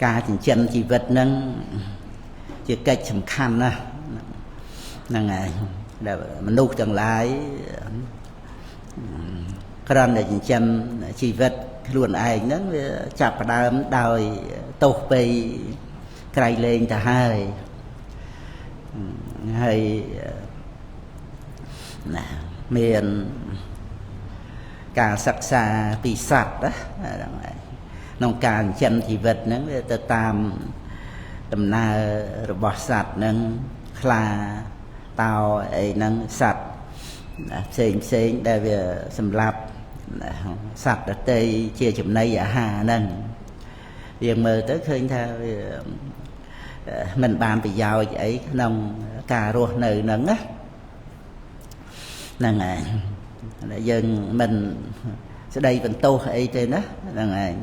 ការចិញ្ចឹមជីវិតហ្នឹងជាកិច្ចសំខាន់ណាស់ហ្នឹងហើយដែលមនុស្សទាំងឡាយគ្រាន់តែចិញ្ចឹមជីវិតខ្លួនឯងហ្នឹងវាចាប់ផ្ដើមដោយទោសពៃក្រៃលែងទៅហើយណាមានការសិក្សាពីសត្វណាក្នុងការចិញ្ចឹមជីវិតហ្នឹងវាទៅតាមដំណើររបស់សត្វហ្នឹងខ្លាតោអីហ្នឹងសត្វផ្សេងដែលវាសម្លាប់សត្វដទៃជាចំណីអាហារហ្នឹងយើងមើលទៅឃើញថាវាមិនបានប្រយោជន៍អីក្នុងការរស់នៅហ្នឹងណាហ្នឹងហើយយើងមិនស្ដីបន្ទោសអីទេណាហ្នឹងហើយ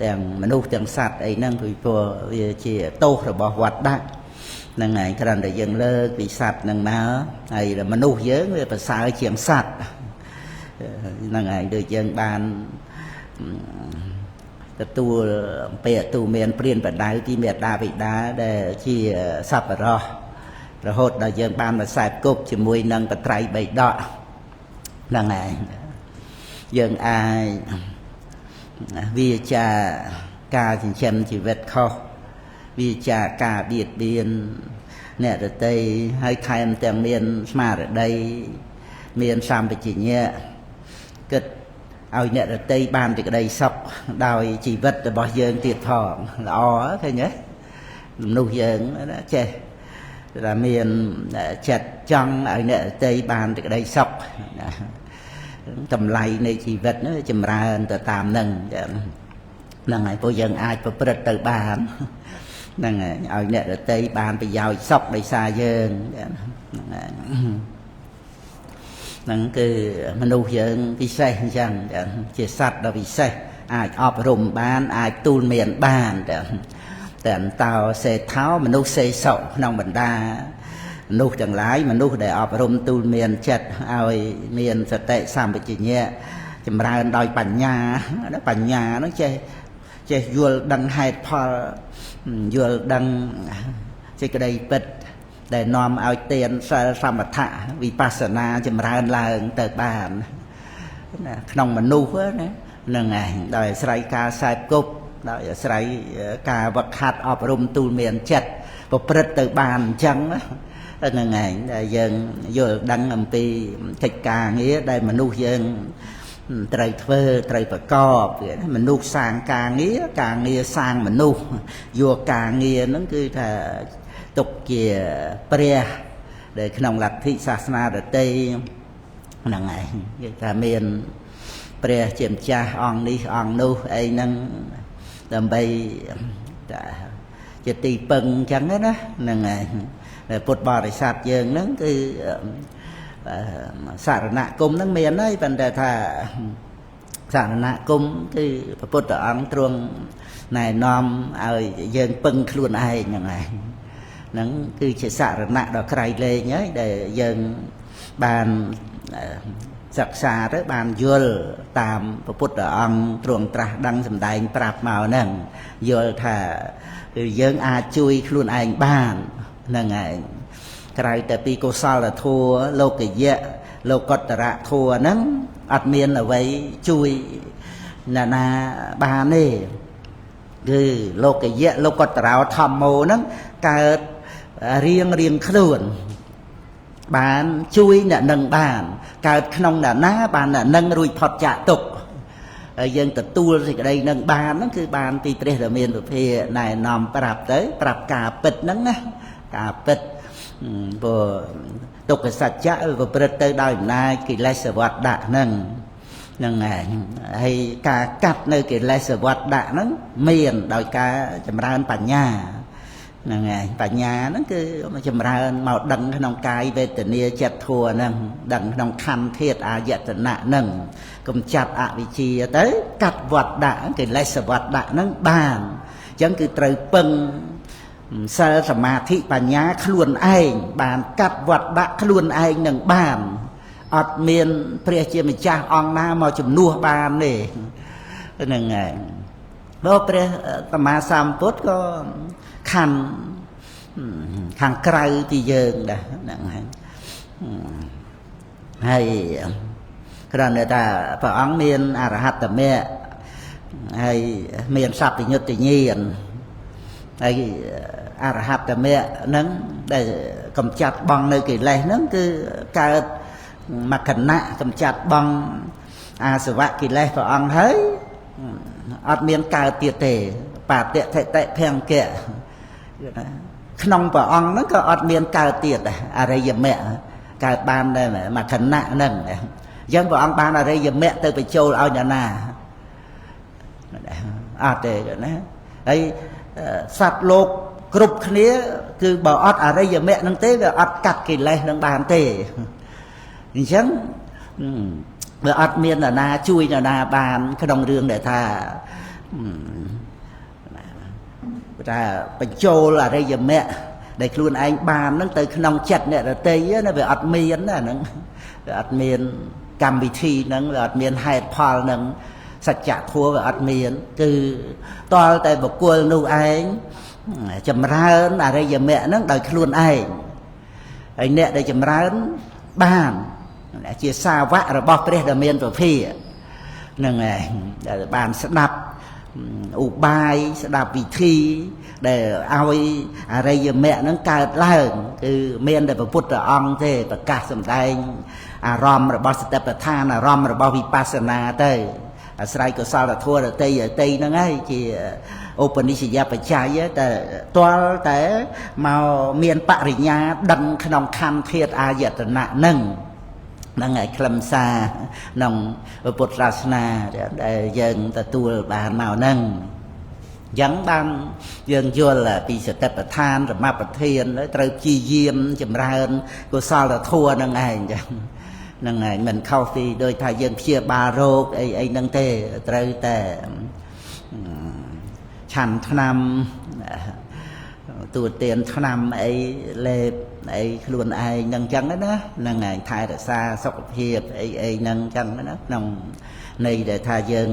ទាំងមនុស្សទាំងសត្វអីហ្នឹងពីព្រោះវាជាទោសរបស់វត្តដាក់ហ្នឹងហើយគ្រាន់តែយើងលើកពីសត្វហ្នឹងមកហើយមនុស្សយើងវាប្រសើរជាងសត្វហ្នឹងហើយដូចយើងបានទទួលអំពីទូមានព្រានបដៅពីមេដាបិតាដែលជាសប្បុរសរហូតដល់យើងបានមកខ្សែគប់ជាមួយនឹងបត្រៃបីដកហ្នឹងហើយយើងអាចវាចាការចិញ្ចឹមជីវិតខុសវាចាការបៀតបៀនអ្នកដទៃហើយថែមទាំងមានស្មារតីមានសម្បជញ្ញៈគិតឲ្យអ្នកដទៃបានសេចក្តីសុខដោយជីវិតរបស់យើងទៀតផងល្អឃើញទេមនុស្សយើងចេះតែមានចិត្តចង់ឲ្យអ្នកដទៃបានសេចក្តីសុខតម្លៃនៃជីវិតនោះចម្រើនទៅតាមហ្នឹងហ្នឹងហើយពួកយើងអាចប្រព្រឹត្តទៅបានហ្នឹងហើយឲ្យអ្នកដទៃបានប្រយោជន៍សុខដោយសារយើងហ្នឹងហើយហ្នឹងគឺមនុស្សយើងពិសេសអញ្ចឹងជាសត្វដ៏ពិសេសអាចអប់រំបានអាចទូលមានបានតែអន្តោសេថោមនុស្សសេសុក្នុងបណ្ដាមនុស្សទាំងឡាយមនុស្សដែលអប់រំទូលមានចិត្តឲ្យមានសតិសម្បជញ្ញៈចម្រើនដោយបញ្ញានោះចេះយល់ដឹងហេតុផលយល់ដឹងសេចក្តីពិតដែលនាំឲ្យទានសិលសមថៈវិបស្សនាចម្រើនឡើងទៅបានក្នុងមនុស្សណាហ្នឹងឯងដោយអាស្រ័យការខ្សែគប់ដោយអាស្រ័យការវឹកហាត់អប់រំទូលមានចិត្តប្រព្រឹត្តទៅបានអញ្ចឹងហ្នឹងឯងដែលយើងយល់ដឹងអំពីកិច្ចការងារដែលមនុស្សយើងត្រូវធ្វើត្រូវប្រកបមនុស្សសាងការងារសាងមនុស្សយកការងារហ្នឹងគឺថាទុកជាព្រះដែលក្នុងលទ្ធិសាសនាដទៃហ្នឹងឯងគេថាមានព្រះជាម្ចាស់អង្គនេះអង្គនោះអីហ្នឹងដើម្បីជាទីពឹងអញ្ចឹងណាហ្នឹងឯងពុទ្ធបរិស័ទយើងហ្នឹងគឺសារណគមហ្នឹងមានហើយប៉ុន្តែថាសារណគមគឺព្រះពុទ្ធអង្គទ្រង់ណែនាំឲ្យយើងពឹងខ្លួនឯងហ្នឹងឯងហ្នឹងគឺជាសារណៈដ៏ក្រៃលែងហើយដែលយើងបានសិក្សាទៅបានយល់តាមព្រះពុទ្ធអង្គទ្រង់ត្រាស់ដឹងសម្ដែងប្រាប់មកហ្នឹងយល់ថាគឺយើងអាចជួយខ្លួនឯងបានហ្នឹងឯងក្រៅតែពីកុសលធម៌លោកយៈលោកុត្តរធម៌ហ្នឹងអត់មានអ្វីជួយអ្នកណាបានទេគឺលោកយៈលោកុត្តរធម្មោហ្នឹងកើតរៀងខ្លួនបានជួយអ្នកនឹងបានកើតក្នុងអ្នកណាបានអ្នកនឹងរួចផុតចាកទុក្ខហើយយើងទទួលសេចក្តីនឹងបានហ្នឹងគឺបានពីព្រះរាមាពុភាណែនាំប្រាប់ទៅប្រាប់ការពិតហ្នឹងណាការពិតព្រោះទុក្ខសច្ចៈប្រព្រឹត្តទៅដោយអំណាចកិលេសវត្តដាក់ហ្នឹងឯងហើយការកាត់នៅកិលេសវត្តដាក់ហ្នឹងមានដោយការចម្រើនបញ្ញាហ្នឹងឯងបញ្ញាហ្នឹងគឺចម្រើនមកដឹងក្នុងកាយវេទនាចិត្តធัวហ្នឹងដឹងក្នុងខន្ធធាតុអាយតនៈហ្នឹងកំចាត់អវិជ្ជាទៅកាត់វត្តដាក់កិលេសវត្តដាក់ហ្នឹងបានអញ្ចឹងគឺត្រូវពឹងសិលសមាធិបញ្ញាខ្លួនឯងបានកាត់វត្តដាក់ខ្លួនឯងនឹងបានអត់មានព្រះជាម្ចាស់អង្គណាមកជំនួសបានទេហ្នឹងឯង บ่ព្រះសម្មាសម្ពុទ្ធក៏ខាងក្រៅពីយើងដែរហ្នឹងហើយគ្រាន់តែថាព្រះអង្គមានអរហត្តមគ្គហើយមានសព្វញុត្តញាណហើយអរហត្តមគ្គហ្នឹងដែលកំចាត់បងនៅកិលេសហ្នឹងគឺកើតមកគណៈកំចាត់បងអាសវៈកិលេសព្រះអង្គហើយអត់មានកើតទៀតទេបតិថិតិភង្គៈក្នុងព្រះអង្គហ្នឹងក៏អត់មានកើតទៀតដែរអរិយមគ្គកើតបានដែរមកគណៈហ្នឹងអញ្ចឹងព្រះអង្គបានអរិយមគ្គទៅបញ្ចូលឲ្យអ្នកណាអត់ទេណាហើយសត្វលោកគ្រប់គ្នាគឺបើអត់អរិយមគ្គហ្នឹងទេវាអត់កាត់កិលេសនឹងបានទេអញ្ចឹងវាអត់មានអ្នកណាជួយអ្នកណាបានក្នុងរឿងដែលថាបញ្ចូលអរិយមគ្គដែលខ្លួនឯងបានហ្នឹងទៅក្នុងចិត្តអ្នកដទៃណាវាអត់មានណាហ្នឹងវាអត់មានកម្មវិធីហ្នឹងវាអត់មានហេតុផលហ្នឹងសច្ចធម៌វាអត់មានគឺតលតែបុគ្គលនោះឯងចម្រើនអរិយមគ្គហ្នឹងដោយខ្លួនឯងហើយអ្នកដែលចម្រើនបានជាសាវករបស់ព្រះដ៏មានពភាហ្នឹងឯងដែលបានស្ដាប់ឧបាយស្ដាប់វិធីដែលឲ្យអរិយមគ្គហ្នឹងកើតឡើងគឺមានតែព្រះពុទ្ធអង្គទេប្រកាសសម្ដែងអារម្មណ៍របស់សតិប្បដ្ឋានអារម្មណ៍របស់វិបស្សនាទៅអាស្រ័យកុសលធម៌ដតីហ្នឹងហើយជាឧបនិស្សយបច្ច័យតែទាល់តែមកមានបរិញ្ញាដឹងក្នុងខណ្ឌធាតុអាយតនៈហ្នឹងហើយខ្លឹមសារក្នុងពុទ្ធសាសនាដែលយើងទទួលបានមកហ្នឹងអញ្ចឹងបានយើងយល់ពីសតិប្បដ្ឋានរមប្រធានត្រូវព្យាយាមចម្រើនកុសលធម៌ហ្នឹងឯងអញ្ចឹងហ្នឹងហើយមិនខុសពីដោយថាយើងព្យាបាលរោគអីហ្នឹងទេត្រូវតែឆាន់ថ្នាំទួទានថ្នាំអីលេបអីខ្លួនឯងហ្នឹងចឹងណាហ្នឹងឯងថែរក្សាសុខភាពអីហ្នឹងចឹងណាក្នុងន័យដែលថាយើង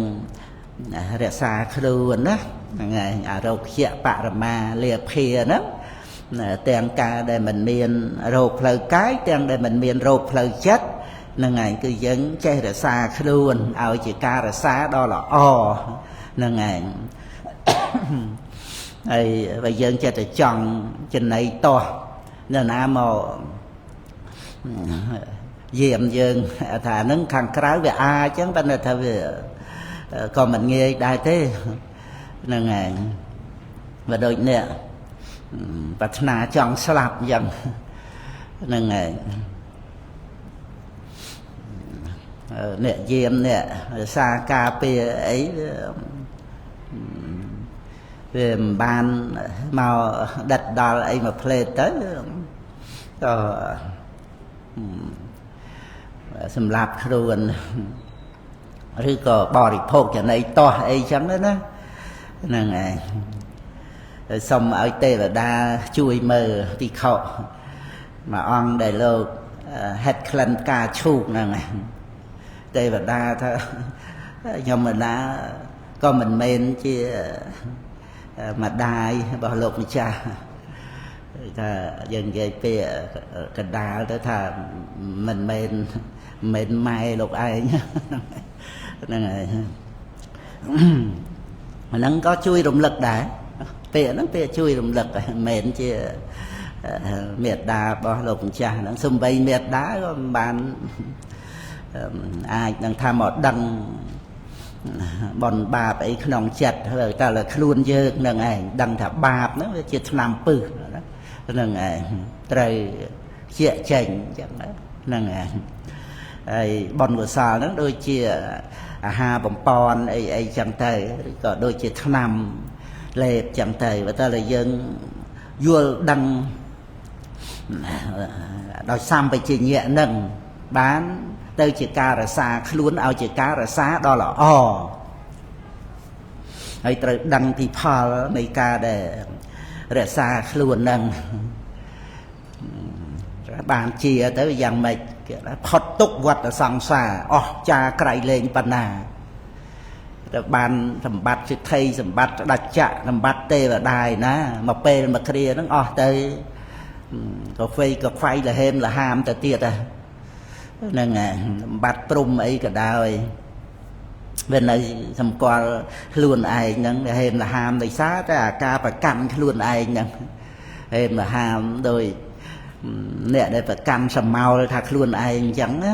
រក្សាខ្លួនណាហ្នឹងឯងអារោគ្យបរមាលាភាហ្នឹងទាំងការដែលមិនមានរោគផ្លូវកាយទាំងដែលមិនមានរោគផ្លូវចិត្តហ្នឹងឯងគឺយើងចេះរក្សាខ្លួនឲ្យជាការរក្សាដ៏ល្អហ្នឹងឯងហើយបើយើងចេះតែចង់ចំណៃតោះនៅណាមកយាមយើងថាហ្នឹងខាងក្រៅវាអាចចឹងប៉ុន្តែថាវាក៏មិនងាយដែរទេហ្នឹងឯងបើដូចនេះប្រាថ្នាចង់ស្លាប់ចឹងហ្នឹងឯងអ្នកយាមអ្នកសារការពារអីវាមិនបានមកដិតដល់អីមកផ្លេតទៅក៏សម្រាប់ខ្លួនឬក៏បរិភោគចំណីតោះអីចឹងណាហ្នឹងឯងសូមឲ្យទេវតាជួយមើលភិក្ខុមួយអង្គដែលលោកហេតុក្លិនផ្កាឈូកហ្នឹងឯងទេវតាថាខ្ញុំម្ដាក៏មិនមែនជាម្ដាយរបស់លោកម្ចាស់ថាយើងនិយាយពាក្យកណ្ដាលទៅថាមិនមែនម៉ែលោកឯងហ្នឹងហើយហ្នឹងក៏ជួយរំលឹកដែរពាក្យហ្នឹងពាក្យជួយរំលឹកមិនមែនជាមេត្តារបស់លោកម្ចាស់ហ្នឹងសំបីមេត្តាក៏មិនបានអាចនឹងថាមកដឹងបនបាបអីក្នុងចិត្តតែតែខ្លួនយើងនឹងឯងដឹងថាបាបហ្នឹងវាជាថ្នាំពឹសហ្នឹងឯងត្រូវជាចេញអញ្ចឹងហ្នឹងឯងហើយបនកុសលហ្នឹងដូចជាអាហារបំពន់អីចឹងទៅឬក៏ដូចជាថ្នាំលេបចឹងទៅបើតែយើងយល់ដឹងដោយសម្បជញ្ញៈហ្នឹងបានទៅជាការរក្សាខ្លួនឲ្យជាការរក្សាដ៏ល្អហើយត្រូវដឹងពីផលនៃការដែលរក្សាខ្លួនហ្នឹងបានជាទៅយ៉ាងម៉េចគេថាផុតទុកវត្តសង្សារអស់ចាក្រៃលែងបណ្ណា តែបានសម្បត្តិសិទ្ធិសម្បត្តិដាច់ចៈសម្បត្តិទេវតាណាមកពេលមកគ្រាហ្នឹងអស់ទៅក៏ខ្វៃក៏ខ្វាយលហេមលហាមទៅទៀតហ្នឹងសម្បត្តិព្រំអីក៏ដោយវានៅសម្គាល់ខ្លួនឯងហ្នឹងហេមលហាមដោយសារតែអាការប្រកាន់ខ្លួនឯងហ្នឹងហេមលហាមដោយអ្នកដែលប្រកាន់សមោលថាខ្លួនឯងអញ្ចឹងណា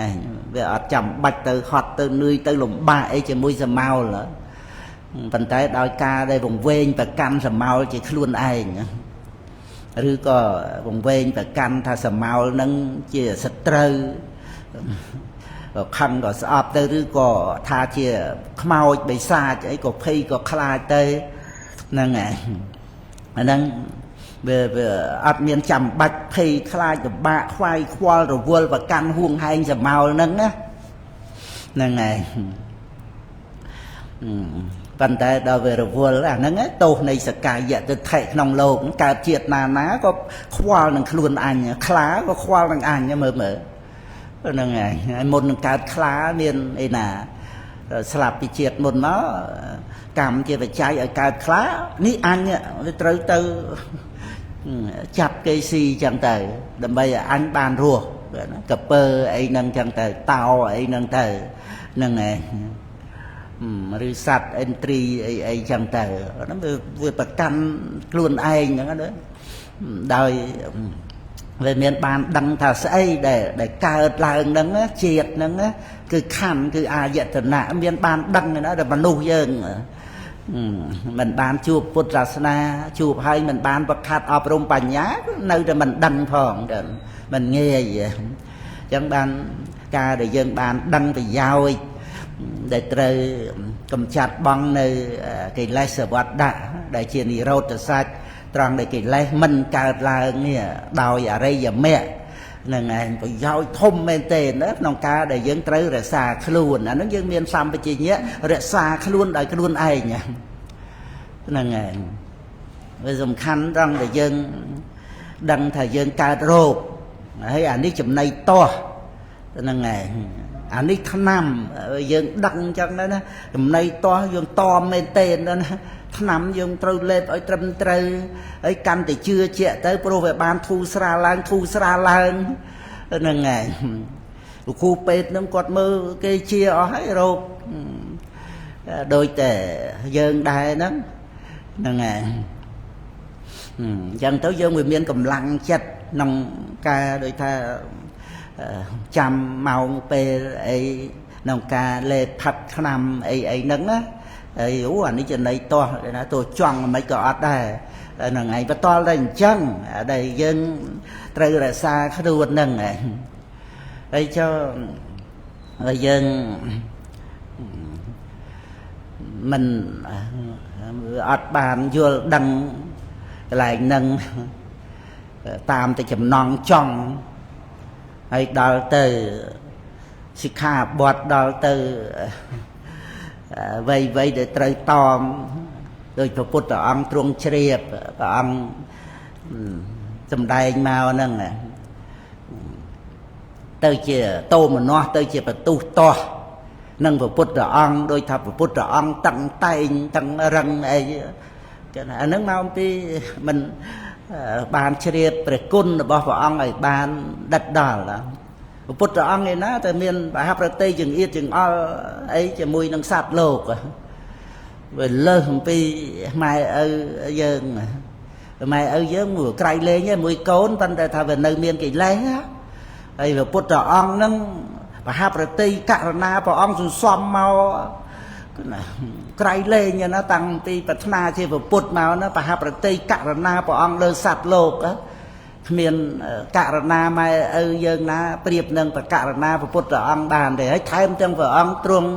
ឯងវាអត់ចាំបាច់ទៅហត់ទៅនឿយទៅលំបាកអីជាមួយសមោលប៉ុន្តែដោយការដែលវង្វេងប្រកាន់សមោលជាខ្លួនឯងឬក៏វង្វេងប្រកាន់ថាសមោលនឹងជាសត្រូវក៏ខឹងក៏ស្អប់ទៅឬក៏ថាជាខ្មោចបិសាចអីក៏ភ័យក៏ខ្លាចទៅហ្នឹងឯងអាហ្នឹងវាអត់មានចាំបាច់ភ័យខ្លាចលំបាកខ្វាយខ្វល់រវល់ប្រកាន់ហួងហែងសមោលហ្នឹងណាហ្នឹងឯងប៉ុន្តែដល់វារវល់អាហ្នឹងទោសនៃសកាយតិថិក្នុងលោកកើតជាតិណាក៏ខ្វល់នឹងខ្លួនអញខ្លាក៏ខ្វល់នឹងអញមើលហ្នឹងហើយមុននឹងកើតខ្លាមានអីណាស្លាប់ពីជាតិមុនមកកម្មជាបច្ច័យឲ្យកើតខ្លានេះអញវាត្រូវទៅចាប់គេស៊ីចឹងទៅដើម្បីឲ្យអញបានរស់កពើអីហ្នឹងចឹងទៅតោអីហ្នឹងទៅហ្នឹងឯងឬសัตว์អិនទ្រីអីចឹងទៅហ្នឹងវាប្រកាន់ខ្លួនឯងហ្នឹងណាដោយវាមានបានដឹងថាស្អីដែលកើតឡើងហ្នឹងជាតិហ្នឹងគឺខណ្ឌគឺអាយតនៈមានបានដឹងណាដល់មនុស្សយើងមិនបានជួបពុទ្ធសាសនាជួបហើយមិនបានប្រខាត់អប់រំបញ្ញានៅតែមិនដឹងផងទៅមិនងាយអញ្ចឹងបានការដែលយើងបានដឹងប្រយោជន៍ដែលត្រូវកំចាត់បងនៅកិលេសវត្តៈដែលជានិរោធសច្ចត្រង់ដែលកិលេសមិនកើតឡើងនេះដោយអរិយមគ្គនឹងឯងប្រយោជន៍ធំមែនទេណាក្នុងការដែលយើងត្រូវរក្សាខ្លួនអាហ្នឹងយើងមានសម្បជញ្ញៈរក្សាខ្លួនដោយខ្លួនឯងហ្នឹងឯងវាសំខាន់ត្រង់ដែលយើងដឹងថាយើងកើតរោគហើយអានេះចំណៃតោះហ្នឹងឯងអានេះថ្នាំយើងដឹងអញ្ចឹងណាចំណៃតោះយើងតមមែនទេណាថ្នាំយើងត្រូវលេបឲ្យត្រឹមត្រូវហើយកាន់តែជឿជាក់ទៅព្រោះវាបានធូរស្រាលឡើងហ្នឹងឯងលោកគ្រូពេទ្យនឹងគាត់មើលគេជាអស់ហើយរោគដូចតែយើងដែរហ្នឹងឯងអញ្ចឹងទៅយើងវាមានកម្លាំងចិត្តក្នុងការដូចថាចាំម៉ោងពេលអីក្នុងការលេបផាត់ថ្នាំអីហ្នឹងណាហើយអានេះចំណៃតោះណាទោះចង់មិនក៏អត់ដែរហ្នឹងឯងបន្តតែអញ្ចឹងដែលយើងត្រូវរក្សាខ្លួនហ្នឹងឯងហើយចុះយើងមិនអត់បានយល់ដឹងកន្លែងហ្នឹងតាមតែចំណងចង់ហើយដល់ទៅសិក្ខាបទដល់ទៅវ័យដែលត្រូវតមដោយព្រះពុទ្ធអង្គទ្រង់ជ្រាបព្រះអង្គសម្ដែងមកហ្នឹងទៅជាតោមនោះទៅជាបទុះតោះនឹងព្រះពុទ្ធអង្គដោយថាព្រះពុទ្ធអង្គតឹងតែងតឹងរឹងអីគេថាអាហ្នឹងមកអំពីមិនបានជ្រាបព្រះគុណរបស់ព្រះអង្គឲ្យបានដិតដល់ព្រះពុទ្ធអង្គឯណាតែមានបហប្រតិចង្អៀតចង្អល់អីជាមួយនឹងសត្វលោកវាលើសអំពីម៉ែឪយើងម៉ែឪយើងមួយក្រៃលែងឯមួយកូនប៉ុន្តែថាវានៅមានកិលេសហើយព្រះពុទ្ធអង្គហ្នឹងបហប្រតិករណាព្រះអង្គសន្សំមកក្រៃលែងណាតាំងពីប្រាថ្នាជាពុទ្ធមកណាបហប្រតិករណាព្រះអង្គលើសត្វលោកគ្មានករណាម៉ែឪយើងណាប្រៀបនឹងប្រករណាព្រះពុទ្ធអង្គបានទេហើយថែមទាំងព្រះអង្គទ្រង់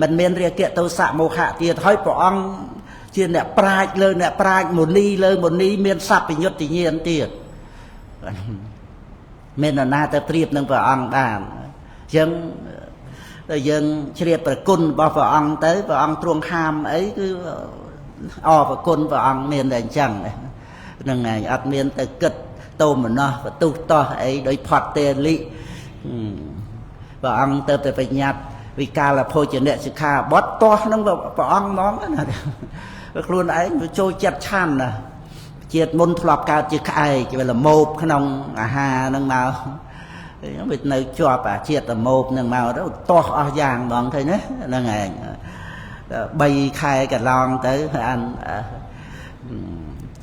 មិនមានរាគៈទោសៈមោហៈទៀតហើយព្រះអង្គជាអ្នកប្រាជ្ញលើអ្នកប្រាជ្ញមុនីលើមុនីមានសព្វញ្ញុតញ្ញាណទៀតមាននរណាទៅប្រៀបនឹងព្រះអង្គបានអញ្ចឹងតែយើងជ្រាបប្រគុណរបស់ព្រះអង្គទៅព្រះអង្គទ្រង់ហាមអីគឺអរប្រគុណព្រះអង្គមានតែអញ្ចឹងហ្នឹងឯងអត់មានទៅគិតតោមនោះបទុះតោះអីដោយផត់ទេលិព្រះអង្គទៅតែបញ្ញត្តិ vì ca là phôi chuyện đệ sự kha bót to nâng vào ong món đó luôn ấy trôi chặt chan nè chiết môn thọp cao chiết khai chỉ là một cái nông hà nâng màu nó bị nơi cho bà chiết là một nâng màu đó to vàng bọn thôi nhé nâng ngày bay khai cả lon tới anh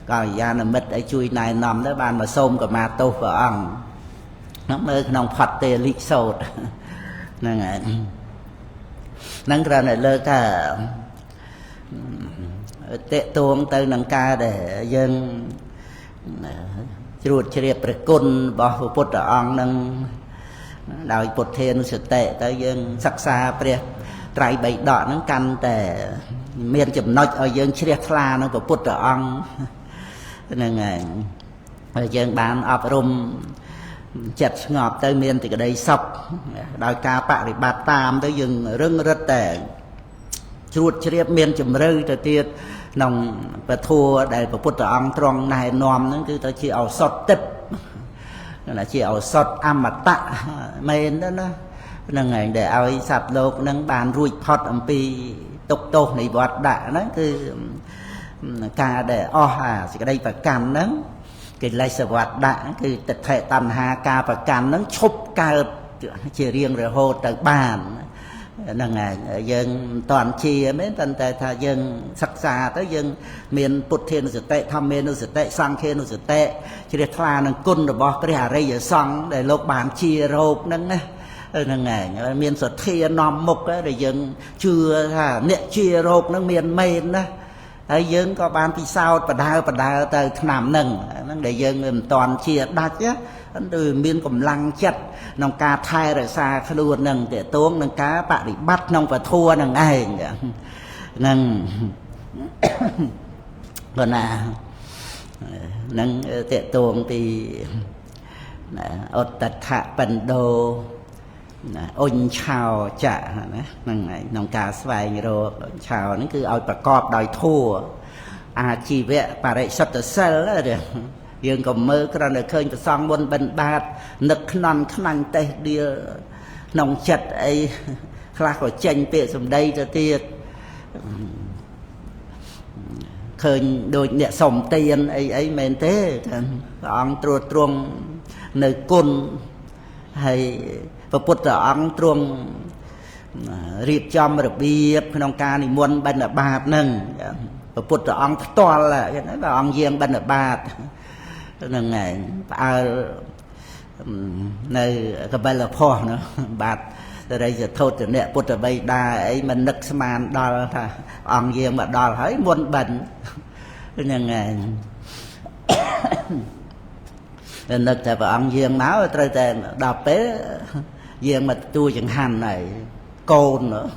còn ra là mít ở chui này nằm đó bàn mà xôm cả mà tô vào ong nó mới nông phật tê lịch sột nâng ngày nâng ra này lơ cả tệ tuông tới nâng ca để dân chuột chìa bật côn bỏ bột ở ong nâng đòi bột thiên sự tệ tới dân sắc xa bật trái bậy đỏ nâng căn để miền chùm nói ở dân chìa khla nó có bột ở ong nâng dân bán ọp rùm chật ngọt tới miền thì cái đây sọc đòi ca bạc thì bát tam tới dân rưng rất tệ chuột chìa miền chùm rơi tới tiết nông và thua để có bút ông trong này nòm nó cứ ta chỉ ở sọt tip là chỉ ở sọt âm mà tạ men đó nó ngày để ai sạp lộc nâng bàn ruồi thọt âm pi tục tô này bọt đã nó cứ ca để cái đây phải cam nắng cái lấy sờ bọt đã cứ tật thể tầm hà ca và cam nắng chụp ca chỉ riêng rồi hô tới bàn nâng dân toàn chi mấy tân tệ thà dân sắc xa tới dân miền bút thiên nó sự tệ thăm miền nó sự tệ sang khen nó sự tệ chỉ để thoa nâng côn rồi bỏ cái hà rây giờ xong để lộc bàn chia rộp nâng nâng miền xuất thiên nòm mục để dân chưa thà nệ chia rộp nâng miền mền đó ấy dân có bàn thì sao và đào tới nằm nâng để dân toàn chia đắt chứ từ miền cầm lăng chặt nông cá thay rồi xa khá luôn nâng để tốn nâng cá bạn đi bắt nông và thua nâng ai nâng còn nâng tệ tuồng thì ột tật hạ bần đồ ôn chào chả nông cá xoay rồi chào nó cứ ôi bà cọp đòi thua chỉ vẽ bà rệ sắp tới sơ đó rồi dương còn mơ cái này khơi cho xong buôn bần bát nực non khăn tê đi nông chật ấy khác của tranh bệ trong đây cho tiết khơi đôi nhẹ sòng tiền ấy mền thế ông truột truông nơi côn hay và bút ở ông truông riệp cho mà được biết nông ca thì muôn bần ở bát nâng và bút ở ông to là cái nói ông riêng bần ở bát nâng ngày nơi cái bài là phò nữa bát từ đây giờ thôi từ nè bút ở đây đa ấy mình nực man đo là ông riêng mà đo thấy muôn bần nâng ngày nực thì ông riêng máu trời tèn đọc bé riêng mà tôi chẳng hành này côn nữa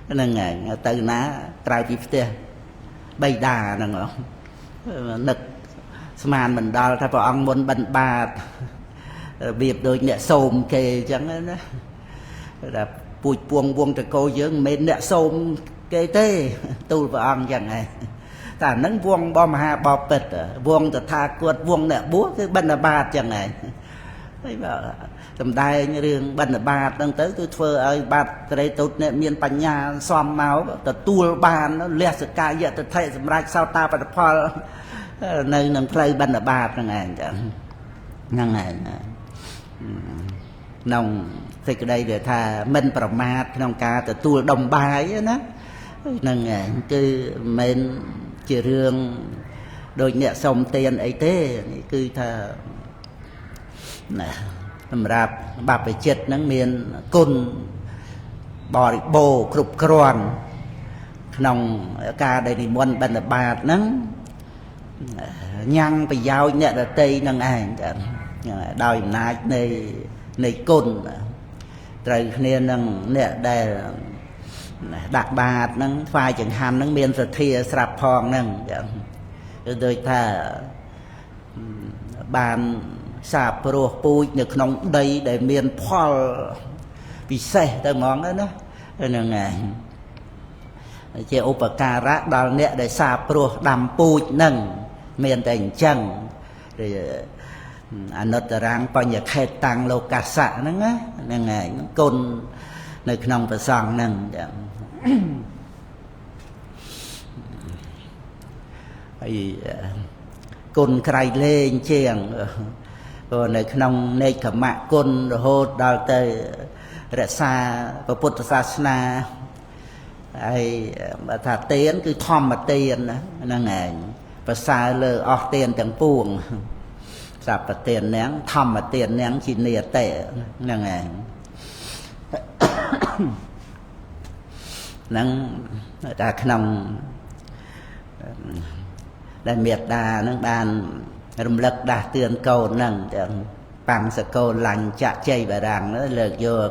nâng ngày từ ná trai bị phê bay đà nâng nực màn mình đo thay vào ông muốn bận bạt việc đôi nhẹ xôm kề chẳng đó là bụi buông buông cho cô dưỡng mến nhẹ xôm kê tê tôi và ông chẳng này ta nâng vuông bom hà bò bịch vuông ta tha cuột vuông nè búa cái bận bạt chẳng này thấy bảo tầm đai như riêng bận bạt đang tới tôi phơ ơi bạt đây tôi nè miền Pành Nhà xòm máu ta tua bàn nó lẹ sự ca vậy ta thấy ra sao ta phải phò nơi nâng play bận ở bát này nâng này nông thì cái đây để thà mình bảo mát nông cá từ tua đồng bài đó nâng này cứ mình chỉ riêng đôi nhẹ xong tiền ấy thế cứ thà làm ra bà phải chết nâng miền côn bò bồ cục cron nông ca đây thì muốn bận ở bát nâng nhang phải giao nhận ở tây năng ảnh đòi nát này côn rồi nên năng nè đây đặt bát năng phai chẳng hàm năng miền rồi thìa sạp phong năng rồi thà bàn sạp pro pui được nông đây để miền phò vì xe tới món đó nó năng ảnh chế upakara đào nè để sạp pro đầm pui nâng miền thành chân rồi anh nói rằng bao nhiêu khai tăng lô cà sạ nó á ngày côn nơi trong và song nâng côn cày lên chieng rồi nơi trong nơi cả mạ côn rồi hốt đào tới rạ xa và bút xa sna ai mà thả tiền cứ thom mà tiền nâng ảnh và xa lơ ọc tiền chẳng buông sạp mà tiền nén thom mà tiền nén chỉ nìa tệ nâng ảnh nâng ta khăn đại miệt đà nâng bàn rùm lực đà tiền cầu nâng bằng sơ câu lành chạ chay bà đằng nó lợt vô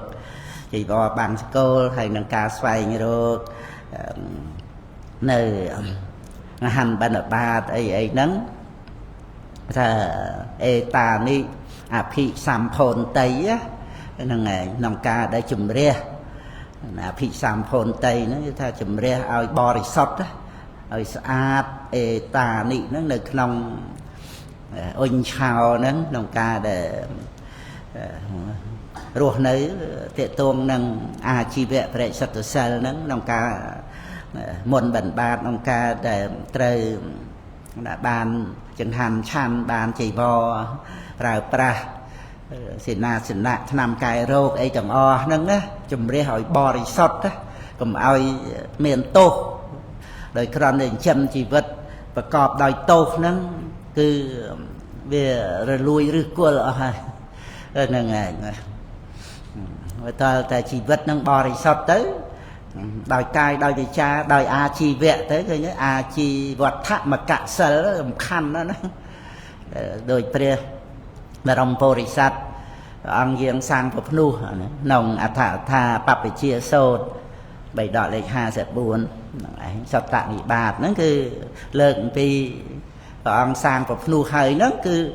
chỉ có bằng sơ câu hay nâng ca xoay như đó nơi hành bàn ở ba ấy nâng thà ê ta ni à phi xàm phồn tây á nâng ngày nông ca đã chùm rê à phi xàm phồn tây nó như thà chùm rê ai bò rì sọt á ai sát ê ta ni nó nâng nông ôn chào nâng nông ca để ruột nấy tiệ tuông nâng à chi vẹ phải sạch từ xa nâng nông ca môn bẩn bát nông ca để trời bàn chẳng hành chăn bàn chỉ bò rào pra xin nạ nằm cài rô ấy chẳng o nâng á chùm rê hỏi bò rì sọt á cũng ai miền tô đời khăn đến châm chỉ vật và cọp đòi tô nâng cứ về rồi lui rư cua lọ hay rồi nâng ngày người ta chỉ vật nâng bò rì sọt tới đòi cai đòi đi cha đòi a chi vẹ tới thôi nhé a chi vật thạ mà cạ sờ nó khăn đó đôi pre mà rong pori sat ông giang sang phật nu nòng a thạ tha bắp để chia sâu bảy đọt lấy hai sẽ buồn sập tạ bị bạt nó cứ lợn pi ông sang phật nu hơi nó cứ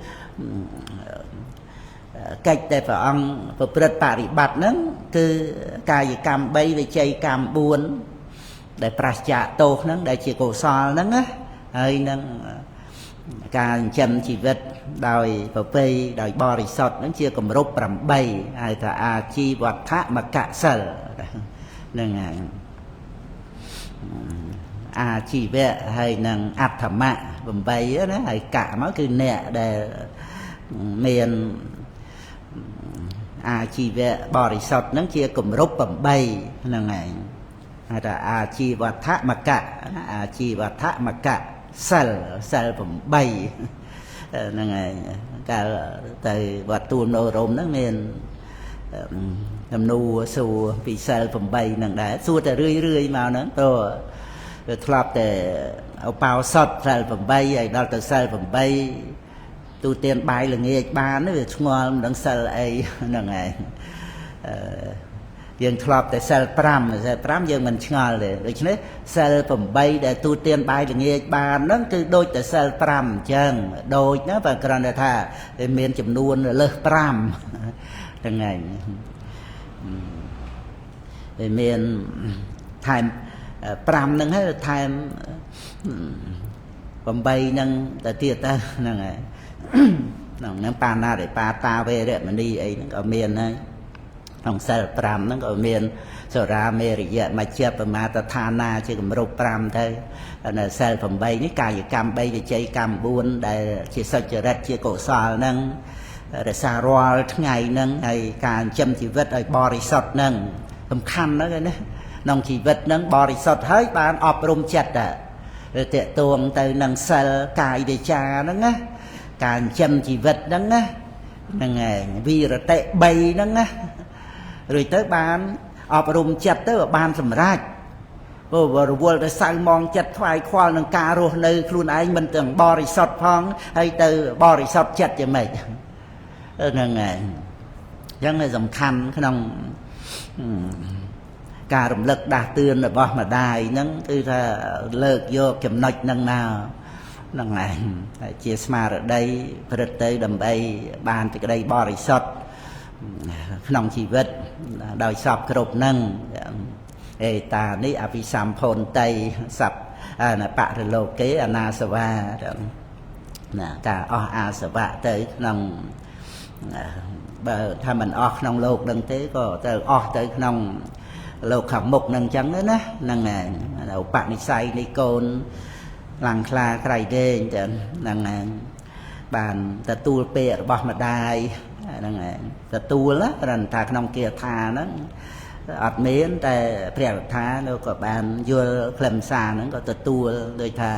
cách để phải ông phật bật bà bị bạt nó cứ cài cam bay về chơi cam buồn để prascha tô nó để chỉ cổ so nó á hơi nó cà chân chỉ vật đòi phật pây đòi bò resort nó chia cầm rốt làm bay ai thà a chi vật thạ mà cạ sở nên a chi vẹ hay năng áp thầm mạ bầm bay á nó hay cả máu cứ nè để miền a chi vẹ bò resort nó chia cầm rốt bầm bay nên này hay là a chi vật thạ mà cạ a chi vật thạ mà cạ sal phẩm bay năng ngày cả từ vật tuôn ô rôm nó miền nằm nu sù vì sal phẩm bay năng đã xua từ rưỡi mà nó to thọp để ao bao sọt sal phẩm bay ấy đó từ sal phẩm bay tu tiên bay là nghe ba nó về ngon đằng sal ấy năng ngày dương thọp để sal pram dương mình ngờ để được chứ sal phẩm bay để tu tiên bay là nghe ba nó cứ đôi để sal pram chân đôi nó và còn để thà để miền chấm nuôn lơ pram từng ngày để miền thay pram nâng hết thay phẩm bay nâng để tiệt ta nâng ngày nâng pa na để pa ta về để mình đi ấy ở miền này nông sal pram nó gọi miền sờ ra mê rịa mà chép mà ta tha na chứ cầm rục pram thôi là sal phẩm bay những cài cam bay về chơi cam buôn để chỉ soi chợ rạch chỉ cổ sò nâng để xa roa ngày nâng hay càng châm chỉ vật ở bò resort nâng tầm khăn đó cái đấy nông chỉ vật nâng bò resort hết bạn ọp rôm chặt à rồi tiệt tuồng từ nâng sal cài về cha nâng á càng châm chỉ vật nâng á nâng vì rồi tệ bay nâng á rồi tới ban ọp rôm chặt tới ở ban sầm rạch và rồi tới sang mong chặt khoai khoal nâng cà rô nơi luôn anh mình tưởng bò resort phong hay từ bò resort chặt cho mày nâng chẳng là dòng khăn cái nông cả động lực đạt tươn là bỏ mà đài nâng từ là lực vô kiểm nạch nâng nào nâng này chia smart ở đây phải tới đầm bay bàn từ đây bò resort nông chỉ vật đòi sọp cột nâng ê ta ní à vì xàm phồn tây sập là bạ rồi lô kế ana sava nè cả o a sava tới nông bờ tham mình o nông lô đừng thế có tới o tới nông លោកខាងមុខនឹងអញ្ចឹងណាហ្នឹងហើយឧបនិស្ស័យនៃកូនឡើងខ្លាក្រៃទេអញ្ចឹងហ្នឹងហើយបានទទួលពាក្យរបស់ម្ដាយហ្នឹងហើយទទួលណាគ្រាន់តែក្នុងគាថាហ្នឹងអត់មានតែព្រះរដ្ឋាលោកក៏បានយល់ខ្លឹមសារហ្នឹងក៏ទទួលដូចថា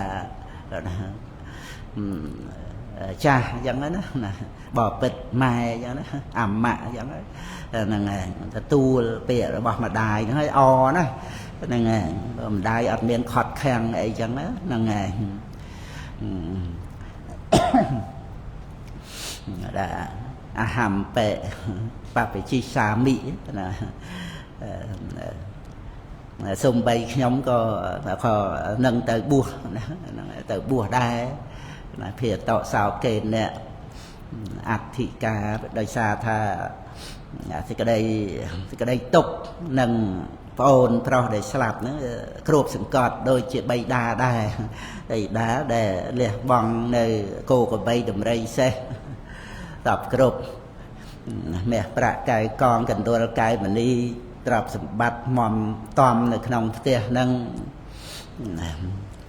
ចាស់អញ្ចឹងណាបបិទ្ធម៉ែអញ្ចឹងណាអម៉ាក់អញ្ចឹងហ្នឹងហើយទទួលពាក្យរបស់ម្ដាយហ្នឹងហើយអណាហ្នឹងហើយម្ដាយអត់មានខត់ខាំងអីចឹងហ្នឹងហើយដែលអហំបេបបជិសាមិណាសូម្បីខ្ញុំក៏នឹងទៅបួសណាហ្នឹងទៅបួសដែរណាភាតោសោកេអ្នកអធិការដោយសារថាសេចក្តីទុកនឹងប្អូនប្រុសដែលស្លាប់ហ្នឹងគ្របសង្កត់ដូចជាបៃតាដែរបៃតាដែលលះបង់នៅគោក្របីដំរីសេះតបគ្រប់មាសប្រាក់កែកងកណ្ដុលកែមនីទ្រព្យសម្បត្តិមមតំនៅក្នុងផ្ទះហ្នឹង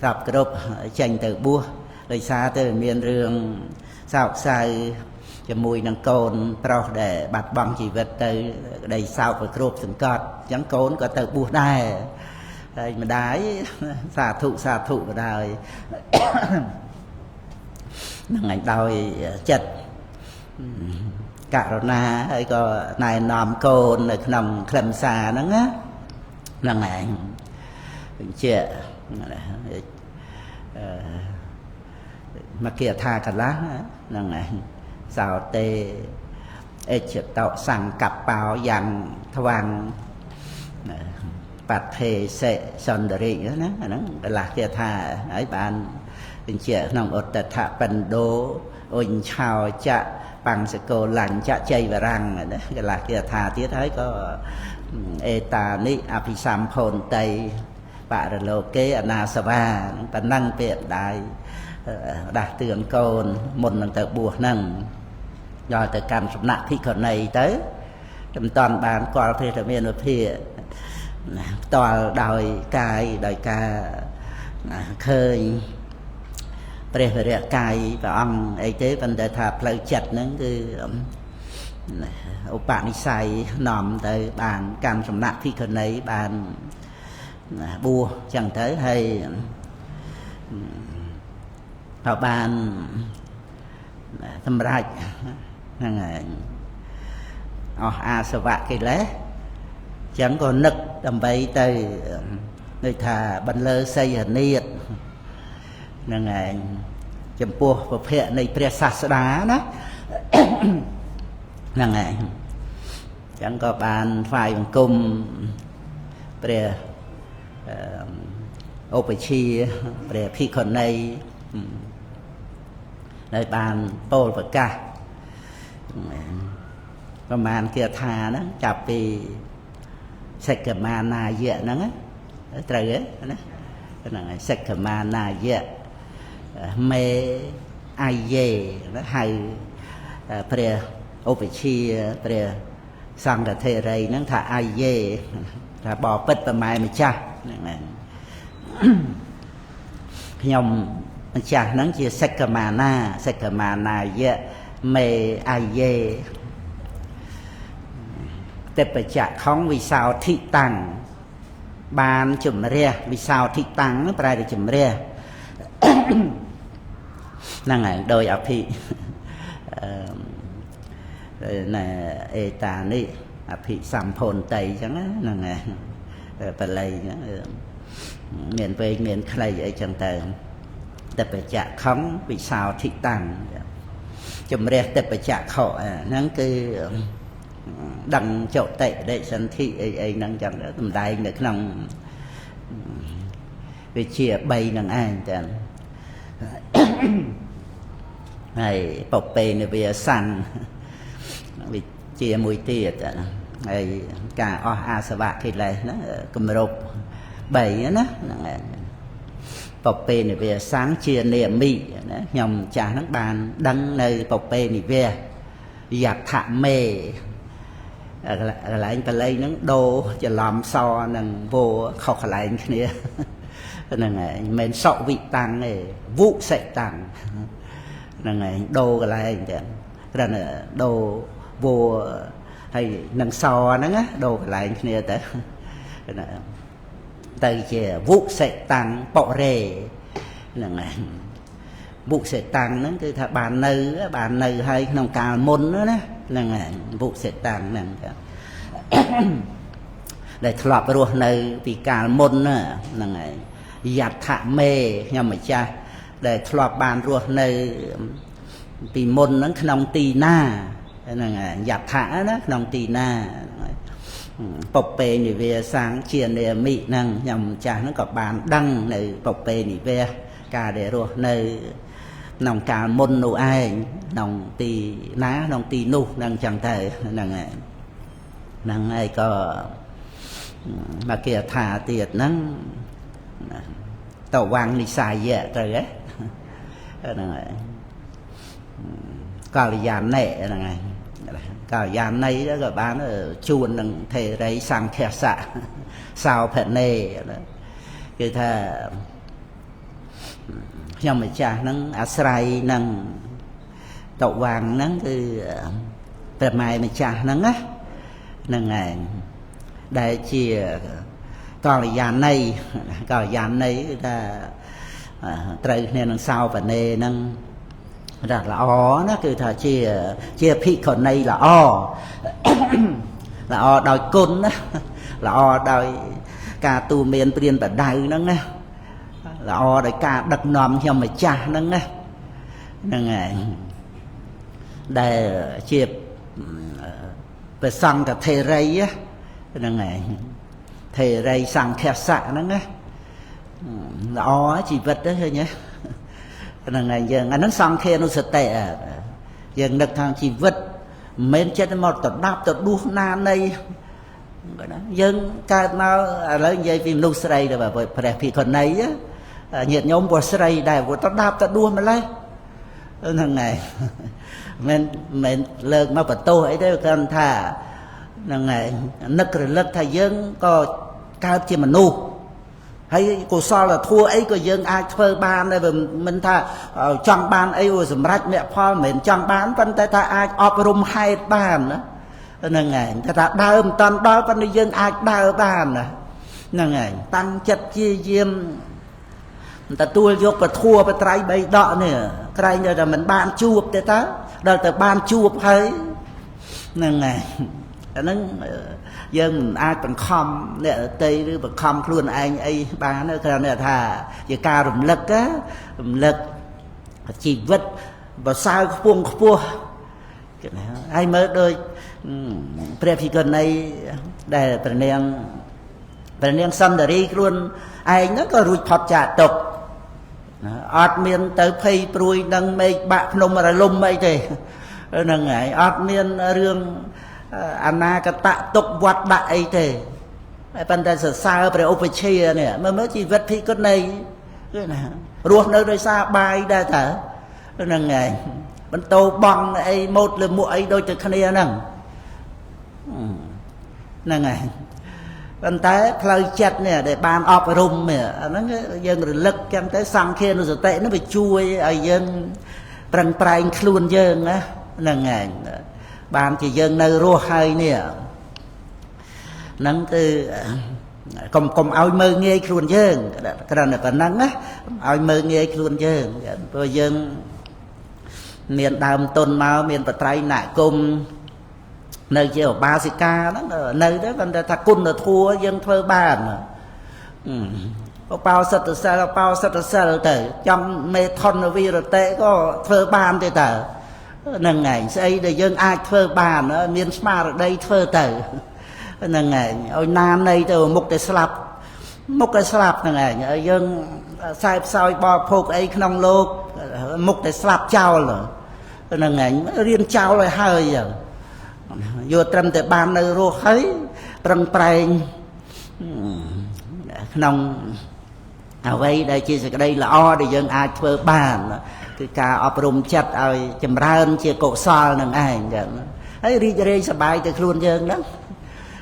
តបគ្រប់ចេញទៅបួសដោយសារទៅមានរឿងសោកសៅជាមួយនឹងកូនប្រុសដែលបាត់បង់ជីវិតទៅក្តីសោកប្រគ្របសង្កត់អញ្ចឹងកូនក៏ទៅបួសដែរហើយម្ដាយសាធុម្ដាយហ្នឹងឯងដោយចិត្តករុណាហើយក៏ណែនាំកូននៅក្នុងខ្លឹមសារហ្នឹងណាហ្នឹងឯងបញ្ជាក់មកគាថាកន្លះហ្នឹងឯងសោតេអេចតោសង្កបោយ៉ាងថ្វាំងបដ្ឋេសេសន្តរិកណាហ្នឹងកន្លះគាថាហើយបានបញ្ជាក់ក្នុងឧត្តថបណ្ដោអញ្ឆោចៈបង្សកោលញ្ចៈជ័យវរាំងណាកន្លះគាថាទៀតហើយក៏អេតានិអភិសម្ផោនតៃបរលោកេអនាសវាប៉ុណ្ណឹងពាក្យម្ដាយដាស់តឿនកូនមុននឹងទៅបួសហ្នឹងដល់ទៅកម្មសំណាក់ភិក្ខុនីទៅមិនតាន់បានគាល់ព្រះធមានវិភាផ្ទាល់ដោយកាយដោយការឃើញព្រះវរៈកាយព្រះអង្គអីទេប៉ុន្តែថាផ្លូវចិត្តហ្នឹងគឺឧបនិស្ស័យនាំទៅបានកម្មសំណាក់ភិក្ខុនីបានបួសចឹងទៅហើយក៏បានសម្រេចហ្នឹងហើយអស់អាសវៈកិលេសចឹងក៏នឹកដើម្បីទៅដូចថាបន្លឺសីហនាតហ្នឹងឯងចំពោះពភៈនៃព្រះសាស្តាណាហ្នឹងឯងចឹងក៏បានថ្វាយបង្គំព្រះឧបជាព្រះភិក្ខុនីហើយបានពោលប្រកាសប្រមាណគាថាហ្នឹងចាប់ពីសិក្ខមានាយៈហ្នឹងត្រូវទេណាហ្នឹងហើយសិក្ខមានាយៈមេអាយេហៅព្រះឧបជាព្រះសង្ឃថេរីហ្នឹងថាអាយេថាបបិទ្ធប្រម៉ែម្ចាស់ហ្នឹងហើយខ្ញុំម្ចាស់ហ្នឹងជាសិក្ខមានាយៈមេអាយេទេបច្ចៈខំវិសោធិតាំងបានជំរះវិសោធិតាំងប្រែទៅជំរះហ្នឹងហើយដោយអភិណែអេតានិអភិសម្ផោនតៃអញ្ចឹងហ្នឹងហើយបល័យហ្នឹងមានពេកមានខ្លីអីចឹងទៅទេបច្ចៈខំវិសោធិតាំងជំរះទេបច្ចៈខហ្នឹងគឺដឹងចតិបដិសន្ធិអីហ្នឹងចឹងសំដែងនៅក្នុងវិជា3ហ្នឹងឯងចឹងហើយពពេនវាសੰវិជាមួយទៀតហើយការអស់អាសវៈកិលេសហ្នឹងគម្រប់3ណាហ្នឹងឯងពពេនវាសੰជានិមិណាខ្ញុំចាស់ហ្នឹងបានដឹងនៅពពេនវាយថមេ lại ta lấy nó đồ cho làm so nâng vô khóc lại kia nâng mình sọ vị tăng này vụ sẽ tăng nâng đồ cái lại cái là đồ vô hay nâng so nó á đồ cái lại kia tới từ chè vụ sẽ tăng bỏ rề nâng vụ sẽ tăng nó cứ thà bàn nơi hay nông cà môn nữa nè nâng vụ sẽ tăng nâng để thọp ruột nơi vì cà môn nữa nâng giặt thả mê nhằm mà cha để thọp bàn ruột nơi vì môn nó nông tì na nâng giặt thả đó nông tì na bọc bê này về sáng chiền để mị nâng nhằm cha nó có bàn đăng này bọc bê này về cả để ruột nơi nòng cả môn nụ ai nòng tì ná nòng tì nụ nâng chẳng thể nâng ai có mà kìa thả tiệt nâng tàu vàng đi xài dẹ trời ấy cao là giàn nệ cao giàn này đó các bạn ở chuồn nâng thể đấy sang khe xạ sao phải nê cái thà nhưng mà cha nâng asrai nâng tàu vàng nângคือแต่mai mà cha nâng á nâng ngày đại chia còn là giàn này người ta trời nên nâng sao và nê nâng rất là ó nóคือthà chia phi còn này là o là o đòi côn đó là o đòi cả tu miền priên bản đại nâng á là o để cả đặt nòm cho mà cha nâng á nâng để chia về sang cả thề rây á nâng thề rây sang khe xạ nâng á là o chỉ vật đó thôi nhé nâng giờ anh nó sang khe nó sẽ tệ giờ được thằng chỉ vật men chết một tập đáp tập đua na này dân cái nào lấy dây phim lưu sray rồi và về phi còn này á nhiệt nhóm của sray đại của tập đáp tập đua mà lấy thằng này mình lớn mà bắt tô ấy đấy cần thà thằng này nức rồi lật thầy dân có cao chỉ mà nu hay cô so là thua ấy có dân ai phơi ban đây mình thà trong ban ấy rồi sầm rách mẹ pha mình trong ban phân tay ta ai ọp rum hai ban nữa nâng ngày ta đau toàn đau phân dân ai đau ban nè nâng ngày tăng chất chia diêm ta tua vô và thua và trái bay đọ nè cái này là mình ban chuột thế ta đời từ ban chuột thấy nâng ngày nó dân ai còn khom nè tây rồi mà khom luôn anh ấy bán nữa cái này thà giờ ca rụm lực á rụm lực chỉ vật và sao phun ai mới đôi prefigon này để phần niên xăm để luôn anh nó có rụi phật trả tục ọt miên tới phay pruy nâng mây bạc nông mà lùm mây thì nâng ấy ọt miên rương anna cái tạ tục vật đại thì phần ta sợ sao về opechia nè mà mới chỉ vật phi con này ruột nơi đây xa bay đa thở nâng ấy bên tô bằng ấy một là muội đôi từ khania nâng nâng ấy bên té khơi chặt nè để ban ọp rum nè nó dân rồi lực chẳng tới sang kia nó rồi tệ nó bị chui ở dân trần prang luôn dân á nâng ngày ban chỉ dân nơi rùa hai nè nâng từ cùng ao mơ nghe luôn dân cái này còn nâng á ao mơ nghe luôn dân rồi dân miền đàm tôn máu miền bờ tây nại cung nơi chiều ba sĩ ca đó nơi đó còn ta cung là thua dân thơ bàn có bao sật sờ tử trong mê thon vi rồi tệ có thơ bàn thì tờ nâng ngày xây để dân ai thơ bàn ở miền Sma ở đây thơ tử nâng ngày ôi nam này từ một cái slap nâng ngày ở dân sai soi bò phục ấy không lô một cái slap trao rồi nâng ngày riêng trao lại hơi giờ vô trầm từ ban nơi rô khấy trầm prang nông ở đây đây chia sẻ đây là o để dân ai thơ bàn cái ca ọp rùm chặt ai chầm rơn chia cổ so nâng ai ហើយរីករាយសប្បាយទៅខ្លួនយើងហ្នឹង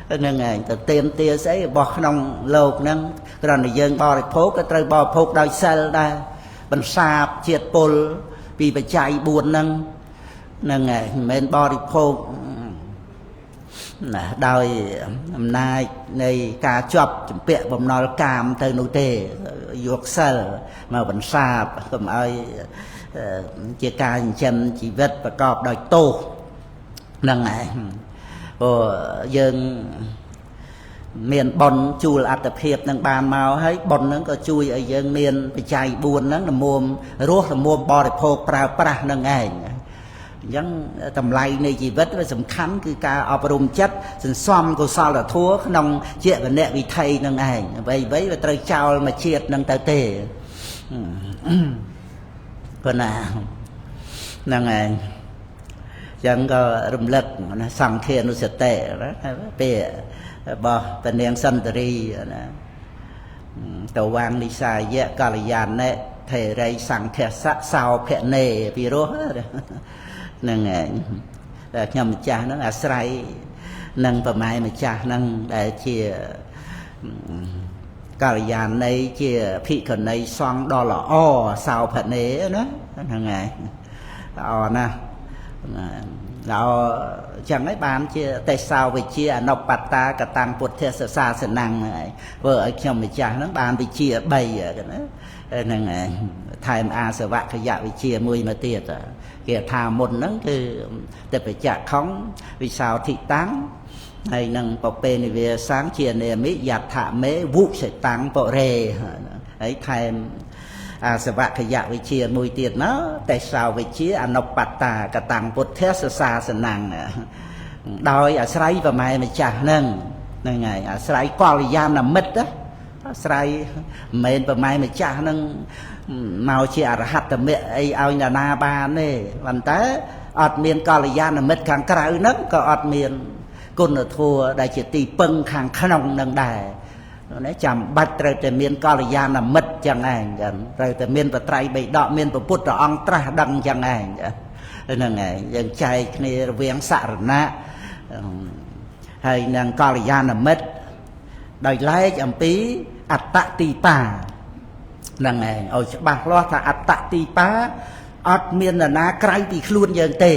ហ្នឹងឯងទៅទៀមទាស្អីរបស់ក្នុងលោកហ្នឹងគ្រាន់តែយើងបរិភោគក៏ត្រូវបរិភោគដោយសិលដែរបន្សាបជាតិពុលពីបច្ច័យ4ហ្នឹងហ្នឹងឯងមិនមែនបរិភោគណាដោយអំណាចនៃការជាប់ជំពាក់បំណុលកាមទៅនោះទេយកសិលមកបន្សាបកុំឲ្យជាការចិញ្ចឹមជីវិតប្រកបដោយទោសហ្នឹងឯងព្រោះយើងមានបុណ្យជួលអត្តភាពនឹងបានមកហើយបុណ្យហ្នឹងក៏ជួយឲ្យយើងមានបច្ច័យ4ហ្នឹងល្មមរស់ល្មមបរិភោគប្រើប្រាស់នឹងឯងអញ្ចឹងតម្លៃនៃជីវិតវាសំខាន់គឺការអប់រំចិត្តសន្សំកុសលធម៌ក្នុងជាវនៈវិថីនឹងឯងអ្វីៗវាត្រូវចោលមកជាតិនឹងទៅទេប៉ុណ្ណាហ្នឹងឯងចឹងក៏រំលឹកណាសង្ឃានុសតិពេលរបស់ព្រះនាងសន្តរីណាតវាងនិសាយៈកល្យាណេថេរីសង្ឃសៈសោភនេពីរោះហ្នឹងឯងតែខ្ញុំម្ចាស់ហ្នឹងអាស្រ័យនឹងប្រម៉ែម្ចាស់ហ្នឹងដែលជាកល្យាណីជាភិក្ខុនីសង្ឃដ៏ល្អសោភនេណាហ្នឹងឯងល្អណាស់ល្អចឹងហើយបានជាទេសោវិជាអនុបត្តាកតាំងពុទ្ធសាសនាហ្នឹងធ្វើឲ្យខ្ញុំម្ចាស់ហ្នឹងបានវិជា3ហ្នឹងឯងថែមអាសវគយវិជាមួយមកទៀតគេថាមុនហ្នឹងគឺទេពចក្ខុងវិសោធិតាំងហើយនឹងពពេនិវាសាំងជានេមិយដ្ឋមេវុសិតាំងបរេហើយថែមអាសវគយវិជាមួយទៀតមកទេសោវិជាអនុបត្តាកតាំងពុទ្ធសាសនាដោយអាស្រ័យប្រម៉ែម្ចាស់ហ្នឹងហើយអាស្រ័យកល្យាណមិត្តអាស្រ័យមិនមែនប្រម៉ែម្ចាស់ហ្នឹងមកជាអរហត្តមគ្គអីឲ្យនរណាបានទេប៉ុន្តែអត់មានកល្យាណមិត្តខាងក្រៅហ្នឹងក៏អត់មានគុណធម៌ដែលជាទីពឹងខាងក្នុងហ្នឹងដែរណាចាំបាច់ត្រូវតែមានកល្យាណមិត្តចឹងឯងត្រូវតែមានបត្រៃបិដកមានព្រះពុទ្ធអង្គត្រាស់ដឹងចឹងឯងហ្នឹងឯងយើងចែកគ្នារវាងសរណៈហើយនឹងកល្យាណមិត្តដោយឡែកអំពីអត្តទីបាហ្នឹងឯងឲ្យច្បាស់លាស់ថាអត្តទីបាអត់មាននរណាក្រៅពីខ្លួនយើងទេ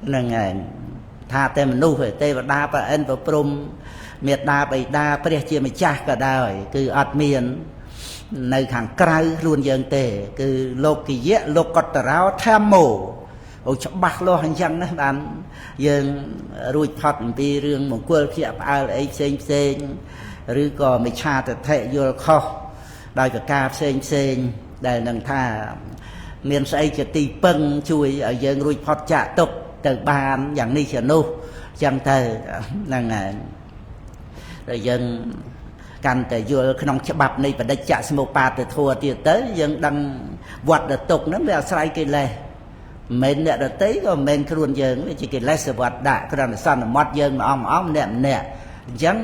ហ្នឹងឯងថាតែមនុស្សទេវតាប្រអិនប្រព្រំមេត្តាបិតាព្រះជាម្ចាស់ក៏ដោយគឺអត់មាននៅខាងក្រៅខ្លួនយើងទេគឺលោកយៈលោកកតរោធម្មោអូច្បាស់លាស់អញ្ចឹងណាបានយើងរួចផុតអំពីរឿងមង្គលភ្ញាក់ផ្អើលអីផ្សេងឬក៏មិច្ឆាទិដ្ឋិយល់ខុសដោយប្រការផ្សេងដែលនឹងថាមានស្អីជាទីពឹងជួយឲ្យយើងរួចផុតចាកទុក្ខទៅបានយ៉ាងនេះជានោះចឹងទៅហ្នឹងហើយតែយើងកាន់តែយល់ក្នុងច្បាប់នៃបដិច្ចសមុបាទធម៌ទៀតទៅយើងដឹងវត្តទុក្ខហ្នឹងវាអាស្រ័យកិលេសមិនអ្នកដតីក៏មិនខ្លួនយើងវាជាកិលេសវត្តដាក់គ្រាន់តែសន្មត់យើងម្នាក់ម្នាក់អញ្ចឹង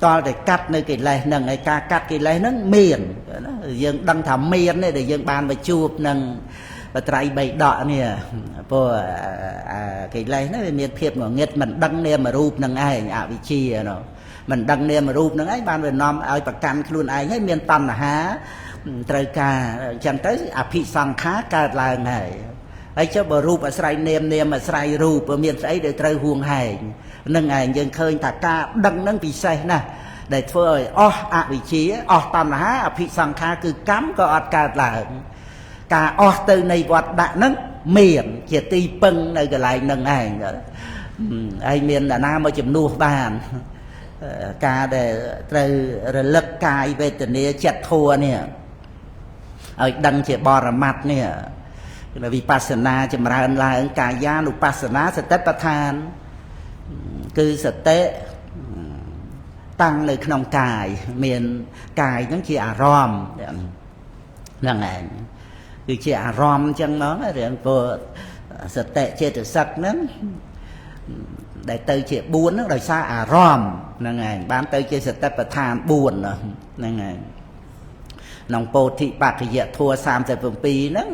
តលតែកាត់នៅកិលេសហ្នឹងហើយការកាត់កិលេសហ្នឹងមានយើងដឹងថាមានទេដែលយើងបានមកជួបនឹងបត្រៃបីដកនេះព្រោះកិលេសហ្នឹងវាមានភាពងងឹតមិនដឹងនាមរូបហ្នឹងឯងអវិជ្ជានោះមិនដឹងនាមរូបហ្នឹងឯងបានវានាំឲ្យប្រកាន់ខ្លួនឯងហើយមានតណ្ហាត្រូវការអញ្ចឹងទៅអភិសង្ខារកើតឡើងហើយចុះបើរូបអាស្រ័យនាមអាស្រ័យរូបមានស្អីដែលត្រូវហួងហែងនឹងឯងយើងឃើញថាការដឹងហ្នឹងពិសេសណាស់ដែលធ្វើឲ្យអស់អវិជ្ជាអស់តណ្ហាអភិសង្ខារគឺកម្មក៏អត់កើតឡើងការអស់ទៅនៃវត្តដាក់ហ្នឹងមានជាទីពឹងនៅកន្លែងហ្នឹងឯងហើយមានអ្នកណាមកជំនួសបានការដែលត្រូវរលឹកកាយវេទនាចិត្តធัวនេះឲ្យដឹងជាបរមត្តនេះវិបស្សនាចម្រើនឡើងកាយានុបស្សនាសតិប្បដ្ឋានគឺសតិតាំងនៅក្នុងកាយមានកាយហ្នឹងជាអារម្មណ៍ហ្នឹងឯងគឺជាអារម្មណ៍អញ្ចឹងហ្មងរឿងព្រោះសតិចេតសិកហ្នឹងដែលទៅជា4ហ្នឹងដោយសារអារម្មណ៍ហ្នឹងឯងបានទៅជាសតិប្បដ្ឋាន4ហ្នឹងឯងក្នុងពោធិបក្ខយធัว37ហ្នឹង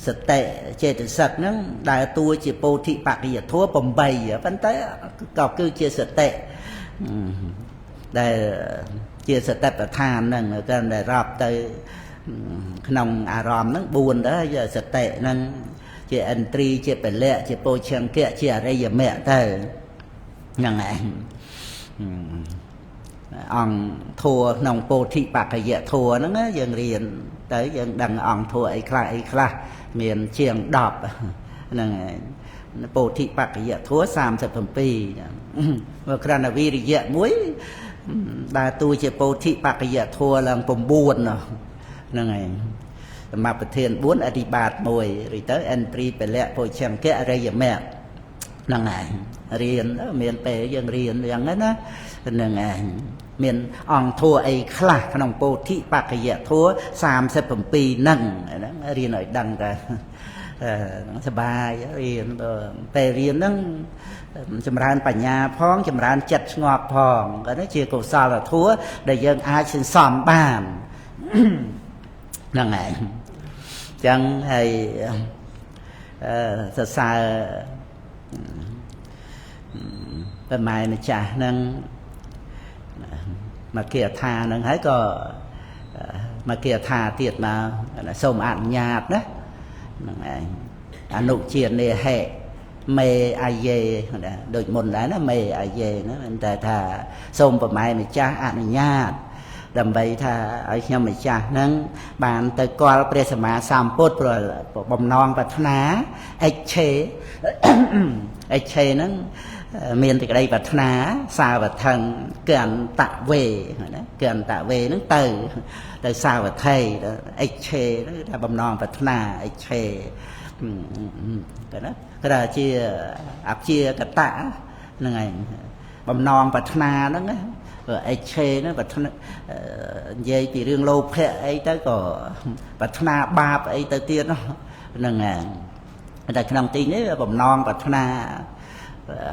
សតិចេតសិកហ្នឹងដែលតួជាពោធិបក្ខយធម៌8ប៉ុន្តែក៏គឺជាសតិដែលជាសតិប្បដ្ឋានហ្នឹងតែរាប់ទៅក្នុងអារម្មណ៍ហ្នឹង4ដែរសតិហ្នឹងជាឥន្ទ្រីជាពលៈជាពោឆង្គៈជាអរិយមគ្គទៅហ្នឹងឯងអង្គធัวក្នុងពោធិបក្ខយធัวហ្នឹងយើងរៀនទៅយើងដឹងអង្គធัวអីខ្លះមានជាង10ហ្នឹងឯងពោធិបក្ខយធัว37មកក្រណវិរិយៈមួយដែលតួជាពោធិបក្ខយធัวឡើង9ហ្នឹងឯងសម្រាប់ប្រធាន4អធិបាត1ឬទៅឥន្ទ្រីពលៈពោឆង្គៈអរិយមគ្គហ្នឹងឯងរៀនមានពេលយើងរៀនយ៉ាងហ្នឹងណាហ្នឹងឯងមានអង្គធัวអីខ្លះក្នុងពោធិបក្ខយធัว37ហ្នឹងរៀនឲ្យដឹងតែសបាយរៀនពេលរៀនហ្នឹងចម្រើនបញ្ញាផងចម្រើនចិត្តស្ងប់ផងគាត់ជាកុសលធัวដែលយើងអាចសន្សំបានហ្នឹងឯងចឹងហើយសរសើរប្រម៉ែម្ចាស់ហ្នឹងមកគាថាហ្នឹងហើយក៏មកគាថាទៀតមកសូមអនុញ្ញាតណាហ្នឹងឯងអនុជានេហេមេអាយេដូចមុនដែរណាមេអាយេណាតែថាសូមប្រម៉ែម្ចាស់អនុញ្ញាតដើម្បីថាឲ្យខ្ញុំម្ចាស់ហ្នឹងបានទៅគាល់ព្រះសម្មាសម្ពុទ្ធព្រោះបំណងប្រាថ្នាអិច្ឆេហ្នឹងមានសេចក្តីប្រាថ្នាសាវថឹងកន្តវេណាកន្តវេហ្នឹងទៅសាវថីអិច្ឆេហ្នឹងថាបំណងប្រាថ្នាអិច្ឆេគេណាគេថាជាអព្យាកតៈហ្នឹងឯងបំណងប្រាថ្នាហ្នឹងណាអិច្ឆេហ្នឹងប្រាថ្នានិយាយពីរឿងលោភៈអីទៅក៏ប្រាថ្នាបាបអីទៅទៀតហ្នឹងឯងតែក្នុងទីនេះបំណងប្រាថ្នា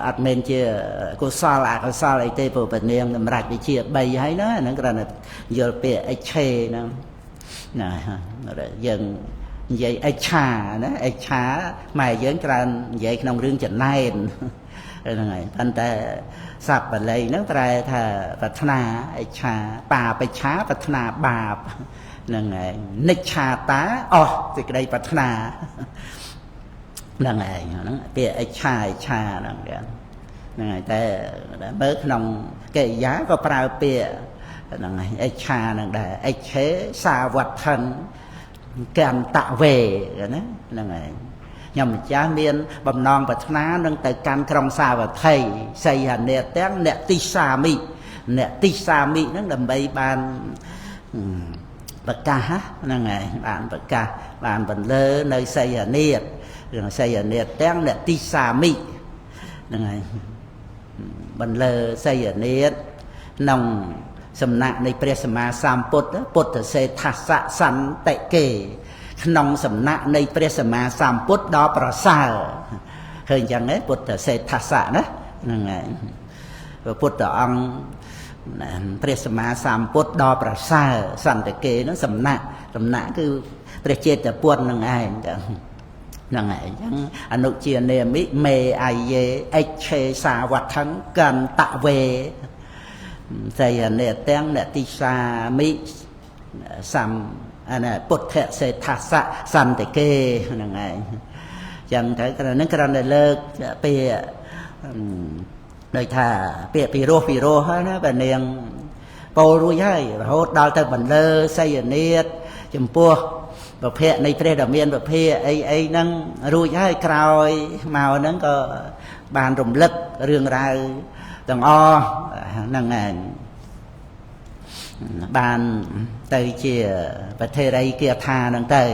អត់មែនជាកុសលអកុសលអីទេព្រោះពនាងសម្រាប់វិជា3ហើយណាហ្នឹងគ្រាន់តែយល់ពាក្យអិច្ឆេហ្នឹងណាយើងនិយាយអិច្ឆាណាអិច្ឆាម៉ែយើងច្រើននិយាយក្នុងរឿងចំណែនហ្នឹងហើយប៉ុន្តែសព្ទបាលីហ្នឹងប្រែថាប្រាថ្នាអិច្ឆាបាបិច្ឆាប្រាថ្នាបាបហ្នឹងហើយនិច្ឆាតាអស់សេចក្តីប្រាថ្នាហ្នឹងឯងហ្នឹងពាក្យអិច្ឆាហ្នឹងហ្នឹងហើយតែមើលក្នុងកិរិយាក៏ប្រើពាក្យហ្នឹងឯងអិច្ឆាហ្នឹងដែរអិច្ឆេសាវត្ថិកន្តវេណាហ្នឹងឯងខ្ញុំម្ចាស់មានបំណងប្រាថ្នានឹងទៅកាន់ក្រុងសាវត្ថីសីហនេទាំងអ្នកទិសាមិហ្នឹងដើម្បីបានប្រកាសហ្នឹងឯងបានប្រកាសបានបន្លឺនៅសីហនេរឿងសីហនេទាំងអ្នកទិសាមិហ្នឹងឯងបន្លឺសីហនេក្នុងសំណាក់នៃព្រះសម្មាសម្ពុទ្ធពុទ្ធសេដ្ឋសៈសន្តិកេក្នុងសំណាក់នៃព្រះសម្មាសម្ពុទ្ធដ៏ប្រសើរឃើញចឹងទេពុទ្ធសេដ្ឋសៈណាហ្នឹងហើយពុទ្ធអង្គព្រះសម្មាសម្ពុទ្ធដ៏ប្រសើរសន្តិកេហ្នឹងសំណាក់គឺព្រះចេតពុទ្ធនឹងឯងចឹងហ្នឹងហើយអញ្ចឹងអនុជានេមិមេអាយេអិច្ឆេសាវត្ថੰកន្តវេសីហនេទាំងអ្នកទិសាមិសំពុទ្ធសេដ្ឋសៈសន្តិកេហ្នឹងឯងចឹងទៅគ្រាន់តែលើកពាក្យដូចថាពាក្យពីរោះហើយណាបើនាងពោលរួចហើយរហូតដល់ទៅបន្លឺសីហនេចំពោះប្រភពនៃព្រះដ៏មានប្រភពអីហ្នឹងរួចហើយក្រោយមកហ្នឹងក៏បានរំលឹករឿងរ៉ាវទាំងអស់ហ្នឹងឯងបានទៅជាប្រធេរីគាថាហ្នឹងទៅ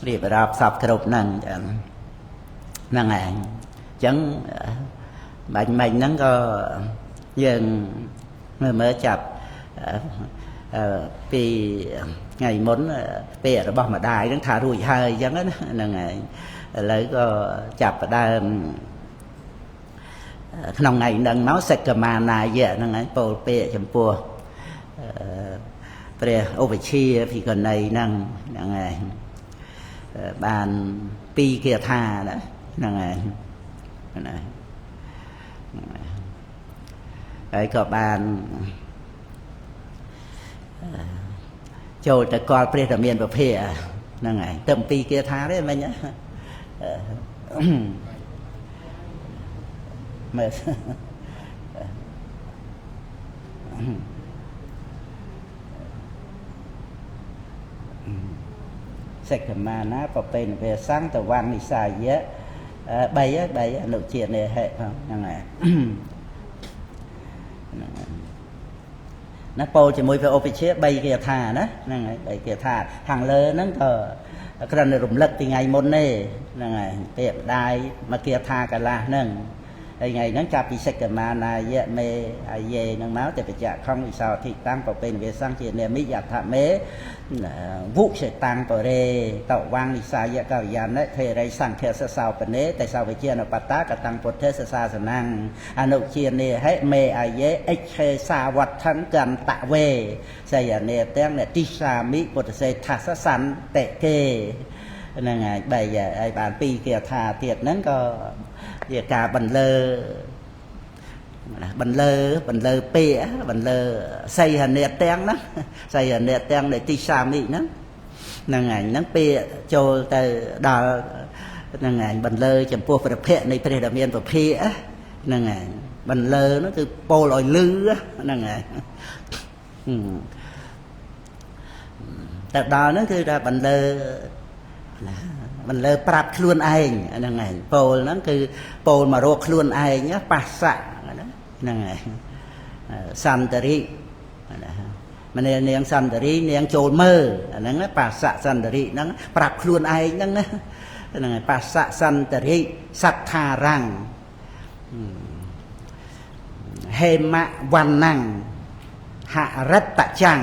រៀបរាប់សពគ្រប់ហ្នឹងហ្នឹងឯងអញ្ចឹងបាញ់ហ្នឹងក៏យើងមើលចាប់ពីថ្ងៃមុនពេលរបស់ម្ដាយហ្នឹងថារួចហើយអញ្ចឹងណាហ្នឹងឯងឥឡូវក៏ចាប់ផ្ដើមក្នុងថ្ងៃហ្នឹងមកសិក្ខមានាយៈហ្នឹងឯងពោលពាក្យចំពោះព្រះឧបជាភិក្ខុនីហ្នឹងឯង bàn pi kia tha đó này đấy có bànចូលតែគាត់ព្រះតមានប្រភេទហ្នឹងហើយទៅពីគេថាទេមិញមើលសេចក្មាណាប្រពៃណវាសង្ឃតវនិសាយៈ3អនុជានេហិហ្នឹងហើយណាពោលជាមួយព្រះឧបជា3គាថាណាហ្នឹងហើយ3គាថាខាងលើហ្នឹងក៏គ្រាន់តែរំលឹកពីថ្ងៃមុនទេហ្នឹងហើយពេលម្ដាយមកគាថាកន្លះហ្នឹងហើយថ្ងៃហ្នឹងចាប់ពីសិក្ខមាណាយៈមេអាយេហ្នឹងមកទៅបច្ចៈខំវិសោធិតាំងប្រពៃណវាសង្ឃជានេមិយថាមេវុសេតាំងបរេតវាំងនិសាយៈករិយានិថេរិសង្ឃសសោបនេតែសវិជាអនុបតាកតាំងពុទ្ធសាសនាអនុជានេហិមេអាយេអិឆេសាវត្ថិកន្តវេសយនេទាំងនេតិសាមិពុទ្ធសេដ្ឋសសន្តិកេហ្នឹងហើយ3ហើយបាន2គាថាទៀតហ្នឹងក៏ជាការបន្លឺពាក្យបន្លឺសីហនេទាំងណាសីហនេទាំងនៃទីសាមិហ្នឹងហ្នឹងហើយហ្នឹងពាក្យចូលទៅដល់ហ្នឹងហើយបន្លឺចំពោះព្រះភ័ក្ត្រនៃព្រះដ៏មានពភាកហ្នឹងហើយបន្លឺហ្នឹងគឺពោលឲ្យលឺហ្នឹងហើយទៅដល់ហ្នឹងគឺថាបន្លឺប្រាប់ខ្លួនឯងហ្នឹងហើយពោលហ្នឹងគឺពោលមករកខ្លួនឯងបស្សៈហ្នឹងហើយសន្តរិម្នានាងសន្តរីនាងចូលមើលអាហ្នឹងបស្សៈសន្តរិហ្នឹងប្រាប់ខ្លួនឯងហ្នឹងណាហ្នឹងហើយបស្សៈសន្តរិសត្ថារੰហេមវណ្ណੰហរិតចាំង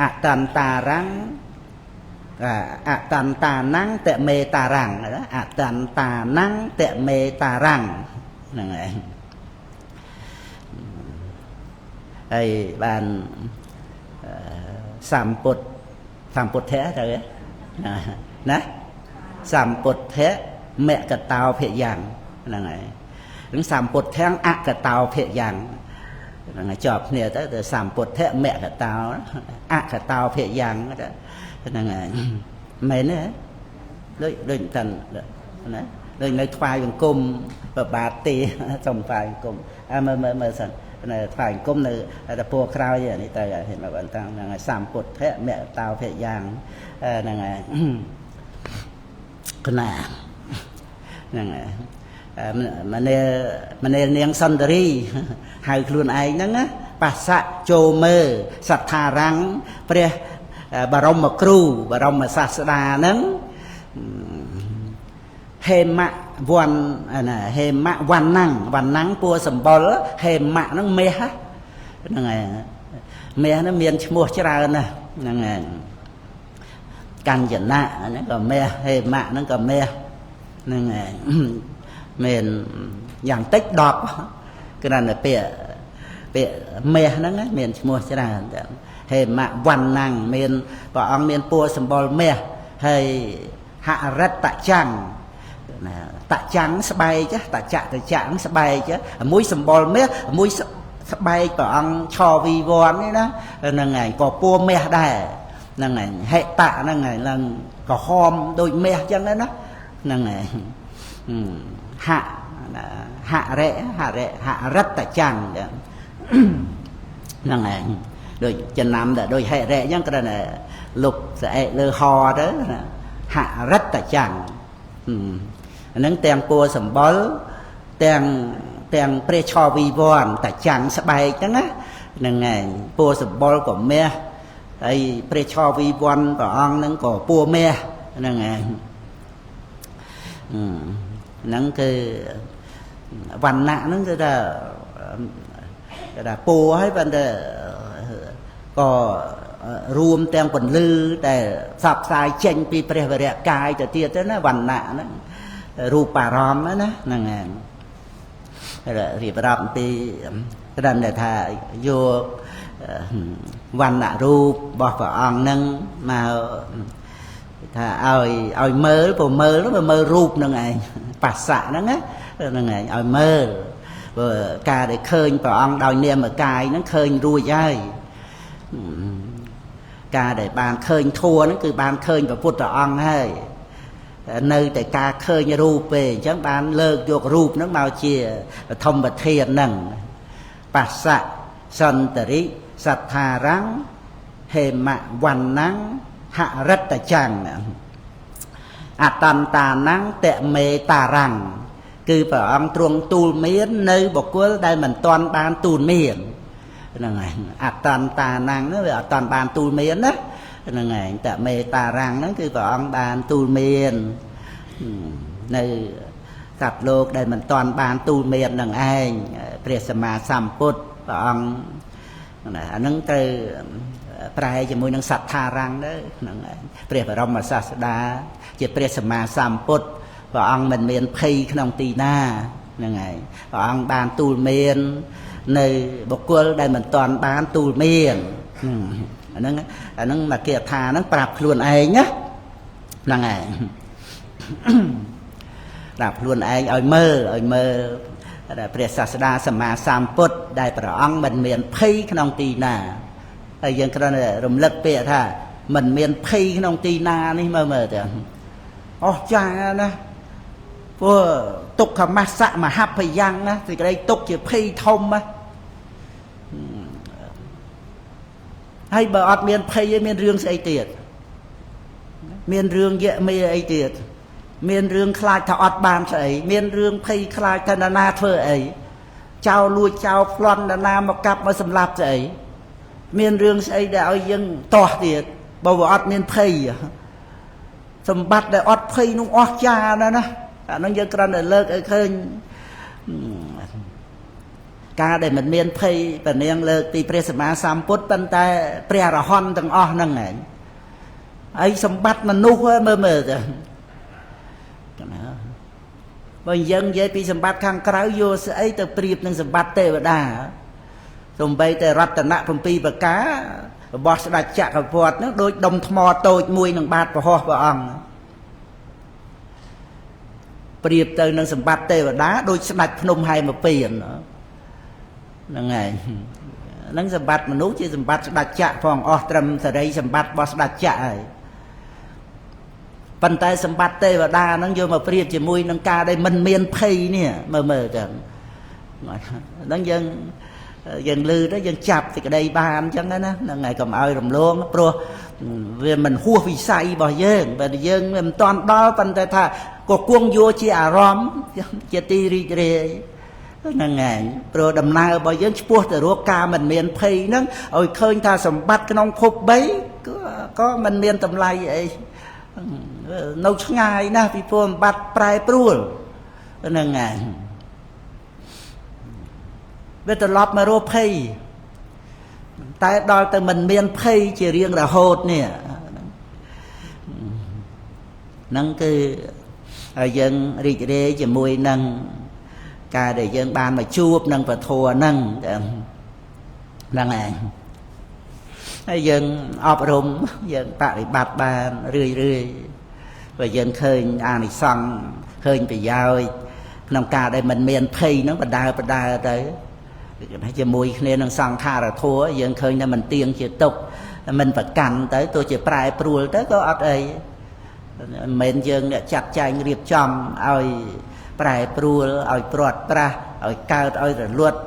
អតន្តារੰអតន្តាណੰតមេតារੰអតន្តាណੰតមេតារੰហ្នឹងហើយហើយបានសម្ពុទ្ធៈទៅណាសម្ពុទ្ធៈមគ្គតោភយ៉ាងហ្នឹងហើយនឹងសម្ពុទ្ធៈអកតោភយ៉ាងហ្នឹងហើយជាប់គ្នាទៅសម្ពុទ្ធៈមគ្គតោអកតោភយ៉ាងហ្នឹងហើយមែនទេដូចតាន់ណាដូចនៅថ្វាយបង្គំប្របាទទេសូមថ្វាយបង្គំមើលសិននៅថ្វាយបង្គំនៅតែពួរក្រោយនេះទៅហេតុមកបន្តហ្នឹងហើយសម្ពុទ្ធៈមគ្គតោភយ៉ាងហ្នឹងហើយកណាហ្នឹងហើយមនេនាងសន្តរីហៅខ្លួនឯងហ្នឹងណាបស្សៈចូលមើលសត្ថារੰព្រះបរមគ្រូបរមសាស្តាហ្នឹងហេមវណ្ណហេមវណ្ណੰពួរសម្បុរហេមហ្នឹងមេះហ្នឹងហើយមេះហ្នឹងមានឈ្មោះច្រើនណាស់ហ្នឹងហើយកញ្ចណៈហ្នឹងក៏មេះហេមហ្នឹងក៏មេះហ្នឹងហើយមានយ៉ាងតិច10គ្រាន់តែពាក្យមេះហ្នឹងមានឈ្មោះច្រើនហេមវណ្ណੰមានព្រះអង្គមានពួរសម្បុរមេះហើយហរិតចាំងតចាំងស្បែកតចៈស្បែកមួយសម្បុរមេះមួយស្បែកព្រះអង្គឆវីវ័ននេះណាហ្នឹងហើយក៏ពួរមេះដែរហ្នឹងហើយហេតៈហ្នឹងហើយឡើងក៏ហមដូចមេះអញ្ចឹងដែរណាហ្នឹងហើយហរិតចាំងហ្នឹងហើយដូចចំណាំតែដូចហេរៈអញ្ចឹងគ្រាន់តែលុបស្អែកលើហទៅហរិតចាំងអានឹងទាំងពួរសម្បុរទាំងព្រះឆវីវ័នតាចាំងស្បែកហ្នឹងណាហ្នឹងហើយពួរសម្បុរក៏មាសហើយព្រះឆវីវ័នព្រះអង្គហ្នឹងក៏ពួរមាសហ្នឹងហើយហ្នឹងគឺវណ្ណៈហ្នឹងគឺថាពួរហើយប៉ុន្តែក៏រួមទាំងពន្លឺតែផ្សព្វផ្សាយចេញពីព្រះវរៈកាយទៅទៀតទៅណាវណ្ណៈហ្នឹងរូបារម្មណ៍ណាហ្នឹងហើយរៀបរាប់ពីក្រាន់តែថាយក วัน รูป bỏ vào ông nâng mà thà ơi mơ bộ mơ nó mà mơ rụp nâng này bạc xạ nâng á nâng này ơi mơ vừa ca để khơi vào ông đòi niềm ở cài nó khơi rùi dây ca để bàn khơi thua nó cứ bàn khơi vào phút vào ông hay nơi để ca khơi như rụp về chẳng bàn lơ vô rụp nó mau chia thông bật thiền nâng bạc xạ sân tỉ sạch thà rắn hề mạ hoàn nắng hạ rất là chẳng tàn tà nắng tệ mê tà rằng cứ phải ông truông tu miến nơi bọc quốc đây mình toàn ban tu miến tàn tà nắng nó là toàn ban tu miến đó tệ mê tà rằng nó cứ phải ông ban tu miến nơi gặp lục đây mình toàn ban tu miến nâng anh Presama Samput và ông nâng từ prai cho môi nâng sạch tha răng đóព្រះបរមសាស្តាជាព្រះសម្មាសម្ពុទ្ធព្រះអង្គមិនមានភ័យក្នុងទីណាហ្នឹងហើយព្រះអង្គបានទូលមាននៅបុគ្គលដែលមិនតាន់បានទូលមានអាហ្នឹងមកគេថាហ្នឹងប្រាប់ខ្លួនឯងណាហ្នឹងហើយប្រាប់ខ្លួនឯងឲ្យមើលព្រះសាស្តាសម្មាសម្ពុទ្ធដែលព្រះអង្គមិនមានភ័យក្នុងទីណាហើយយើងគ្រាន់តែរំលឹកពាក្យថាមិនមានភ័យក្នុងទីណានេះមើលទៅអស់ចាណាព្រោះទុក្ខមស្សៈមហភយ៉ាងណាសេចក្តីទុក្ខជាភ័យធំណាហើយបើអត់មានភ័យឯងមានរឿងស្អីទៀតមានរឿងយៈមេអីទៀតមានរឿងខ្លាចថាអត់បានស្អីមានរឿងភ័យខ្លាចថានរណាធ្វើអីចោលលួចចោលប្លន់នរណាមកកាប់មកសម្លាប់ស្អីមានរឿងស្អីដែលឲ្យយើងតោះទៀតបើវាអត់មានភ័យសម្បត្តិដែលអត់ភ័យនោះអស់ចាណាណាអាហ្នឹងយើងគ្រាន់តែលើកឲ្យឃើញការដែលមិនមានភ័យពនាងលើកពីព្រះសម្មាសម្ពុទ្ធប៉ុន្តែព្រះអរហន្តទាំងអស់ហ្នឹងឯងហើយសម្បត្តិមនុស្សមើលទៅបើយើងនិយាយពីសម្បត្តិខាងក្រៅយកស្អីទៅប្រៀបនឹងសម្បត្តិទេវតាសំបីតែរតនៈ7ប្រការរបស់ស្ដេចចក្រពត្តិនោះដូចដុំថ្មតូចមួយនឹងបាតប្រហោះព្រះអង្គប្រៀបទៅនឹងសម្បត្តិទេវតាដូចស្ដេចភ្នំហែមពៀនហ្នឹងហើយហ្នឹងសម្បត្តិមនុស្សជាសម្បត្តិស្ដេចចក្រផងអស់ត្រឹមសេរីសម្បត្តិរបស់ស្ដេចចក្រហើយប៉ុន្តែសម្បត្តិទេវតាហ្នឹងយកមកប្រៀបជាមួយនឹងការដែលមិនមានភ័យនេះមើលទៅហ្នឹងយើងលឺទៅយើងចាប់សេចក្តីបានអញ្ចឹងណាហ្នឹងហើយកុំឲ្យរំលងព្រោះវាមិនហួសវិស័យរបស់យើងបើយើងមិនតាន់ដល់ប៉ុន្តែថាក៏គង់យកជាអារម្មណ៍ជាទីរីករាយហ្នឹងហើយព្រោះដំណើររបស់យើងឆ្ពោះទៅរកការមិនមានភ័យហ្នឹងឲ្យឃើញថាសម្បត្តិក្នុងភព3ក៏មិនមានតម្លៃអីនៅឆ្ងាយណាស់ពីព្រោះសម្បត្តិប្រែប្រួលហ្នឹងហើយវាត្រឡប់មករកភ័យតែដល់ទៅមិនមានភ័យជារៀងរហូតនេះហ្នឹងគឺយើងរីករាយជាមួយនឹងការដែលយើងបានមកជួបនឹងពធហ្នឹងហ្នឹងឯងហើយយើងអប់រំយើងបប្រតិបត្តិបានរឿយបើយើងឃើញអានិសង្សឃើញប្រយោជន៍ក្នុងការដែលមិនមានភ័យហ្នឹងបដើទៅជាមួយគ្នានឹងសង្ខារធัวយើងឃើញថាមិនទៀងជាទុកមិនប្រកាន់ទៅទោះជាប្រែប្រួលទៅក៏អត់អីមិនមែនយើងអ្នកចាត់ចែងរៀបចំឲ្យប្រែប្រួលឲ្យព្រាត់ប្រាសឲ្យកើតឲ្យរលត់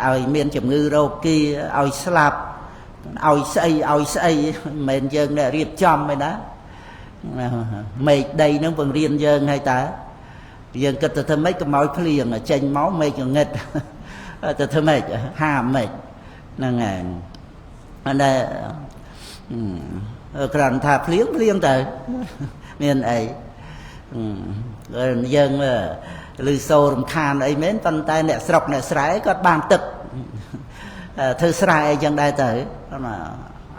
ឲ្យមានជំងឺរោគីឲ្យស្លាប់ឲ្យស្អីមិនមែនយើងអ្នករៀបចំទេណាមេឃដីនឹងបង្រៀនយើងហើយតើយើងគិតទៅធ្វើម៉េចកុំឲ្យភ្លៀងចេញមកមេឃងឹតទៅធ្វើម៉េចហាមម៉េចហ្នឹងហើយអត់ដែរគ្រាន់ថាភ្លៀងទៅមានអីយើងឮសូររំខានអីមែនប៉ុន្តែអ្នកស្រុកអ្នកស្រែគាត់បានទឹកធ្វើស្រែអីចឹងដែរទៅ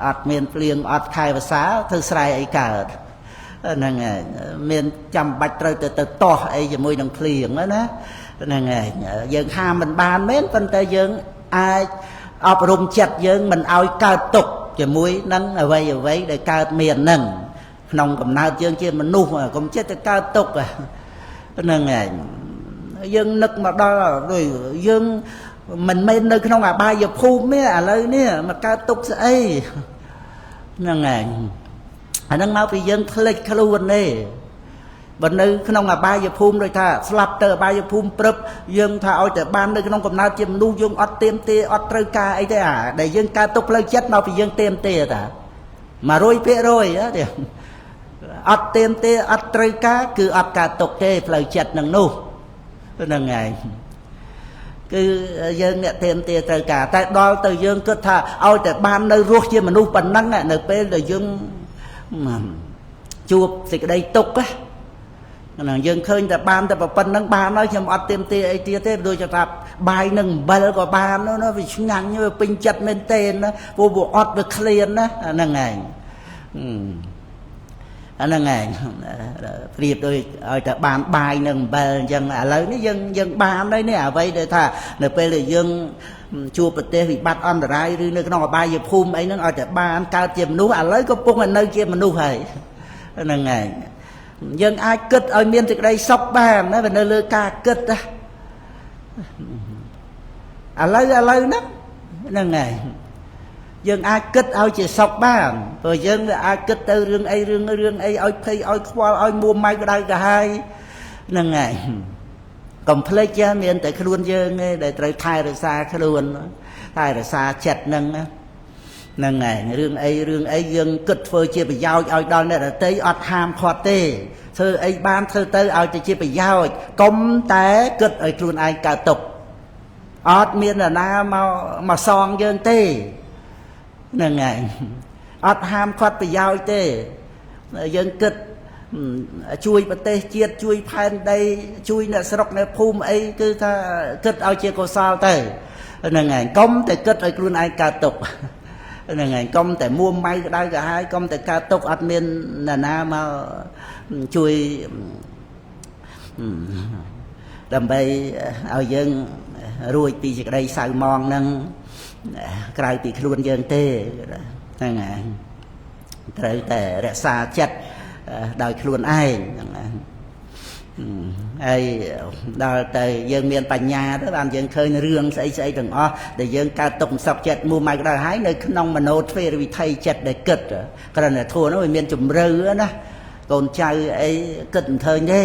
អត់មានភ្លៀងអត់ខែវស្សាធ្វើស្រែអីកើតហ្នឹងហើយមានចាំបាច់ត្រូវទៅតោះអីជាមួយនឹងភ្លៀងណាហ្នឹងហើយយើងហាមមិនបានមែនប៉ុន្តែយើងអាច អប់រំចិត្តយើងមិនឲ្យកើតទុក្ខជាមួយនឹងអ្វីអ្វីដែលកើតមាននឹងក្នុងកំណើតយើងជាមនុស្សកុំចិត្តទៅកើតទុក្ខហ្នឹងឯងយើងនឹកមកដល់ដូចយើងមិនមែននៅក្នុងអបាយភូមិទេឥឡូវនេះមកកើតទុក្ខស្អីហ្នឹងឯងអាហ្នឹងមកពីយើងភ្លេចខ្លួនទេបើនៅក្នុងអបាយភូមិដូចថាស្លាប់ទៅអបាយភូមិព្រឹបយើងថាឲ្យតែបាននៅក្នុងកំណើតជាមនុស្សយើងអត់ទៀមទាអត់ត្រូវការអីទេអាដែលយើងកើតទុកផ្លូវចិត្តមកពីយើងទៀមទាតា100%ទេអត់ទៀមទាអត់ត្រូវការគឺអត់កើតទុកទេផ្លូវចិត្តនឹងនោះហ្នឹងឯងគឺយើងអ្នកទៀមទាត្រូវការតែដល់ទៅយើងគិតថាឲ្យតែបាននៅរស់ជាមនុស្សប៉ុណ្ណឹងនៅពេលដែលយើងជួបសេចក្តីទុក្ខហ្នឹងយើងឃើញតែបានតែប៉ុណ្្នឹងបានហើយខ្ញុំអត់ទៀមទាអីទៀតទេដូចថាបាយនឹងអំបិលក៏បានណាវាឆ្ងាញ់វាពេញចិត្តមែនទេណាព្រោះវាអត់វាឃ្លានណាអាហ្នឹងឯងអាហ្នឹងឯងប្រៀបដូចឲ្យតែបានបាយនឹងអំបិលអញ្ចឹងឥឡូវនេះយើងបានហើយនេះអ្វីដែលថានៅពេលដែលយើងជួបប្រទេសវិបត្តិអន្តរាយឬនៅក្នុងអបាយភូមិអីហ្នឹងឲ្យតែបានកើតជាមនុស្សឥឡូវក៏ពុកនៅជាមនុស្សហើយហ្នឹងឯងយើងអាចគិតឲ្យមានសេចក្តីសុខបានណាវានៅលើការគិតណាឥឡូវហ្នឹងឯងយើងអាចគិតឲ្យជាសុខបានព្រោះយើងអាចគិតទៅរឿងអីឲ្យភ័យឲ្យខ្វល់ឲ្យមួម៉ៅក្តៅក្រហាយហ្នឹងឯងកុំភ្លេចចាមានតែខ្លួនយើងទេដែលត្រូវថែរក្សាខ្លួនថែរក្សាចិត្តហ្នឹងហ្នឹងឯងរឿងអីយើងគិតធ្វើជាប្រយោជន៍ឲ្យដល់អ្នកដទៃអត់ហាមឃាត់ទេធ្វើអីបានធ្វើទៅឲ្យទៅជាប្រយោជន៍កុំតែគិតឲ្យខ្លួនឯងកើតទុក្ខអត់មាននរណាមកសងយើងទេហ្នឹងឯងអត់ហាមឃាត់ប្រយោជន៍ទេយើងគិតជួយប្រទេសជាតិជួយផែនដីជួយអ្នកស្រុកអ្នកភូមិអីគឺថាគិតឲ្យជាកុសលទៅហ្នឹងឯងកុំតែគិតឲ្យខ្លួនឯងកើតទុក្ខហ្នឹងហើយកុំតែមួម៉ៅក្តៅក្រហាយកុំតែកើតទុកអត់មាននរណាមកជួយដើម្បីឲ្យយើងរួចពីសេចក្តីសៅមងហ្នឹងក្រៅពីខ្លួនយើងទេហ្នឹងហើយត្រូវតែរក្សាចិត្តដោយខ្លួនឯងហ្នឹងហើយដល់ទៅយើងមានបញ្ញាទៅបានយើងឃើញរឿងស្អីទាំងអស់ដែលយើងកើតទុកសោកចិត្តមួម៉ៅក្តៅហើយនៅក្នុងមโนទ្វេរវិថីចិត្តដែលគិតគ្រាន់តែធัวនោះវាមានជំរឿណាកូនចៅអីគិតមិនឃើញទេ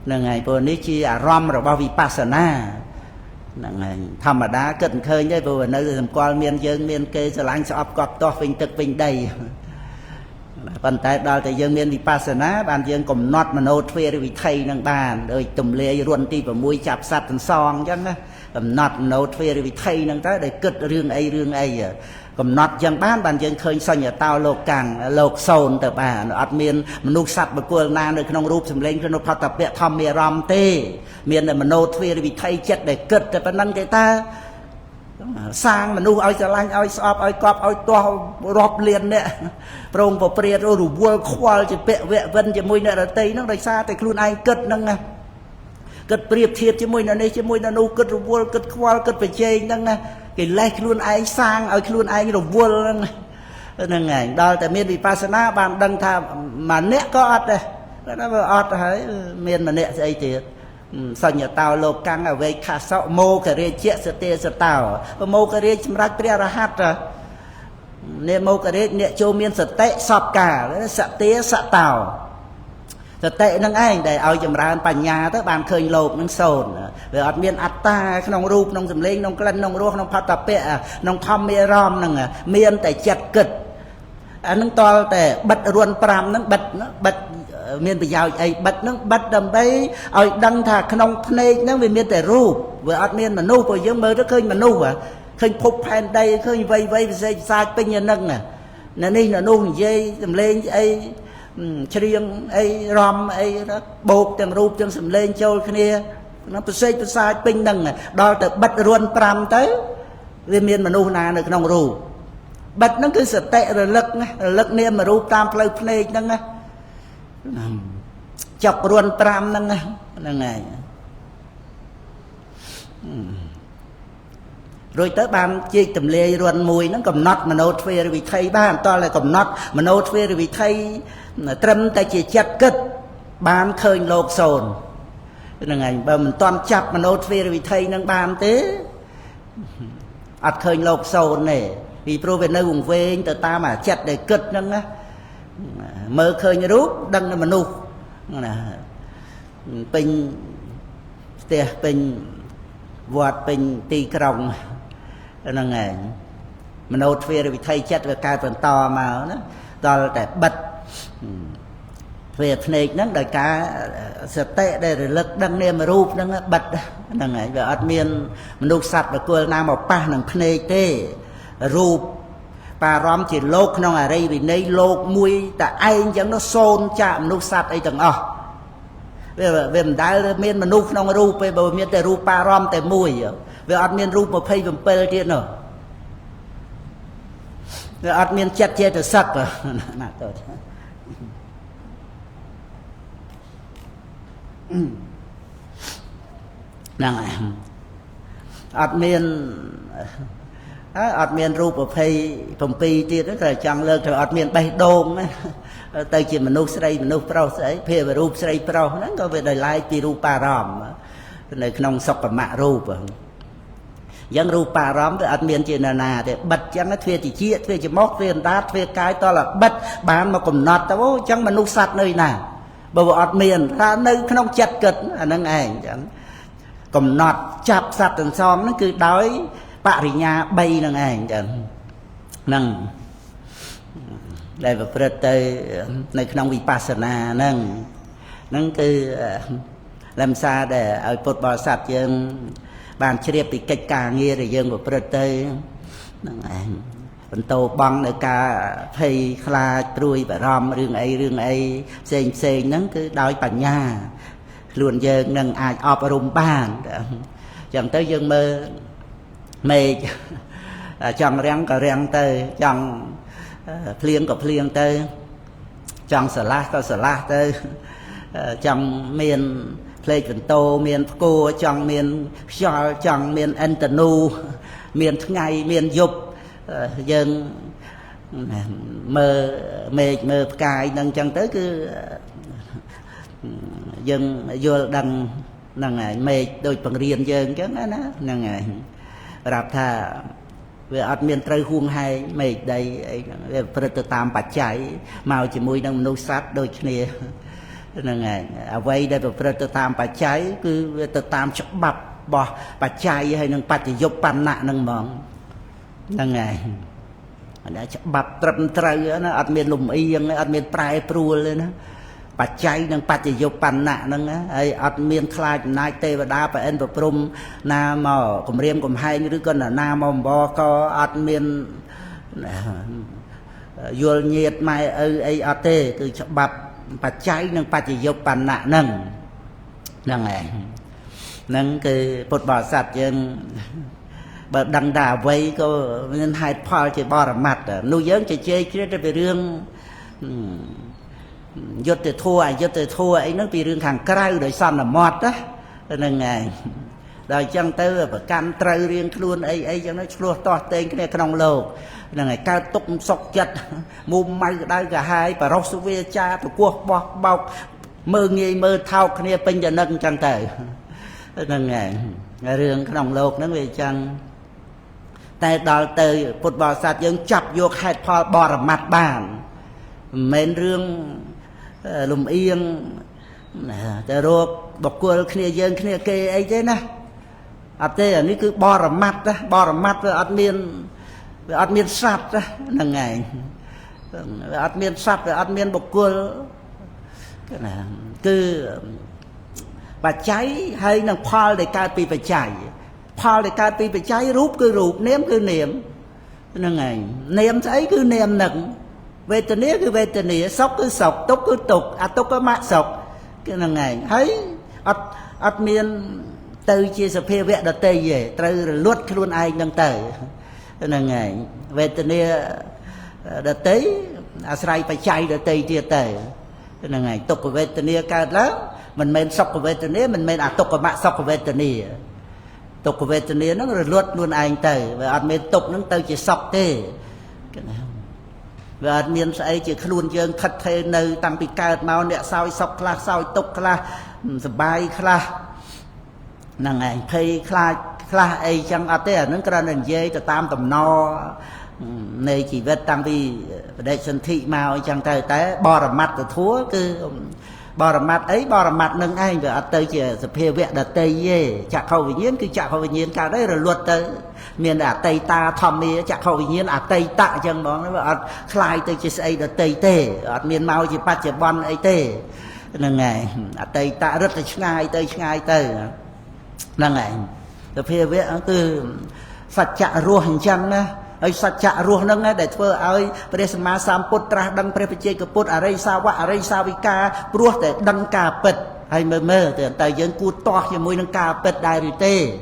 ហ្នឹងហើយព្រោះនេះជាអារម្មណ៍របស់វិបស្សនាហ្នឹងហើយធម្មតាគិតមិនឃើញទេព្រោះនៅសម្គាល់មានយើងមានគេស្រឡាញ់ស្អប់កប់ទាស់ពេញទឹកពេញដីប៉ុន្តែដល់តែយើងមានវិបស្សនាបានយើងកំណត់មโนទ្វេរវិថីនឹងបានដោយទម្លាយរុនទី6ចាប់សត្វទាំងសងអញ្ចឹងណាកំណត់មโนទ្វេរវិថីនឹងទៅដែលគិតរឿងអីកំណត់អញ្ចឹងបានយើងឃើញសញ្ញតោលោកកាំងលោកសូនទៅបានអត់មានមនុស្សសត្វបុគ្គលណានៅក្នុងរូបសម្លេងក្នុងផតពៈធម្មអារម្មណ៍ទេមានតែមโนទ្វេរវិថីចិត្តដែលគិតតែប៉ុណ្្នឹងទេតាសាងមនុស្សឲ្យស្រឡាញ់ឲ្យស្អប់ឲ្យកប់ឲ្យទាស់រាប់លានអ្នកប្រងប្រព្រាតរវល់ខ្វល់ជាពាក់វៈវិនជាមួយអ្នកដតីហ្នឹងដោយសារតែខ្លួនឯងគិតហ្នឹងគិតប្រៀបធៀបជាមួយនៅនេះជាមួយនៅនោះគិតរវល់គិតខ្វល់គិតប្រជែងហ្នឹងគេលេះខ្លួនឯងសាងឲ្យខ្លួនឯងរវល់ហ្នឹងឯងដល់តែមានវិបស្សនាបានដឹងថាម្នាក់ក៏អត់ដែរគាត់ថាអត់ហើយមានម្នាក់ស្អីទៀតសញ្ញតោលោកកាំងអវេខាសោមោគរាជៈសទេសតោមោគរាជសម្រាប់ព្រះរហ័តនេមោគរាជអ្នកចូលមានសតិសពកាលសទេសតោសតិនឹងឯងដែលឲ្យចម្រើនបញ្ញាទៅបានឃើញលោកនឹងសូន្យវាអត់មានអត្តាក្នុងរូបក្នុងសម្លេងក្នុងក្លិនក្នុងរសក្នុងផតពៈក្នុងធម្មអារម្មណ៍ហ្នឹងមានតែចិត្តគិតអានឹងតលតែបិទរួន5ហ្នឹងបិទមានប្រយោជន៍អីបិទហ្នឹងបិទដើម្បីឲ្យដឹងថាក្នុងភ្នែកហ្នឹងវាមានតែរូបវាអត់មានមនុស្សព្រោះយើងមើលទៅឃើញមនុស្សឃើញភពផែនដីឃើញវ័យពិសេសផ្សាយពេញអាហ្នឹងណានេះណានោះនិយាយសម្លេងអីច្រៀងអីរំអីបោកទាំងរូបទាំងសម្លេងចូលគ្នាប្រសេកប្រសាយពេញហ្នឹងដល់ទៅបិទរួន5ទៅវាមានមនុស្សណានៅក្នុងរូបបិទហ្នឹងគឺសតិរលឹកនាមរូបតាមផ្លូវភ្នែកហ្នឹងណាចប់រួន5ហ្នឹងហ្នឹងឯង rồi tới ban chia tầm lê ruộng mùi nó cầm nọt mà nốt về vì thầy ban to là cầm nọt mà nốt về vì thầy trâm tay chỉ chặt cất ban khơi lột sồn là ngày bà mình toàn chặt mà nốt về vì thầy nâng ban thế ắt khơi lột sồn này vì pro về nơi vùng về từ ta mà chặt để cất nâng á mơ khơi như rút đăng là mà nu bình tè bình vọt bình tì còng là ngày mà nốt về vì thầy chặt về cài phần to mà nó to là để bật về này nó đại cá sẽ tệ đây rồi lực đăng niêm mà rúp nó bật là ngày về admin mình đục sạch và cô nam một pa nằng này tê rúp bà rõm chỉ lột nó ở đây vì đây lột mùi tại ai chẳng nó xôn chạm đục sạch ấy chẳng về mình đã miền mà núp nó rúp về bờ miền để rúp bà rõm tại mùi về admin rúp một phay vòng pê kia nữa về admin chặt chết được sạch rồi năng admin rúp ở phay phòng pi tiết đó là chẳng lơ rồi admin bay đôn tới chỉ mình núp pro sẽ phê về rúp sấy pro nó có về đời lai pi rúp pa rom này không sọc cả mạ rúp dân rúp pa rom với admin chỉ là để bật chẳng nó thuê chỉ chia thuê chỉ móc thuê đá thuê cái to là bật bán mà còn nọt tao chẳng mà núp sạch nơi nào bởi vì admin ra nơi không chặt cật nâng ảnh chẳng còn nọt chạp sạch từng xóm nó cứ đói bạ rì nhà bay nâng ảnh chẳng nâng đây và phật tới này không vipassana nâng cứ làm sao để ở Phật bò sạch dân bàn chếp bị cách cả nghe rồi dân của phật tới nâng ảnh vẫn tô băng ở cả thầy khla trui và rom rương ấy xên nâng cứ đói bà nhà luôn dân nâng ai ọp rùm bàn chẳng tới dân mê chẳng răng có răng tới chẳng phliêng có phliêng tới chẳng sở lát tới chẳng miền plei vần tô miền cô chẳng miền cho chẳng miền antenu miền ngày miền dục dân mơ cài nâng chẳng tới cứ dân vô đăng nâng ngày mê đôi bằng riêng dân chứ nó nâng ngày rạp thà về admin trời huông hay mê đây về phật tam bạch chạy màu chỉ mùi nâng nô sát đôi kia nâng ngày ở đây đây về phật tam bạch chạy cứ về tam chọc bập bỏ bạch chạy hay nâng bạch chỉ dục pan nạ nâng mong nâng ngày đã chọc bập trầm trời nó admin lùm yên admin prai pru lên đó bà cháy nâng bà chỉ dục bàn nạ nâng ấy ọt miên khai nai tê và đá bà ên và prum na mò cùng riêng cùng hai như con là na mò bò có ọt miên vô nhiệt mai ấy ọt tê từ chọc bạp bà cháy nâng bà chỉ dục bàn nạ nâng này nâng cái bột bò sạch dân bà đăng đà vây có nên hai phò chỉ bò ra mặt nuôi dưỡng chỉ chê chứ về rương dốt từ thua ấy nó bị rương hàng cây đời son là mọt đó nên ngày đời chân tới và cam trời riêng luôn ấy cho nó luôn to tên cái này trong lầu là ngày cao túc sọc chật mùm may đây cả hai và rau su ve cha từ cuộc bọc mơ nghi mơ thao cái này pin giờ nâng chân tới nên ngày riêng trong lầu nó về chân tại đó từ một bò sạt dân chập vô hai pho bò ra mặt bàn men rương lùm yênแต่รูปบอกกูเคลียร์ยังเคลียร์เกย์ไอ้เจ้นะอันเจ้อันนี้คือบอร์มัดนะบอร์มัดอัดเมียนสัตว์นะนั่งไงอัดเมียนสัตว์อัดเมียนบอกกูคือปัจจัยให้นางพอลในการปีปัจจัยพอลในการปีปัจจัยรูปคือรูปเนียมคือเนียมนั่งไงเนียมใช้คือเนียมหนึ่งเวทนี้คือเวทนี้สกคือสกตุกคือตุกตุกก็มะสกcái là ngày thấy ắt miên từ chia sẻ phê vẽ đợt tây về từ luốt luôn ai nâng từ cái là ngày về từ này đợt tới Asrai phải chạy đợt tây chia tề cái là ngày tục của về từ này cao lắm mình men sọc của về từ này mình men tục của mạ sọc của về từ này tục của về này nó rồi luật luôn anh tới và ăn miên tục nó tới chỉ sọc tê cái này và ăn miên sẽ chỉ luôn dương thật thế nơi tăng bị cao máu nè sao sọc là sao tục là bài là năng ngày thay là ấy chẳng ở đây nó cái này dễ từ tam tầm no này chỉ biết tăng vì để sân thị màu chẳng tới té bò ra mặt từ thúa cứ bò ra mặt ấy bò ra mặt nâng anh về ở tây chỉ sập heo vẹn ở tây ye chặt khâu vì nhiên cứ chặt khâu vì nhiên cả đấy là luật tới miền ở tây ta thòm mi chặt khâu vì nhiên ở tây tạ chẳng đó nó ở khai tây chỉ xây ở tây tê ở miền mau chỉ bắt chỉ bon ấy tê nâng ngày ở tây tạ rất là ngay tây nâng ngày sập heo vẹn từ sạch chạ rùa hành chăng nè ấy sạch chạ rùa nâng để thưa ấy bây giờ mà sam put ra đăng pre bê cái put ở đây sao vì ca pruah để đăng cà pet hay mơ từ tại dân cút to cho môi đăng cà pet đại rồi tê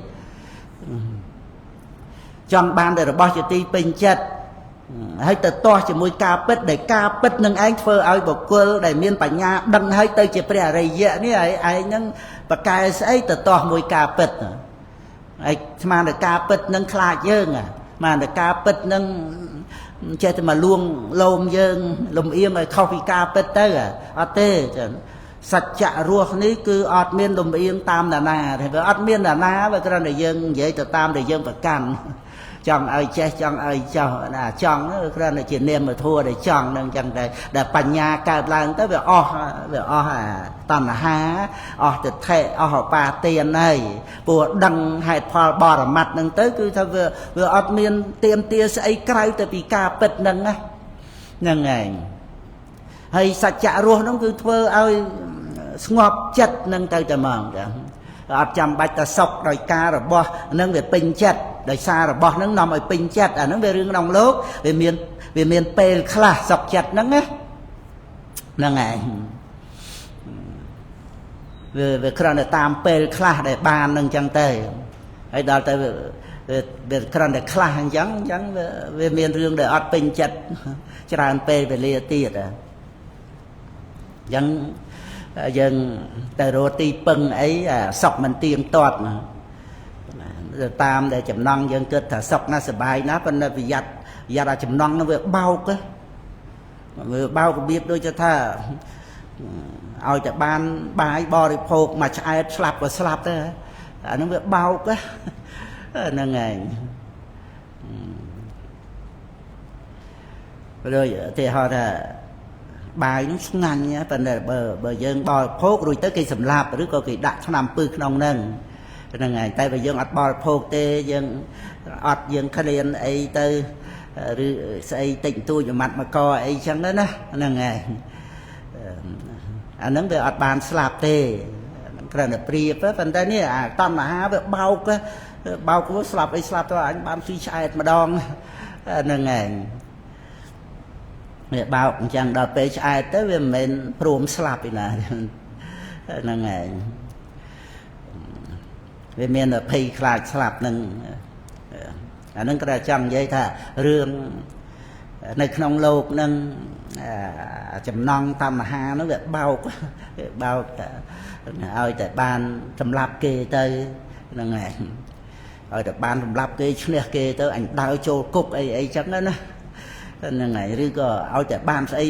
trong ban để bao nhiêu ti pin chật hay từ to cho môi cà pet để cà pet nâng anh thưa ấy bọc quơ để miên bả nhà đăng hay tới chỉ pre ở đây vậy ní ấy nâng bạc cài ấy từ to môi cà pet ấy mà để cà pet nâng khai dương à mà để ca pet nâng chơi thì mà luôn lôm dương lùm yên rồi không bị ca pet tới à ở tê sạch chạ ruột ní cứ ọt miên lùm yên tam là na thì với ọt miên là na với cái này dương vậy từ tam để dương phải cằn chọn ai che chọn ai cho là chọn cái này chỉ niệm mà thua để chọn nâng chẳng để bành nhà cả lần tới về toàn là há từ thệ ba tiền này của đăng hai pha bò ở mặt nâng tới cứ theo vừa ọt miên tiêm tia sẽ cái từ vì ca bật nâng á nâng ngày hay sạch chạ ruột nó cứ thưa ai ngọt chất nâng tới tờ mòn ọt chăm bạch ta sọc rồi ca rồi bò nâng về pin chất đời xa rồi bỏ nó nằm ở pin chặt nó về rừng đồng lốt về miền pê khla sọc chặt nó nghe là ngày về khăn để tam pê khla để bàn nâng chân tề hay đó tới về khăn để khla hàng trắng về miền rừng để ọt pin chặt tràn pê về lia tiệt à dân dân tại rồi ti pưng ấy sọc mình tiêm toạt tam để chấm nong dân kết thả sọc na sờ bài ná phần vì giặt là chấm nong nó vừa bao cái biết đôi cho tha ao cho ban bài bò đi phô mà chạy slap đó nó vừa bao cái nó ngày rồi thì họ là bài nó ngăn nhá phần là bờ dân bò phô rồi tới cây sầm lạp rồi có cái đặt nằm pư nong nâng nên ngày tay bây giờ ọt bò phô tê dân ọt dân khá liền ấy tư xây tỉnh tôi cho mặt mà co ấy chẳng đó nên ngày nâng về ọt bàn slap tê cái là priệp á phần đây nè toàn mà há về bao của slap thôi anh bám suy chạy mà đong nên ngày bao cũng chẳng đợt về chạy tới về mình prom slap này nên ngày về miền là pay khai slap nâng nâng cái chẳng vậy thà rương nơi không lâu nâng chấm non tam mà ha nó được bao ơi tại ban trầm lạp kê tới nâng này ơi tại ban trầm lạp kê tới anh đào cho cục ấy chắc đó nâng này rồi có ơi tại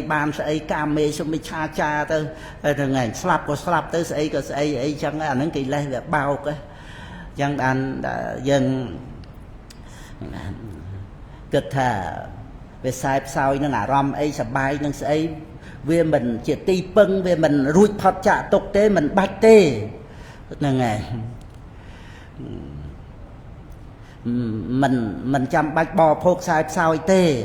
ban sẽ cam mê xong mới cha tới nâng này slap tới sẽ ấy chắc là nâng kỳ lên là bao cái dân anh dân cực thà về sai sao nó là rom ấy sập bài nó sẽ về mình chỉ ti pưng về mình rụt thoát chạ tục tế mình bắt tê là ngày mình chăm bạch bò phốt sai sao tê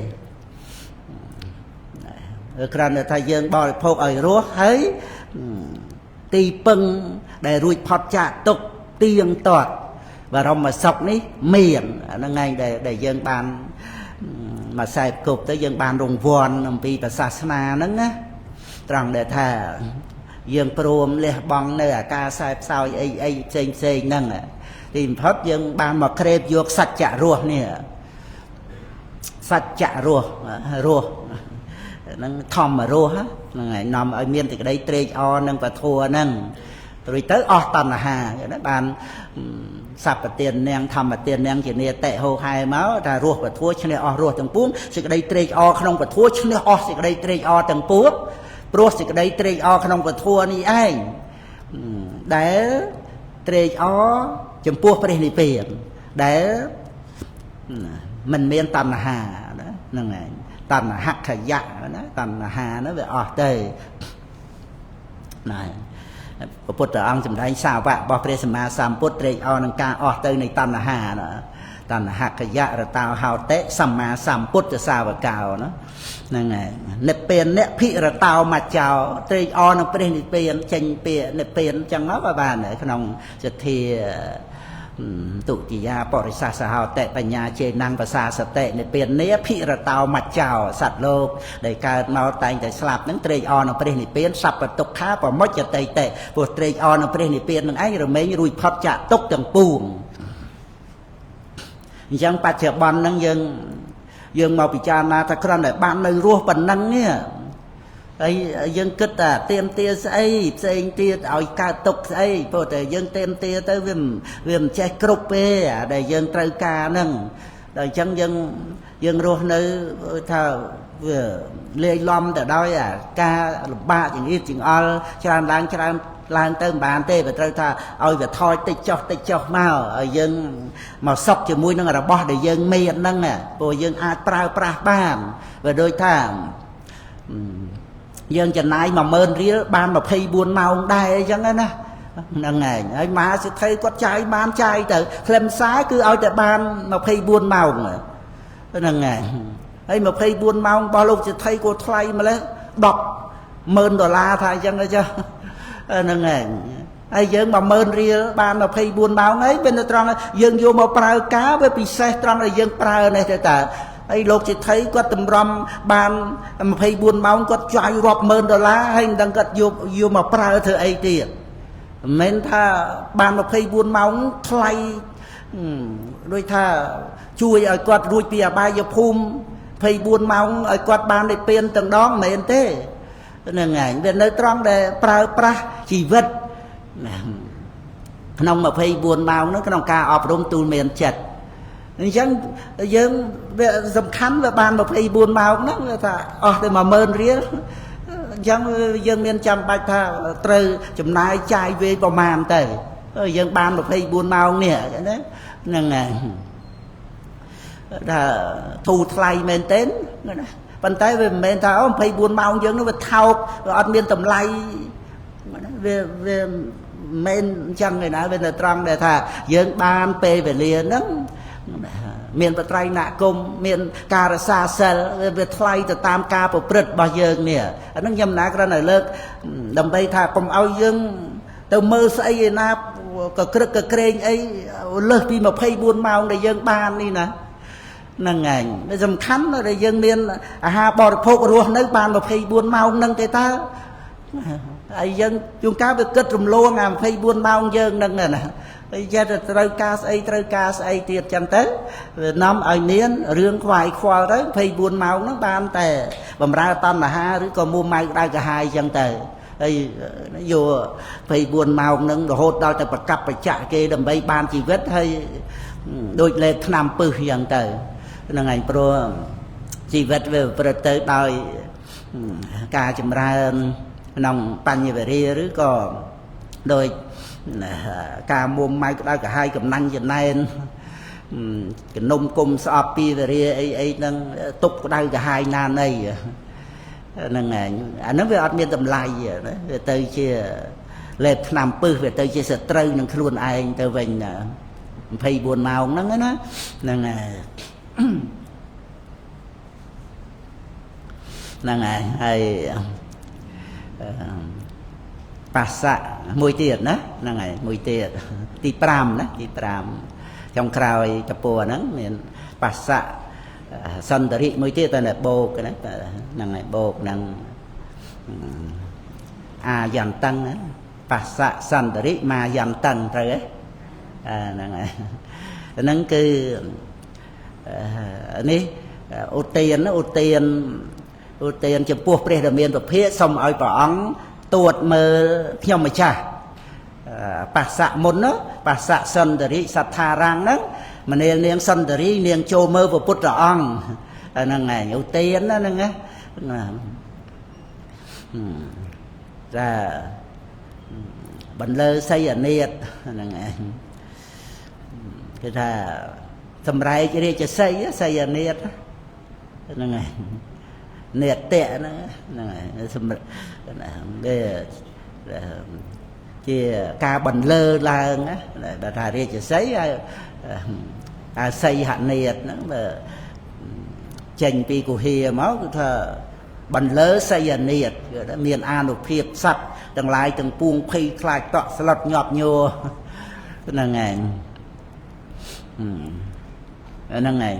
cái này thầy dân bò phốt ở rúa thấy ti pưng để rụt thoát chạ tục tiền tọt và rong mà sọc ní miệng nó ngay để dân bàn mà sai cục tới dân bàn rồng vòn vì bà sa na nâng á rằng để thà dân prom lê bong nơi ca sai sao ấy xây nâng tìm thoát dân bàn mà krep vô sạch chạ rùa nè sạch chạ rùa nâng thòm mà rùa hết ngày nằm ở miền thì cái đấy trê o nâng và thua nâng rồi tới o tần là hà bàn សัพពទាននាងធម្មទាននាងជានេតិហោហែមកថារស់ពធឈ្នះអស់រស់ទាំងពួងសេចក្តីត្រេកអរក្នុងពធឈ្នះអស់សេចក្តីត្រេកអរទាំងពួងព្រោះសេចក្តីត្រេកអរក្នុងពធនេះឯងដែលត្រេកអរចំពោះព្រះនិព្វានដែលមិនមានតណ្ហាណាហ្នឹងឯងតណ្ហខយៈណាតណ្ហានោះវាអស់ទៅណាព្រះពុទ្ធអង្គសម្ដែងសាវករបស់ព្រះសម្មាសម្ពុទ្ធត្រេកអរនឹងការអស់ទៅនៃតណ្ហាណាតណ្ហខយៈរតោហោតិសម្មាសម្ពុទ្ធសាវកោណាហ្នឹងហើយនិព្វានអ្នកភិរតោមច្ចោត្រេកអរនឹងព្រះនិព្វានចេញពីនិព្វានអញ្ចឹងមកបានក្នុងសទ្ធាទុតិយាបរិសាសហោតិបញ្ញាជេណੰភាសាសតិនិព្វាននេះភិរតោមច្ចោសត្វលោកដែលកើតមកតែងតែស្លាប់នឹងត្រេកអរនឹងព្រះនិព្វានសព្វទុក្ខាប្រមុចតិតិព្រោះត្រេកអរនឹងព្រះនិព្វាននឹងឯងរមែងរួចផុតចាកទុក្ខទាំងពួងអញ្ចឹងបច្ចុប្បន្នហ្នឹងយើងមកពិចារណាថាគ្រាន់តែបាននៅរស់ប៉ុណ្ណឹងនេះហើយយើងគិតថាទៀមទាស្អីផ្សេងទៀតឲ្យកើតទុកស្អីព្រោះតែយើងទៀមទាទៅវាមិនចេះគ្រប់ទេដែលយើងត្រូវការហ្នឹងដល់អញ្ចឹងយើងរស់នៅថាវាលាយឡំទៅដោយការលំបាកចង្អៀតចង្អល់ច្រើនឡើងទៅមិនបានទេបើត្រូវថាឲ្យវាថយតិចចុះមកឲ្យយើងមកសុខជាមួយនឹងរបស់ដែលយើងមានហ្នឹងព្រោះយើងអាចប្រើប្រាស់បានវាដូចថាយើងចំណាយ 10000 រៀលបាន24 ម៉ោងដែរអញ្ចឹងណាហ្នឹងឯងហើយមហាសិទ្ធិគាត់ចាយបានចាយទៅខ្លឹមសារគឺឲ្យតែបាន24 ម៉ោងហ្នឹងឯងហើយ24 ម៉ោងរបស់លោកសិទ្ធិគាត់ថ្លៃម្លេះ$10,000ថាអញ្ចឹងទៅចុះហ្នឹងឯងហើយយើង 10000 រៀលបាន24 ម៉ោងហើយវានៅត្រង់យើងយកមកប្រើការវាពិសេសត្រង់ដែលយើងប្រើនេះទៅតើហើយលោកសិទ្ធិគាត់តម្រាំបាន24 ម៉ោងគាត់ចាយរាប់$10,000ហើយមិនដឹងគាត់យកមកប្រើធ្វើអីទៀតមិនមែនថាបាន24 ម៉ោងថ្លៃដូចថាជួយឲ្យគាត់រួចពីអបាយភូមិ24 ម៉ោងឲ្យគាត់បាននិព្វានទាំងដងមិនមែនទេហ្នឹងហើយវានៅត្រង់ដែលប្រើប្រាស់ជីវិតក្នុង24 ម៉ោងនោះក្នុងការអប់រំទូលមានចិត្តអញ្ចឹងយើងវាសំខាន់វាបាន24 ម៉ោងហ្នឹងថាអស់ទៅ 10000 រៀលអញ្ចឹងយើងមានចាំបាច់ថាត្រូវចំណាយចាយវេប្រមាណទៅយើងបាន24 ម៉ោងនេះណាហ្នឹងហើយថាទូថ្លៃមែនទេណាប៉ុន្តែវាមិនមែនថា24 ម៉ោងយើងនោះវាថោកវាអត់មានតម្លៃវាមិនមែនអញ្ចឹងទេណាវានៅត្រង់ដែលថាយើងបានពេលវេលាហ្នឹងមានបត្រៃណគមមានការរក្សាសិលវាថ្លៃទៅតាមការប្រព្រឹត្តរបស់យើងនេះអាហ្នឹងខ្ញុំណាគ្រាន់តែលើកដើម្បីថាកុំឲ្យយើងទៅមើលស្អីឯណាក៏ក្រឹកក៏ក្រែងអីលើសពី24 ម៉ោងដែលយើងបាននេះណាហ្នឹងឯងវាសំខាន់ដែលយើងមានអាហារបរិភោគរស់នៅបាន24 ម៉ោងហ្នឹងទេតើហើយយើងជួនកាលវាគិតរំលងអា24 ម៉ោងយើងហ្នឹងណាហើយចេះតែត្រូវការស្អីទៀតចឹងទៅវានាំឲ្យមានរឿងខ្វាយខ្វល់ទៅ24 ម៉ោងហ្នឹងបានតែបំរើតណ្ហាឬក៏មួម៉ៅក្តៅក្រហាយចឹងទៅហើយយក24 ម៉ោងហ្នឹងរហូតដល់ទៅប្រកັບបច្ចៈគេដើម្បីបានជីវិតហើយដូចលេបថ្នាំពឹសចឹងទៅហ្នឹងឯងព្រោះជីវិតវាប្រព្រឹត្តទៅដោយការចម្រើនក្នុងបញ្ញវេរាឬក៏ដោយការមួម៉ៅក្តៅក្រហាយកំណាញ់ចំណែនកនុំគុំស្អប់ពីវេរាអីហ្នឹងទុកក្តៅក្រហាយណានៃហ្នឹងឯងអាហ្នឹងវាអត់មានតម្លៃណាវាទៅជាលេបថ្នាំពឹសវាទៅជាសត្រូវនឹងខ្លួនឯងទៅវិញ24 ម៉ោងហ្នឹងណាហ្នឹងហើយហ្នឹងហើយបាសៈមួយទៀតណាហ្នឹងហើយមួយទៀតទី5ណាទី5ចុងក្រោយតពួរហ្នឹងមានបាសៈសន្តរិមួយទៀតតែបោកណាហ្នឹងហើយបោកហ្នឹងអាយន្តឹងបាសៈសន្តរិមាយន្តឹងត្រូវទេហ្នឹងហើយហ្នឹងគឺនេះឧទានចំពោះព្រះរាមាភិក្ខសូមឲ្យព្រះអង្គទួតមើលខ្ញុំម្ចាស់ បស្សៈមុននោះបស្សៈសន្តរិសទ្ធារាំងហ្នឹងម្នាលនាងសន្តរីនាងចូលមើលព្រះពុទ្ធអង្គហ្នឹងឯងឧទានណាហ្នឹងណាចាបន្លឺសីនេតហ្នឹងឯងគឺថាសម្រែករាជសីសីនេតហ្នឹងឯងនេតៈហ្នឹងហើយសម្រាប់ជាការបន្លឺឡើងណាដែលថារាជសីអាសីហនេតហ្នឹងបើចេញពីគុហាមកគឺថាបន្លឺសីនេតមានអានុភាពសត្វទាំងឡាយទាំងពួងភ័យខ្លាចតក់ស្លុតញាប់ញ័រហ្នឹងឯងហ្នឹងឯង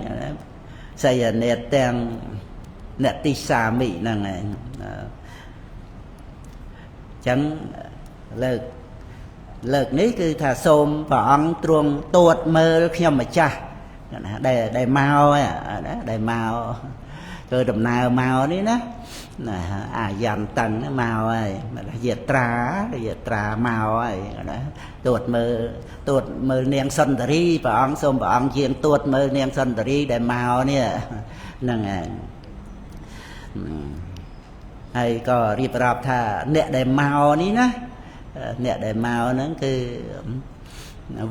សីនេតទាំងអ្នកទីសាមិហ្នឹងឯងចឹងលើកនេះគឺថាសូមព្រះអង្គទ្រង់ទួតមើលខ្ញុំម្ចាស់ដែលមកដែលមកធ្វើដំណើរមកនេះណាអាយ៉ាន់តឹងមកហើយយាត្រាមកហើយណាទួតមើលនាងសន្តរីព្រះអង្គសូមព្រះអង្គជាងទួតមើលនាងសន្តរីដែលមកនេះហ្នឹងហើយហើយក៏រៀបរាប់ថាអ្នកដែលមកនេះណាអ្នកដែលមកហ្នឹងគឺ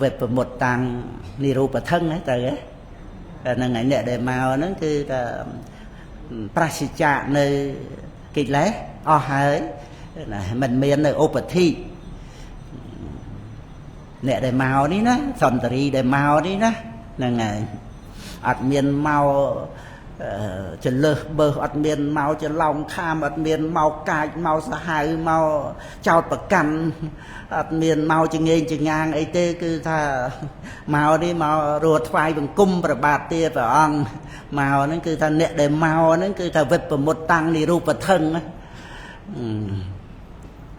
វេទប្រមុតតាំងនិរូបថឹងទៅហ្នឹងហើយអ្នកដែលមកហ្នឹងគឺថាប្រសិជ្ជៈនៅកិលេសអស់ហើយណាមិនមាននៅឧបធិអ្នកដែលមកនេះណាសន្តរីដែលមកនេះណាហ្នឹងហើយអត់មានមកចលើសបើអត់មានមកច្រឡំខាមអត់មានមកកាចមកសាហាវមកចោតប្រកាន់អត់មានមកចងេងចងាងអីទេគឺថាមកនេះមករស់ថ្វាយបង្គំប្របាទទាព្រះអង្គមកហ្នឹងគឺថាអ្នកដែលមកហ្នឹងគឺថាវិតប្រមុតតាំងនិរូបថឹង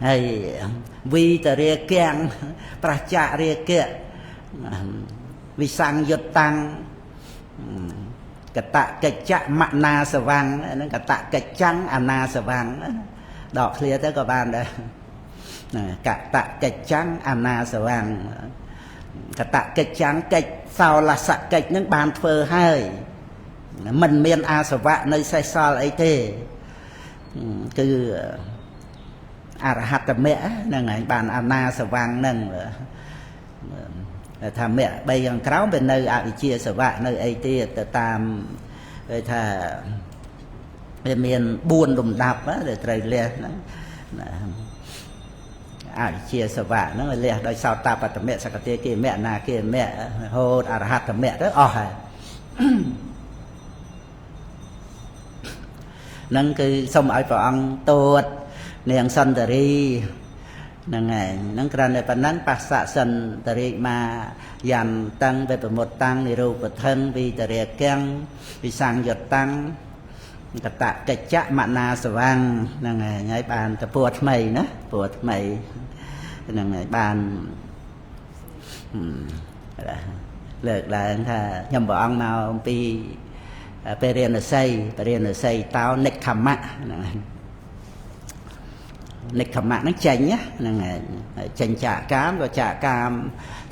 ហើយវីតរាគាំងប្រច្ចារាគៈវិសង្យុតតាំងកតកិច្ចមណាសវាំងហ្នឹងកតកិច្ចចាំងអនាសវាំងដកឃ្លាទៅក៏បានដែរកតកិច្ចចាំងអនាសវាំងកតកិច្ចចាំងកិច្ចសោលសកិច្ចហ្នឹងបានធ្វើហើយមិនមានអាសវៈនៅសេសសល់អីទេគឺអរហត្តមគ្គហ្នឹងហើយបានអនាសវាំងហ្នឹងថាមគ្គ3ខាងក្រោមវានៅអវិជ្ជាសវៈនៅអីទៀតទៅតាមគេថាវាមាន4លំដាប់ដែលត្រូវលះហ្នឹងអវិជ្ជាសវៈហ្នឹងលះដោយសោតបត្តមគ្គសកតិគិមគ្គអនាគិមគ្គរហូតអរហត្តមគ្គទៅអស់ហើយហ្នឹងគឺសូមឲ្យព្រះអង្គទួតនាងសន្តរីហ្នឹងហើយហ្នឹងគ្រាន់តែប៉ុណ្ណឹងបស្សៈសន្តរិមាយ៉ាន់តាំងវេប្រមុតតាំងនិរូបថឹងវិតរាគាំងវិសង្យុតតាំងកតកិច្ចមណាសវាំងហ្នឹងហើយបានតពួរថ្មីណាពួរថ្មីហ្នឹងហើយបានលើកឡើងថាខ្ញុំព្រះអង្គមកអំពីពេរិណសីតោនិក្ខមៈហ្នឹងហើយនិក្ខមៈហ្នឹងចេញហ្នឹងហើយចេញចាកកាមក៏ចាកកាម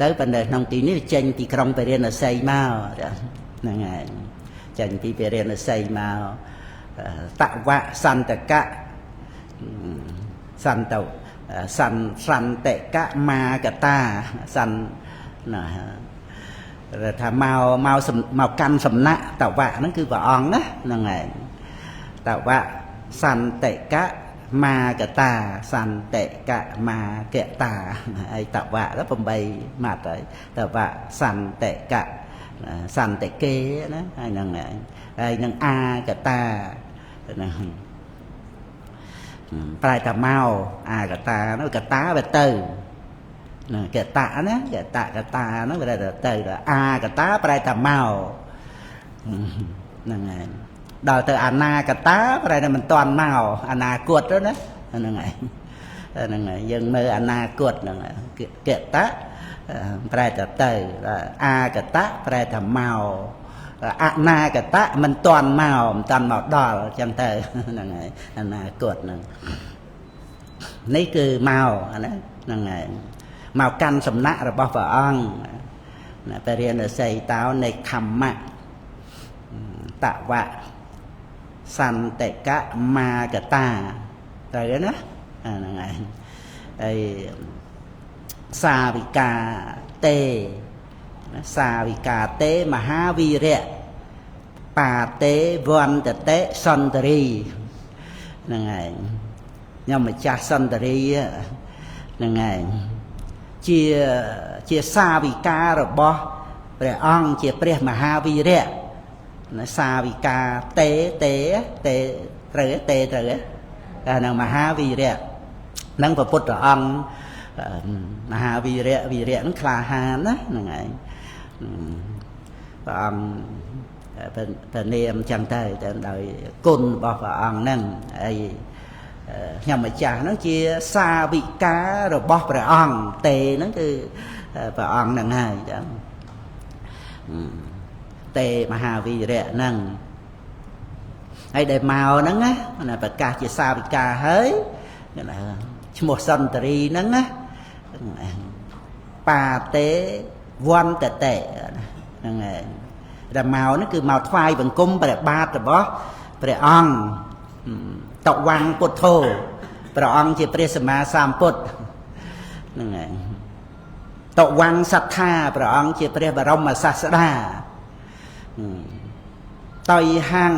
ទៅប៉ុន្តែក្នុងទីនេះចេញពីក្រុងពេរិណសីមកហ្នឹងហើយចេញពីពេរិណសីមកតវៈសន្តកៈសន្តិកៈមាកតាសន្ណាថាមកកាន់សំណាក់តវៈហ្នឹងគឺព្រះអង្គណាហ្នឹងហើយតវៈសន្តិកៈមាកតាសន្តិកៈមាកតាហើយតវៈទៅ8ម៉ាត់ហើយតវៈសន្តិកៈសន្តិកេណាហើយហ្នឹងហើយនឹងអាកតាហ្នឹងប្រែថាមកអាកតានោះកតាវាទៅណាកតាណាកតាហ្នឹងវាទៅអាកតាប្រែថាមកហ្នឹងហើយដល់ទៅអនាគតាប្រែថាមិនតាន់មកអនាគតទៅណាហ្នឹងហើយយើងមើលអនាគតហ្នឹងកតៈប្រែថាទៅអាកតៈប្រែថាមកអនាគតៈមិនតាន់មកដល់អញ្ចឹងទៅហ្នឹងហើយអនាគតហ្នឹងនេះគឺមកណាហ្នឹងហើយ មកកាន់សំណាក់របស់ព្រះអង្គបរិញ្ញាស័យតោនៃខម្មៈតវៈសន្តិកៈមាកតាត្រូវទេណាហ្នឹងហើយហើយសាវិកាតេសាវិកាតេមហាវីរៈបាតេវន្តតេសន្តរីហ្នឹងហើយខ្ញុំម្ចាស់សន្តរីហ្នឹងហើយជាសាវិការបស់ព្រះអង្គជាព្រះមហាវីរៈសាវិកាតេត្រូវអានឹងមហាវីរៈនឹងព្រះពុទ្ធអង្គមហាវីរៈហ្នឹងក្លាហានណាហ្នឹងហើយព្រះអង្គព្រះនាមចឹងទៅដោយគុណរបស់ព្រះអង្គហ្នឹងហើយខ្ញុំម្ចាស់ហ្នឹងជាសាវិការបស់ព្រះអង្គតេហ្នឹងគឺព្រះអង្គហ្នឹងហើយចឹងតេមហាវីរៈហ្នឹងហើយដែលមកហ្នឹងណាប្រកាសជាសាវិកាហើយឈ្មោះសន្តរីហ្នឹងណាបាតេវន្តតេហ្នឹងហើយដែលមកហ្នឹងគឺមកថ្វាយបង្គំព្រះបាទរបស់ព្រះអង្គតវ៉ាំងពុទ្ធោព្រះអង្គជាព្រះសម្មាសម្ពុទ្ធហ្នឹងហើយតវ៉ាំងសត្ថាព្រះអង្គជាព្រះបរមសាស្តាតៃហាំង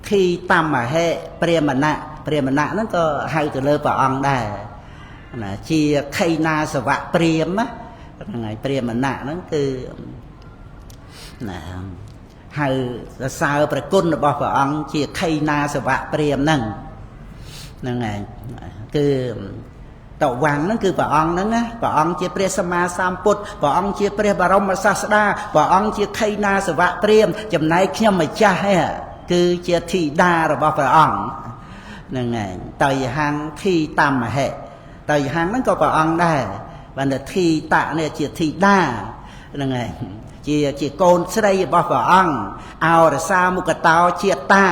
ខីតមហេព្រះមណៈហ្នឹងក៏ហៅទៅលើព្រះអង្គដែរណាជាខៃណាសវៈព្រាមហ្នឹងហើយព្រះមណៈហ្នឹងគឺណាហៅសរសើរព្រះគុណរបស់ព្រះអង្គជាខៃណាសវៈព្រាមហ្នឹងហើយគឺតវ៉ាំងហ្នឹងគឺព្រះអង្គហ្នឹងណាព្រះអង្គជាព្រះសម្មាសម្ពុទ្ធព្រះអង្គជាព្រះបរមសាស្តាព្រះអង្គជាខៃណាសវៈព្រាមចំណែកខ្ញុំម្ចាស់ហ្នឹងគឺជាធីតារបស់ព្រះអង្គហ្នឹងហើយតៃហាំងខីតមហេតៃហាំងហ្នឹងក៏ព្រះអង្គដែរបានតែធីតៈនេះជាធីតាហ្នឹងហើយជាកូនស្រីរបស់ព្រះអង្គអោរសាមុគតោជាតា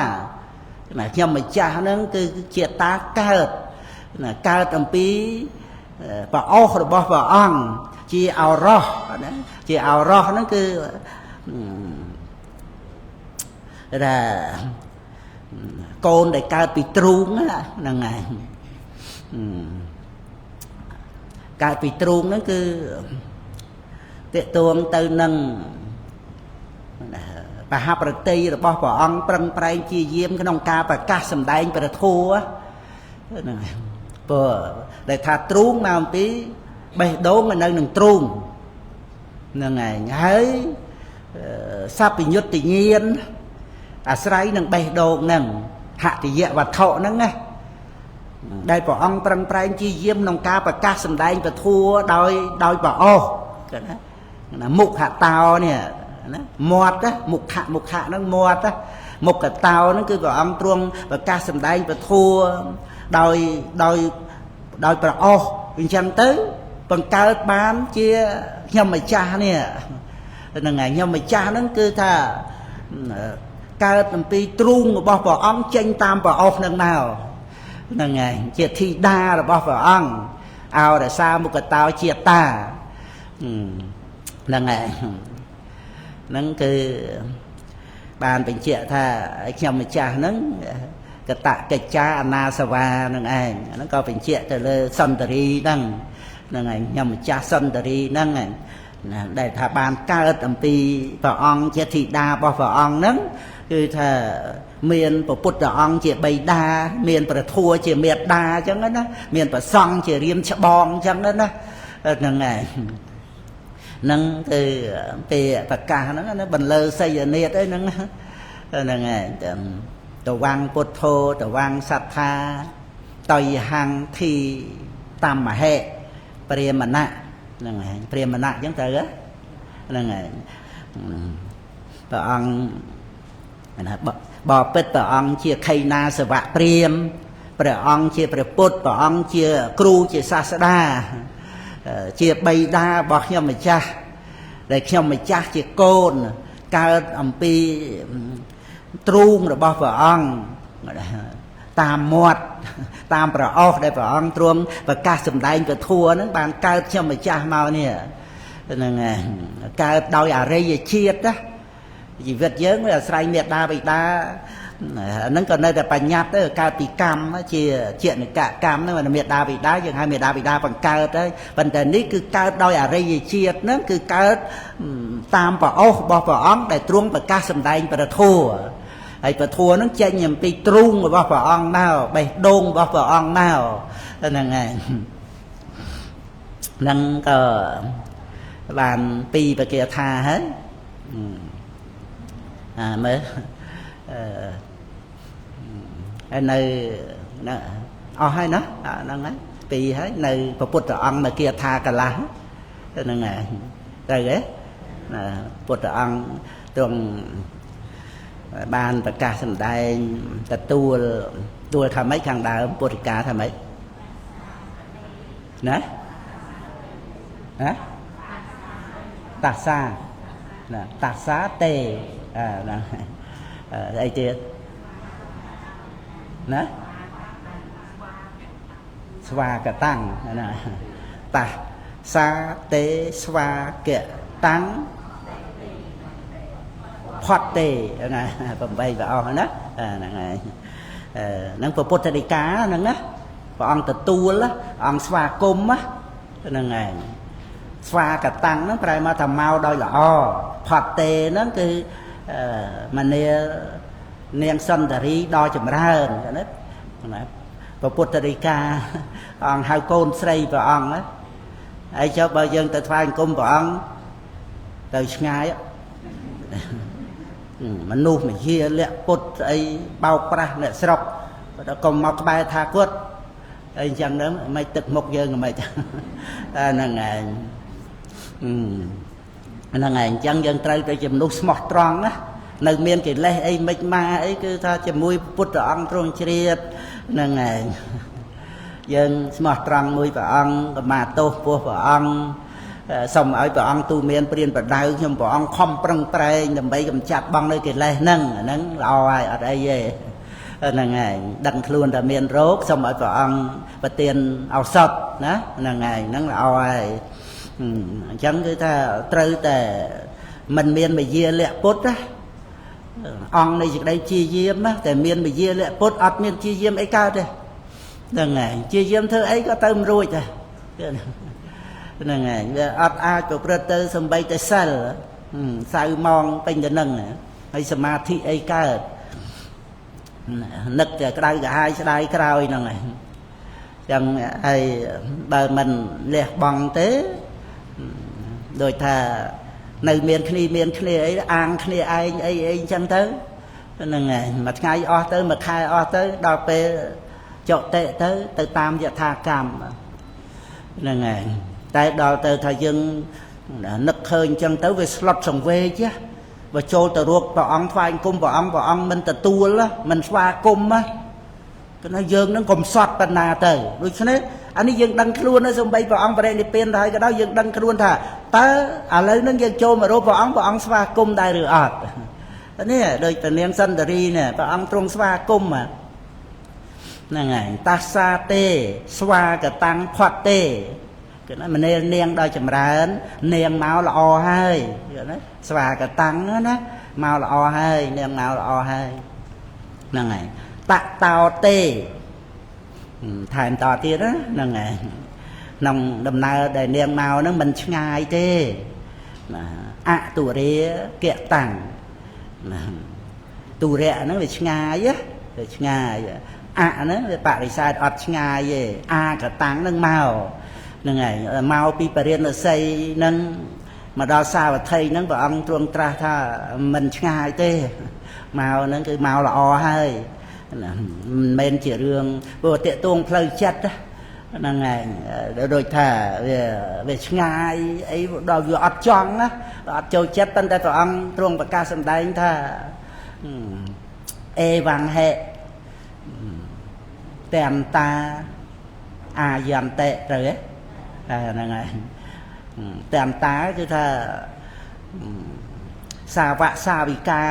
ណាខ្ញុំម្ចាស់ហ្នឹងគឺជាតាកើតណាកើតអំពីប្រអស់របស់ព្រះអង្គជាអរោះណាជាអរោះហ្នឹងគឺកូនដែលកើតពីទ្រូងហ្នឹងហើយកើតពីទ្រូងហ្នឹងគឺតេតួងទៅនឹងបហប្រតិរបស់ព្រះអង្គប្រឹងប្រែងជាយាមក្នុងការប្រកាសសម្ដែងព្រះធម៌ហ្នឹងហើយព្រោះដែលថាទ្រូងមកអំពីបេះដូងនៅនឹងទ្រូងហ្នឹងហើយសព្វញ្ញុត្តញាណអាស្រ័យនឹងបេះដូងហ្នឹងហតិយវត្ថុហ្នឹងណាដែលព្រះអង្គប្រឹងប្រែងជាយាមក្នុងការប្រកាសសម្ដែងពធัวដោយប្រអស់ណាមុខតោនេះណាមាត់ណាមុខហ្នឹងមាត់ណាមុខកតោហ្នឹងគឺព្រះអង្គទ្រង់ប្រកាសសម្ដែងពធัวដោយប្រអស់អញ្ចឹងទៅបង្កើតបានជាខ្ញុំម្ចាស់នេះហ្នឹងហើយខ្ញុំម្ចាស់ហ្នឹងគឺថាកើតអំពីទ្រូងរបស់ព្រះអង្គចេញតាមប្រអស់ហ្នឹងមកហ្នឹងហើយជាធីតារបស់ព្រះអង្គអោរសាមុគតោជាតាហ្នឹងហើយហ្នឹងគឺបានបញ្ជាក់ថាខ្ញុំម្ចាស់ហ្នឹងកតកិច្ចាអនាសវានឹងឯងហ្នឹងក៏បញ្ជាក់ទៅលើសន្តរីហ្នឹងហើយខ្ញុំម្ចាស់សន្តរីហ្នឹងណាដែលថាបានកើតអំពីព្រះអង្គជាធីតារបស់ព្រះអង្គហ្នឹងគឺថាមានព្រះពុទ្ធអង្គជាបិតាមានព្រះធัวជាមេត្តាអញ្ចឹងណាមានព្រះសង្ឃជារៀមច្បងអញ្ចឹងណាហ្នឹងហើយហ្នឹងគឺពេលប្រកាសហ្នឹងណាបន្លឺសីយនេតអីហ្នឹងហ្នឹងហើយតវ៉ាំងពុទ្ធោតវ៉ាំងសត្ថាតៃហាំងធី តាមមហេព្រាមណៈហ្នឹងហើយព្រាមណៈអញ្ចឹងត្រូវហ្នឹងហើយព្រះអង្គណាបបិទ្ធព្រះអង្គជាខៃណាសវៈព្រាមព្រះអង្គជាព្រះពុទ្ធព្រះអង្គជាគ្រូជាសាស្តាជាបិតារបស់ខ្ញុំម្ចាស់ដែលខ្ញុំម្ចាស់ជាកូនកើតអំពីទ្រូងរបស់ព្រះអង្គ tam mọt tam bà ốc để bà ông truông và ca sầm đáy và thua nó bàn cao cho mà cha mau nè cao đôi à rây về chiết đó vì vật dớn là say miệt đa bị đa nó còn đây là bà nhát đó cao tỷ cam chia chuyện cả cam nó mà miệt đa bị đá nhưng hai miệt đa bị đa bằng cao đấy vấn đề ní cứ cao đôi à rây về chiết nó cứ cao tam bà ốc bỏ bà ông để truông và ca sầm đáy và thua ai bà thua nó chạy nhầm pi trung mà bỏ bà ông nào bày đôn bỏ bà ông nào là ngày năng có bàn pi và kia tha hết mới nơi hay nó năng ấy pi hết nơi bà bút ông mà kia tha cả lá năng ngày rồi đấy bút ông trong banประกาศ សម្ដែង ទទួលថាម៉េចខាងដើមពុទ្ធិកាថាម៉េចណាតាសាណាតាសាទេណាអីទៀតណាស្វាកតាំងណាតាសាទេស្វាកតាំងផត់ទេណា8ព្រះអង្គណាហ្នឹងហើយហ្នឹងពុទ្ធដីកាហ្នឹងណាព្រះអង្គទទួលអង្គស្វាគមន៍ហ្នឹងហើយស្វាកតាំងហ្នឹងប្រែមកថាមកដោយល្អផត់ទេហ្នឹងគឺមនានាងសន្តារីដ៏ចម្រើនណាពុទ្ធដីកាអង្គហៅកូនស្រីព្រះអង្គណាហើយចុះបើយើងទៅថ្វាយអង្គមព្រះអង្គទៅឆ្ងាយមនុស្សជាលក្ខពុតអីបោកប្រាស់អ្នកស្រុកកុំមកក្បែរថាគាត់អីអញ្ចឹងហ្នឹងមិនទឹកមុខយើងមិនតែហ្នឹងឯងហ្នឹងឯងអញ្ចឹងយើងត្រូវទៅជាមនុស្សស្មោះត្រង់ណានៅមានកិលេសអីមិនម៉ាអីគឺថាជាមួយពុទ្ធអង្គទ្រង់ជ្រាបហ្នឹងឯងយើងស្មោះត្រង់មួយព្រះអង្គកម្មាទោសពោះព្រះអង្គសូមឲ្យព្រះអង្គទូមានព្រានប្រដៅខ្ញុំព្រះអង្គខំប្រឹងប្រែងដើម្បីកម្ចាត់បងនៅកិលេសហ្នឹងហ្នឹងល្អហើយអត់អីទេហ្នឹងហើយដឹងខ្លួនថាមានរោគសូមឲ្យព្រះអង្គប្រទានឱសថណាហ្នឹងហើយហ្នឹងល្អហើយអញ្ចឹងគឺថាត្រូវតែមិនមានវិជាលក្ខពុទ្ធណាអង្គនៃសេចក្តីជាយាមណាតែមានវិជាលក្ខពុទ្ធអត់មានជាយាមអីកើតទេហ្នឹងហើយជាយាមធ្វើអីក៏ទៅមិនរួចដែរហ្នឹងហើយវាអត់អាចប្រព្រឹត្តទៅសំបីតែសិលសៅម៉ងពេញទៅនឹងហើយសមាធិអីកើតនឹកតែក្តៅក្រហាយស្ដាយក្រោយហ្នឹងហើយចឹងហើយបើមិនលះបង់ទេដូចថានៅមានគ្នាអីអាងគ្នាឯងអីអីចឹងទៅហ្នឹងហើយមួយថ្ងៃអស់ទៅមួយខែអស់ទៅដល់ពេលចុតិទៅតាមយថាកម្មហ្នឹងហើយតែដល់ទៅថាយើងនឹកឃើញអញ្ចឹងទៅវាស្លុតសង្វេគបើចូលទៅរកព្រះអង្គថ្វាយអង្គមព្រះអង្គមិនទទួលមិនស្វាគមន៍គឺថាយើងនឹងកំសត់បណ្ណាទៅដូច្នេះអានេះយើងដឹងខ្លួនហើយសំបីព្រះអង្គបរិនិព្វានទៅហើយក៏ដោយយើងដឹងខ្លួនថាតើឥឡូវហ្នឹងយើងចូលមករកព្រះអង្គស្វាគមន៍ដែរឬអត់នេះដូចតានាងសន្តារីនេះព្រះអង្គទ្រង់ស្វាគមន៍ហ្នឹងហើយតាសាទេស្វាកតាំងផត់ទេគឺណាមនានាងដល់ចម្រើននាងមកល្អហើយណាស្វាកតាំងណាមកល្អហើយនាងមកល្អហើយហ្នឹងហើយតតោទេថែមតទៀតហ្នឹងហើយក្នុងដំណើរដែលនាងមកហ្នឹងមិនឆ្ងាយទេណាអទុរាកតាំងណាទុរៈហ្នឹងវាឆ្ងាយវាឆ្ងាយអហ្នឹងវាបរិស័ទអត់ឆ្ងាយទេអាកតាំងហ្នឹងមកហ្នឹងហើយមកពីបរិញ្ញាស័យហ្នឹងមកដល់សាវត្ថីហ្នឹងព្រះអង្គទ្រង់ត្រាស់ថាមិនឆ្ងាយទេមកហ្នឹងគឺមកល្អហើយមិនមែនជារឿងព្រោះតាកតួងផ្លូវចិត្តហ្នឹងហើយដូចថាវាឆ្ងាយអីដល់វាអត់ចង់ណាអត់ចូលចិត្តប៉ុន្តែព្រះអង្គទ្រង់ប្រកាសសម្ដែងថាអេវង្ហេតែមតាអាយន្តិត្រូវទេហ្នឹងហើយតែមតាគឺថាសាវកសាវិកា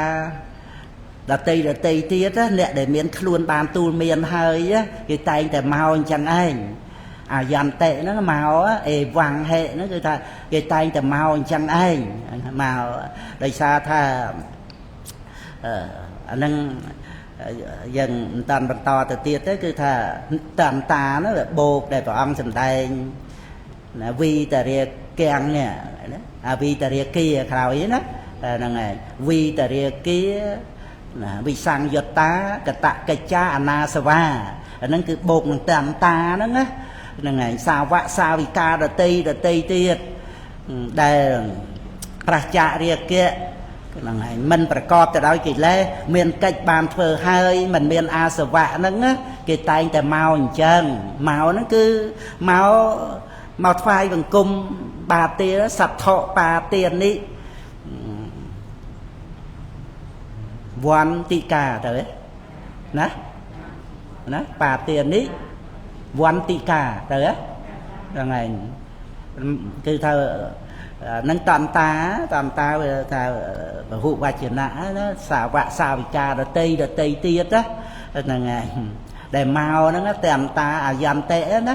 đợt tây tiết á nè để miền khuôn bàn tu miền hơi á cái tayแต่màu chẳng anh dàn tệ nó màu á vàng hệ nóคือថាcái tayแต่màu chẳng anh màu đây xa tha nâng dần tàn bật to từ tiết đấy cứ thà tàn tà nó là bột để vào ông sầm tay vi tà ria keng nè vi tà ria kia khảo ý đó là ngày vi tà ria kia vì sang giọt tá cả tạ cái cha anasava nó cứ bột tàn tà đó á là ngày sao vạ sao vì ca đợt tây tiết đây pracha ria kia là ngày mình phải co từ đó kỳ lê miền cách bàn phở hơi mình miền a sờ vạ nó á cái tayแต่màu chân màu nó cứ màu phai bằng cung bà tia sập thọ bà tiền đi vòn tị cả tới nè bà tiền đi vòn tị cả tới là ngày cứ thơ nâng tạm tá thà hụ và chuyện nã nó xả vạ xào bị cha đợt tây tiết đó là ngày để màu nó tạm ta dàn tệ đó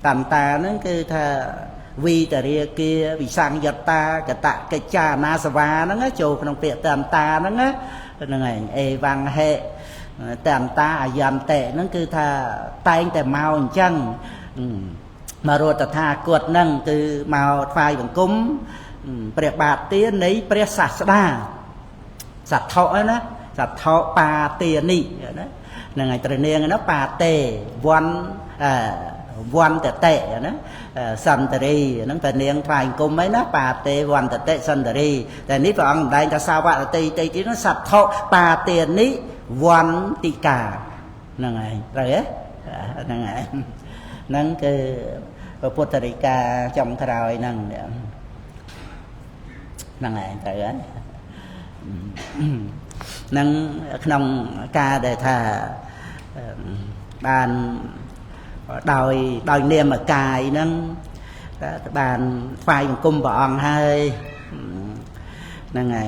tạm ta nó cứ thà vi tà ria kia vì sang giật ta cả tạ cái cha na sava nó chụp trong tiệm tạm ta nó là ngày vàng hệ tạm ta dàn tệ nó cứ thà tayแต่màu chân mà rồi ta tha cuột nâng từ màu phai bằng cúng bẹt bạt tiền đấy bẹt sạt thọ đó sạt thọ pa tiền đi đó là ngày trời niên nó pa tê vòn tệ đó sân tê nó trời niên phai cúng mấy nó pa tê vòn tệ sân têแต่นี้vào ông đây ta sao vậy tây tí nó sạt thọ pa tiền ní vòn tị cả là ngày rồi á là ngày nâng cáiพุทธริกาจำคราวนั่งเนี่ยนั่งไงแต่ก็นั่งขนมกาได้ท่าบานดอยเนียมมากายนั่งบานไฟกุมบ่องให้นั่งไง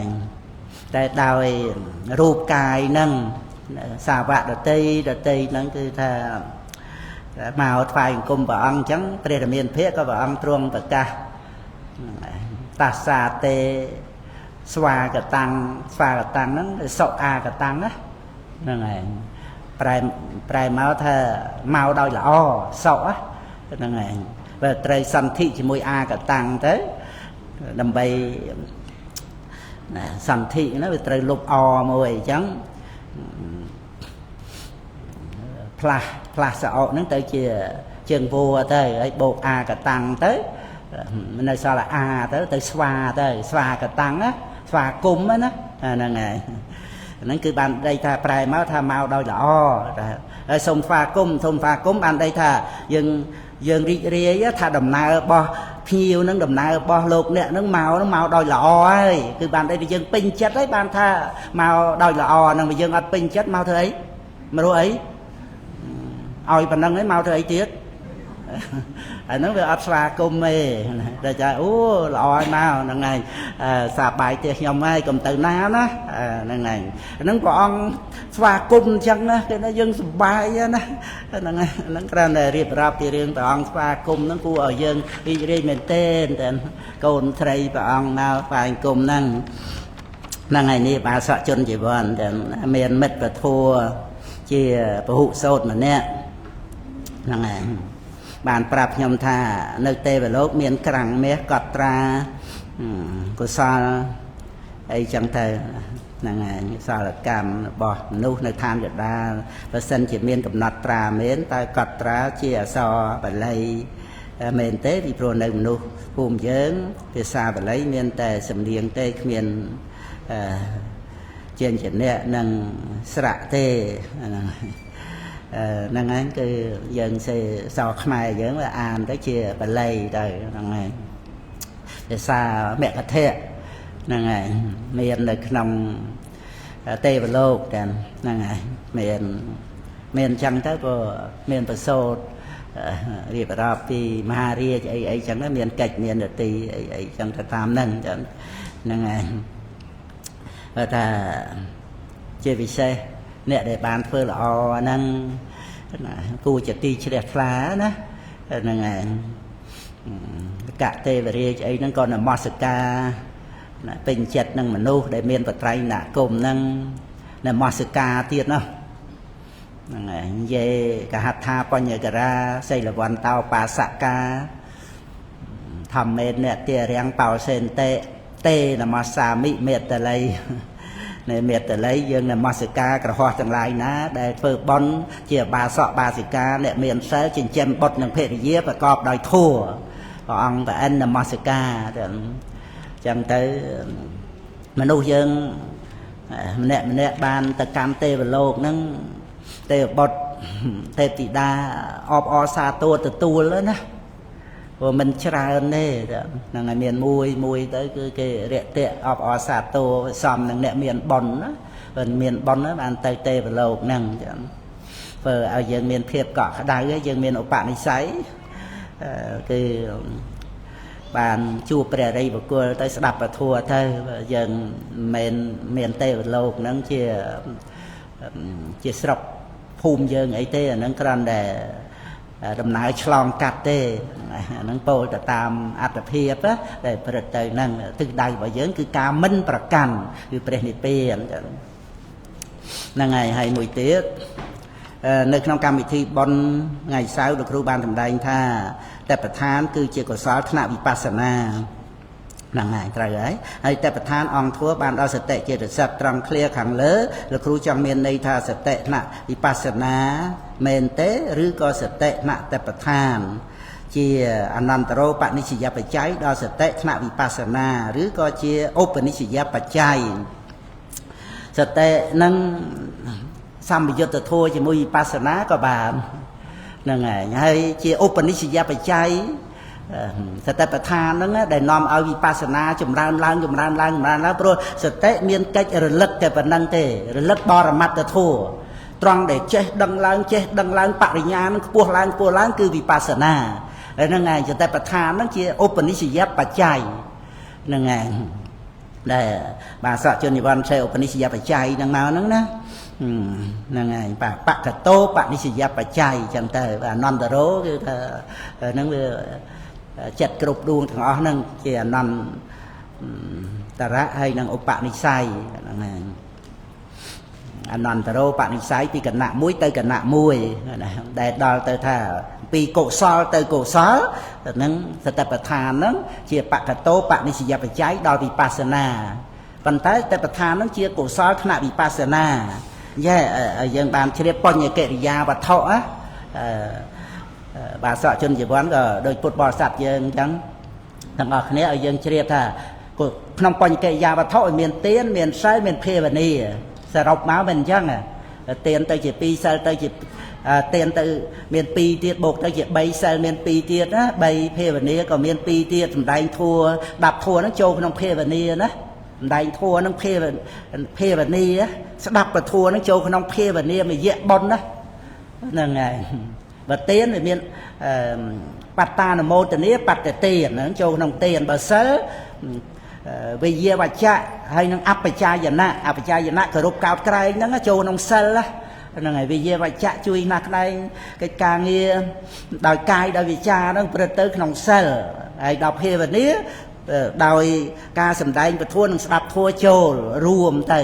แต่ดอยรูปกายนั่งสาวะดตีนั่งคือท่าmàu phai cùng bà ông chẳng tre là miền phía có bà ông truông và ca ta sa tê xoa cả tăng nó sọ cả tăng á nó này prai máu thơ màu đôi là o sọ á nó này và tre sanh thị chỉ môi cả tăng tới đầm bay sanh thị nó bị tre lục o môi chẳng pla sọ nó tới trường vua tới ấy bộ cả tăng tới nơi sao là tới xoa cả tăng á xoa cung á nó là ngày nó cứ ban đây tha prai máu tha mau đôi là o sông pha cung ban đây tha dừng ri á tha đầm na bo phiêu nó đầm na bo lục nè nó mau đôi là o ấy cứ ban đây dừng pin chất đấy ban tha mau đôi là o nó dừng ở pin chất mau thôi ấy mà đâu ấy ôi phần năng ấy mau thôi tiết nó về ấp xoa cung mê rồi trời lọ nào lần này sạp bài tiệc nhom ai cầm từ ná đó lần này nó còn xoa cung chân á cái nó dân bài đó lần này nó ra này riệp rạp thì riêng bọn xoa cung nó cu ở dân đi đi mình tên cồn thầy bọn nào phải cùng năng lần này đi bà sợ chân chỉ bọn miền mệt và thua chia bảo hộ sốt mà nè năng này bàn prap nhom tha nơi tê về lốp miền cẳng mé cọt tra của sao ấy chẳng thể năng này sao là cam bỏ nô nơi tham được ra và sân chỉ miền cầm nọt tra miền tai cọt tra chia so và lấy miền tê vì pro nơi nô phùm dớn thì xa và lấy miền tê sầm điền tê miền trên chuyện nè năng sạ tê năng án cái dân sẽ so khai giống là an tới chia và lây rồi năng này để xa mẹ có thể năng này miền được nông tê và lôกันnăng này miền chẳng tới của miền bờ sô đi vào đó thì Maria ấy chẳng có miền kịch miền được thì ấy chẳng có tam năng chẳng năng này và ta ជាពិសេសអ្នកដែលបានធ្វើល្អហ្នឹងគួរជាទីជ្រះថ្លាណាហ្នឹងហើយកទេវរាជអីហ្នឹងក៏នមស្ការពេញចិត្តនឹងមនុស្សដែលមានបត្រៃណគមហ្នឹងនមស្ការទៀតណាហ្នឹងហើយនិយាយកហដ្ឋាបញ្ញការាសីលវន្តោបាសកាធម្មមេអ្នកទារាំងបោសេនតេនមសាមិមេតល័យនៅមេតល័យយើងនមស្ការក្រហោះទាំងឡាយណាដែលធ្វើបុណ្យជាបាសកបាសិកាអ្នកមានសិលចិញ្ចឹមបុត្រនិងភរិយាប្រកបដោយធម៌ព្រះអង្គប្រអិននមស្ការចឹងទៅមនុស្សយើងម្នាក់បានទៅកម្មទេវលោកហ្នឹងទេវបុត្រទេពធីតាអបអរសាទរទទួលណាព្រោះមិនច្រើនទេហ្នឹងហើយមានមួយទៅគឺគេរាក់ទាក់អបអរសាទរសំនឹងអ្នកមានបុណ្យណាបើមានបុណ្យបានទៅទេវលោកហ្នឹងចឹងធ្វើឲ្យយើងមានភាពកក់ក្ដៅយើងមានឧបនិស្ស័យគឺបានជួបព្រះរិយបុគ្គលទៅស្ដាប់ពធទៅយើងមិនមានទេវលោកហ្នឹងជាស្រុកភូមិយើងអីទេអាហ្នឹងគ្រាន់តែដំណើរឆ្លងកាត់ទេអាហ្នឹងពោលទៅតាមអត្តភាពដែលព្រឹត្តទៅហ្នឹងទិសដៅរបស់យើងគឺការមិនប្រកាន់គឺព្រះនិព្វានហ្នឹងហើយមួយទៀតនៅក្នុងកម្មវិធីបុណ្យថ្ងៃសៅរ៍លោកគ្រូបានសម្ដែងថាតែប្រធានគឺជាកុសលថ្នាក់វិបស្សនាហ្នឹងហើយត្រូវហើយតែប្រធានអង្គធัวបានដល់សតិចេតសិកត្រង់ឃ្លាខាងលើលោកគ្រូចង់មានន័យថាសតិថ្នាក់វិបស្សនាមែនទេឬក៏សតិថ្នាក់តែប្រធានជាអនន្តរោបនិស្សយបច្ច័យដល់សតិថ្នាក់វិបស្សនាឬក៏ជាឧបនិស្សយបច្ច័យសតិនឹងសម្បយុទ្ធធัวជាមួយវិបស្សនាក៏បានហ្នឹងហើយជាឧបនិស្សយបច្ច័យសតិប្បដ្ឋានហ្នឹងដែលនាំឲ្យវិបស្សនាចម្រើនឡើងព្រោះសតិមានកិច្ចរលឹកតែប៉ុណ្្នឹងទេរលឹកបរមត្តធម៌ត្រង់ដែលចេះដឹងឡើងបរិញ្ញានឹងខ្ពស់ឡើងគឺវិបស្សនាហ្នឹងហើយសតិប្បដ្ឋានហ្នឹងជាឧបនិស្សយបច្ច័យហ្នឹងហើយដែលបាសកជននិវន្តសេឧបនិស្សយបច្ច័យហ្នឹងមកហ្នឹងណាហ្នឹងហើយបកតោបនិស្សយបច្ច័យចឹងទៅអនន្តរោគឺថាហ្នឹងវាចិត្តគ្រប់ដួងទាំងអស់ហ្នឹងជាអនន្តរៈហើយនឹងឧបនិស្ស័យហ្នឹងហើយអនន្តរោបនិស្ស័យពីគណៈមួយទៅគណៈមួយដែលដល់ទៅថាពីកុសលទៅកុសលហ្នឹងសតិប្បដ្ឋានហ្នឹងជាបកតោបនិស្សយបច្ច័យដល់វិបស្សនាប៉ុន្តែសតិប្បដ្ឋានហ្នឹងជាកុសលថ្នាក់វិបស្សនាយើងបានជ្រាបបញ្ញកិរិយាវត្ថុបាសកជនជីវ័នក៏ដោយពុទ្ធបរិស័ទយើងអញ្ចឹងទាំងអស់គ្នាឲ្យយើងជ្រាបថាក្នុងបញ្ញកិរិយាវត្ថុឲ្យមានទានមានសិលមានភាវនាសរុបមកមិនអញ្ចឹងទានទៅជា2សិលទៅជាទានទៅមាន2ទៀតបូកទៅជា3សិលមាន2ទៀតណា3ភាវនាក៏មាន2ទៀតសម្ដែងធัว10ធัวហ្នឹងចូលក្នុងភាវនាណាសម្ដែងធัวហ្នឹងភាវនាស្ដាប់ពធัวហ្នឹងចូលក្នុងភាវនាមយៈបុណ្យណាហ្នឹងហើយបើទានវាមានបត្តានមោទនីបត្តទានហ្នឹងចូលក្នុងទានបើសិលវិយាវច្ចៈហើយនឹងអបច្ចាយណៈគោរពកោតក្រែងហ្នឹងចូលក្នុងសិលហ្នឹងហើយវិយាវច្ចៈជួយណាស់ក្ដែងកិច្ចការងារដោយកាយដោយវាចាហ្នឹងព្រឹត្តទៅក្នុងសិលហើយដល់ភាវនាដោយការសម្ដែងពធនឹងស្ដាប់ធัวចូលរួមទៅ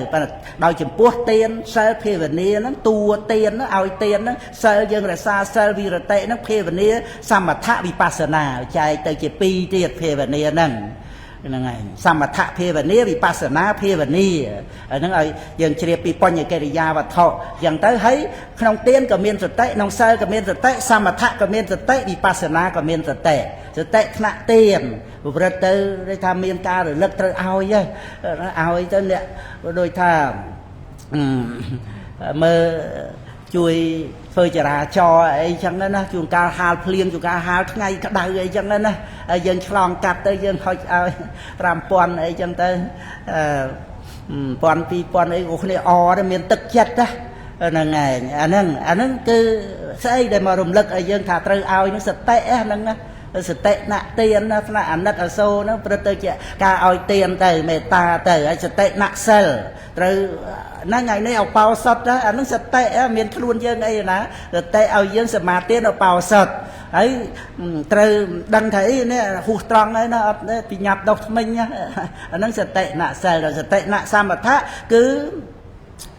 ដោយចំពោះទានសិលភាវនាហ្នឹងតួទានឲ្យទានហ្នឹងសិលយើងរក្សាសិលវិរតិហ្នឹងភាវនាសមថវិបស្សនាចែកទៅជា2ទៀតភាវនាហ្នឹងហ្នឹងហើយសមថភាវនាវិបស្សនាភាវនាហ្នឹងឲ្យយើងជ្រាបពីបញ្ញកិរិយាវត្ថុអញ្ចឹងទៅហើយក្នុងទានក៏មានសតិក្នុងសិលក៏មានសតិសមថក៏មានសតិវិបស្សនាក៏មានសតិថ្នាក់ទានប្រព្រឹត្តទៅគេថាមានការរលឹកត្រូវឲ្យទៅអ្នកដូចថាមើលជួយធ្វើចរាចរអីចឹងណាជួនកាលហាលភ្លៀងជួនកាលហាលថ្ងៃក្តៅអីចឹងណាហើយយើងឆ្លងកាត់ទៅយើងហុចឲ្យ 5,000 អីចឹងទៅ1,000 2,000 អីក៏គ្នាអទៅមានទឹកចិត្តណាហ្នឹងឯងអាហ្នឹងគឺស្អីដែលមករំលឹកឲ្យយើងថាត្រូវឲ្យនឹងសតិហ្នឹងណា សតិណទានថ្នាក់អាណិតអសូរហ្នឹងព្រឹកទៅជាការឲ្យទានទៅមេត្តាទៅហើយសតិណសិលត្រូវហ្នឹងថ្ងៃនេះអបោសុតអាហ្នឹងសតិមានខ្លួនយើងអីណាសតិឲ្យយើងសមាធិអបោសុតហើយត្រូវដឹងថាអីនេះហួសត្រង់ហើយណាអត់ទេពីញាប់ដុសថ្មិញអាហ្នឹងសតិណសិលសតិណសមថៈគឺ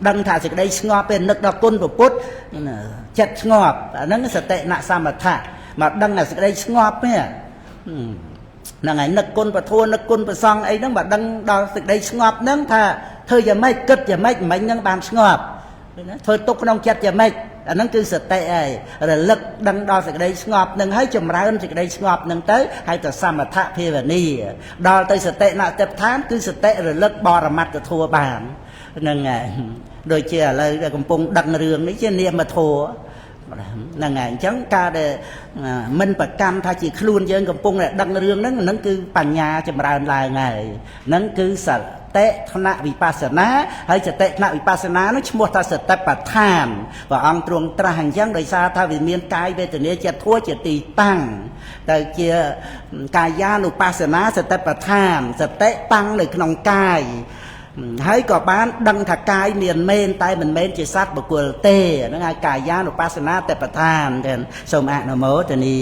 ដឹងថាសេចក្តីស្ងប់ពេលនឹកដល់គុណពុទ្ធចិត្តស្ងប់អាហ្នឹងសតិណសមថៈមកដឹងថាសេចក្តីស្ងប់នេះហ្នឹងហើយនឹកគុណពធនឹកគុណប្រសងអីហ្នឹងបើដឹងដល់សេចក្តីស្ងប់ហ្នឹងថាធ្វើយ៉ាងម៉េចគិតយ៉ាងម៉េចមិញហ្នឹងបានស្ងប់ធ្វើទុកក្នុងចិត្តយ៉ាងម៉េចអាហ្នឹងគឺសតិហើយរលឹកដឹងដល់សេចក្តីស្ងប់នឹងហើយចម្រើនសេចក្តីស្ងប់នឹងទៅហើយទៅសមថៈភាវនាដល់ទៅសតិណតិដ្ឋានគឺសតិរលឹកបរមត្តធម៌បានហ្នឹងហើយដូចជាឥឡូវដែលកំពុងដឹងរឿងនេះជានាមធម៌ហ្នឹងហើយអញ្ចឹងការដែលមិនប្រកាន់ថាជាខ្លួនយើងកំពុងតែដឹងរឿងហ្នឹងគឺបញ្ញាចម្រើនឡើងហើយហ្នឹងគឺសតិថ្នាក់វិបស្សនាហើយសតិថ្នាក់វិបស្សនានោះឈ្មោះថាសតិប្បដ្ឋានព្រះអង្គទ្រង់ត្រាស់អញ្ចឹងដោយសារថាវាមានកាយវេទនាចិត្តធัวជាទីតាំងទៅជាកាយានុបស្សនាសតិប្បដ្ឋានសតិតាំងនៅក្នុងកាយហើយក៏បានដឹងថាកាយមានមែនតែមិនមែនជាសត្វបុគ្គលទេហ្នឹងហើយកាយានុបស្សនាតបដ្ឋានសូមអនុមោទនា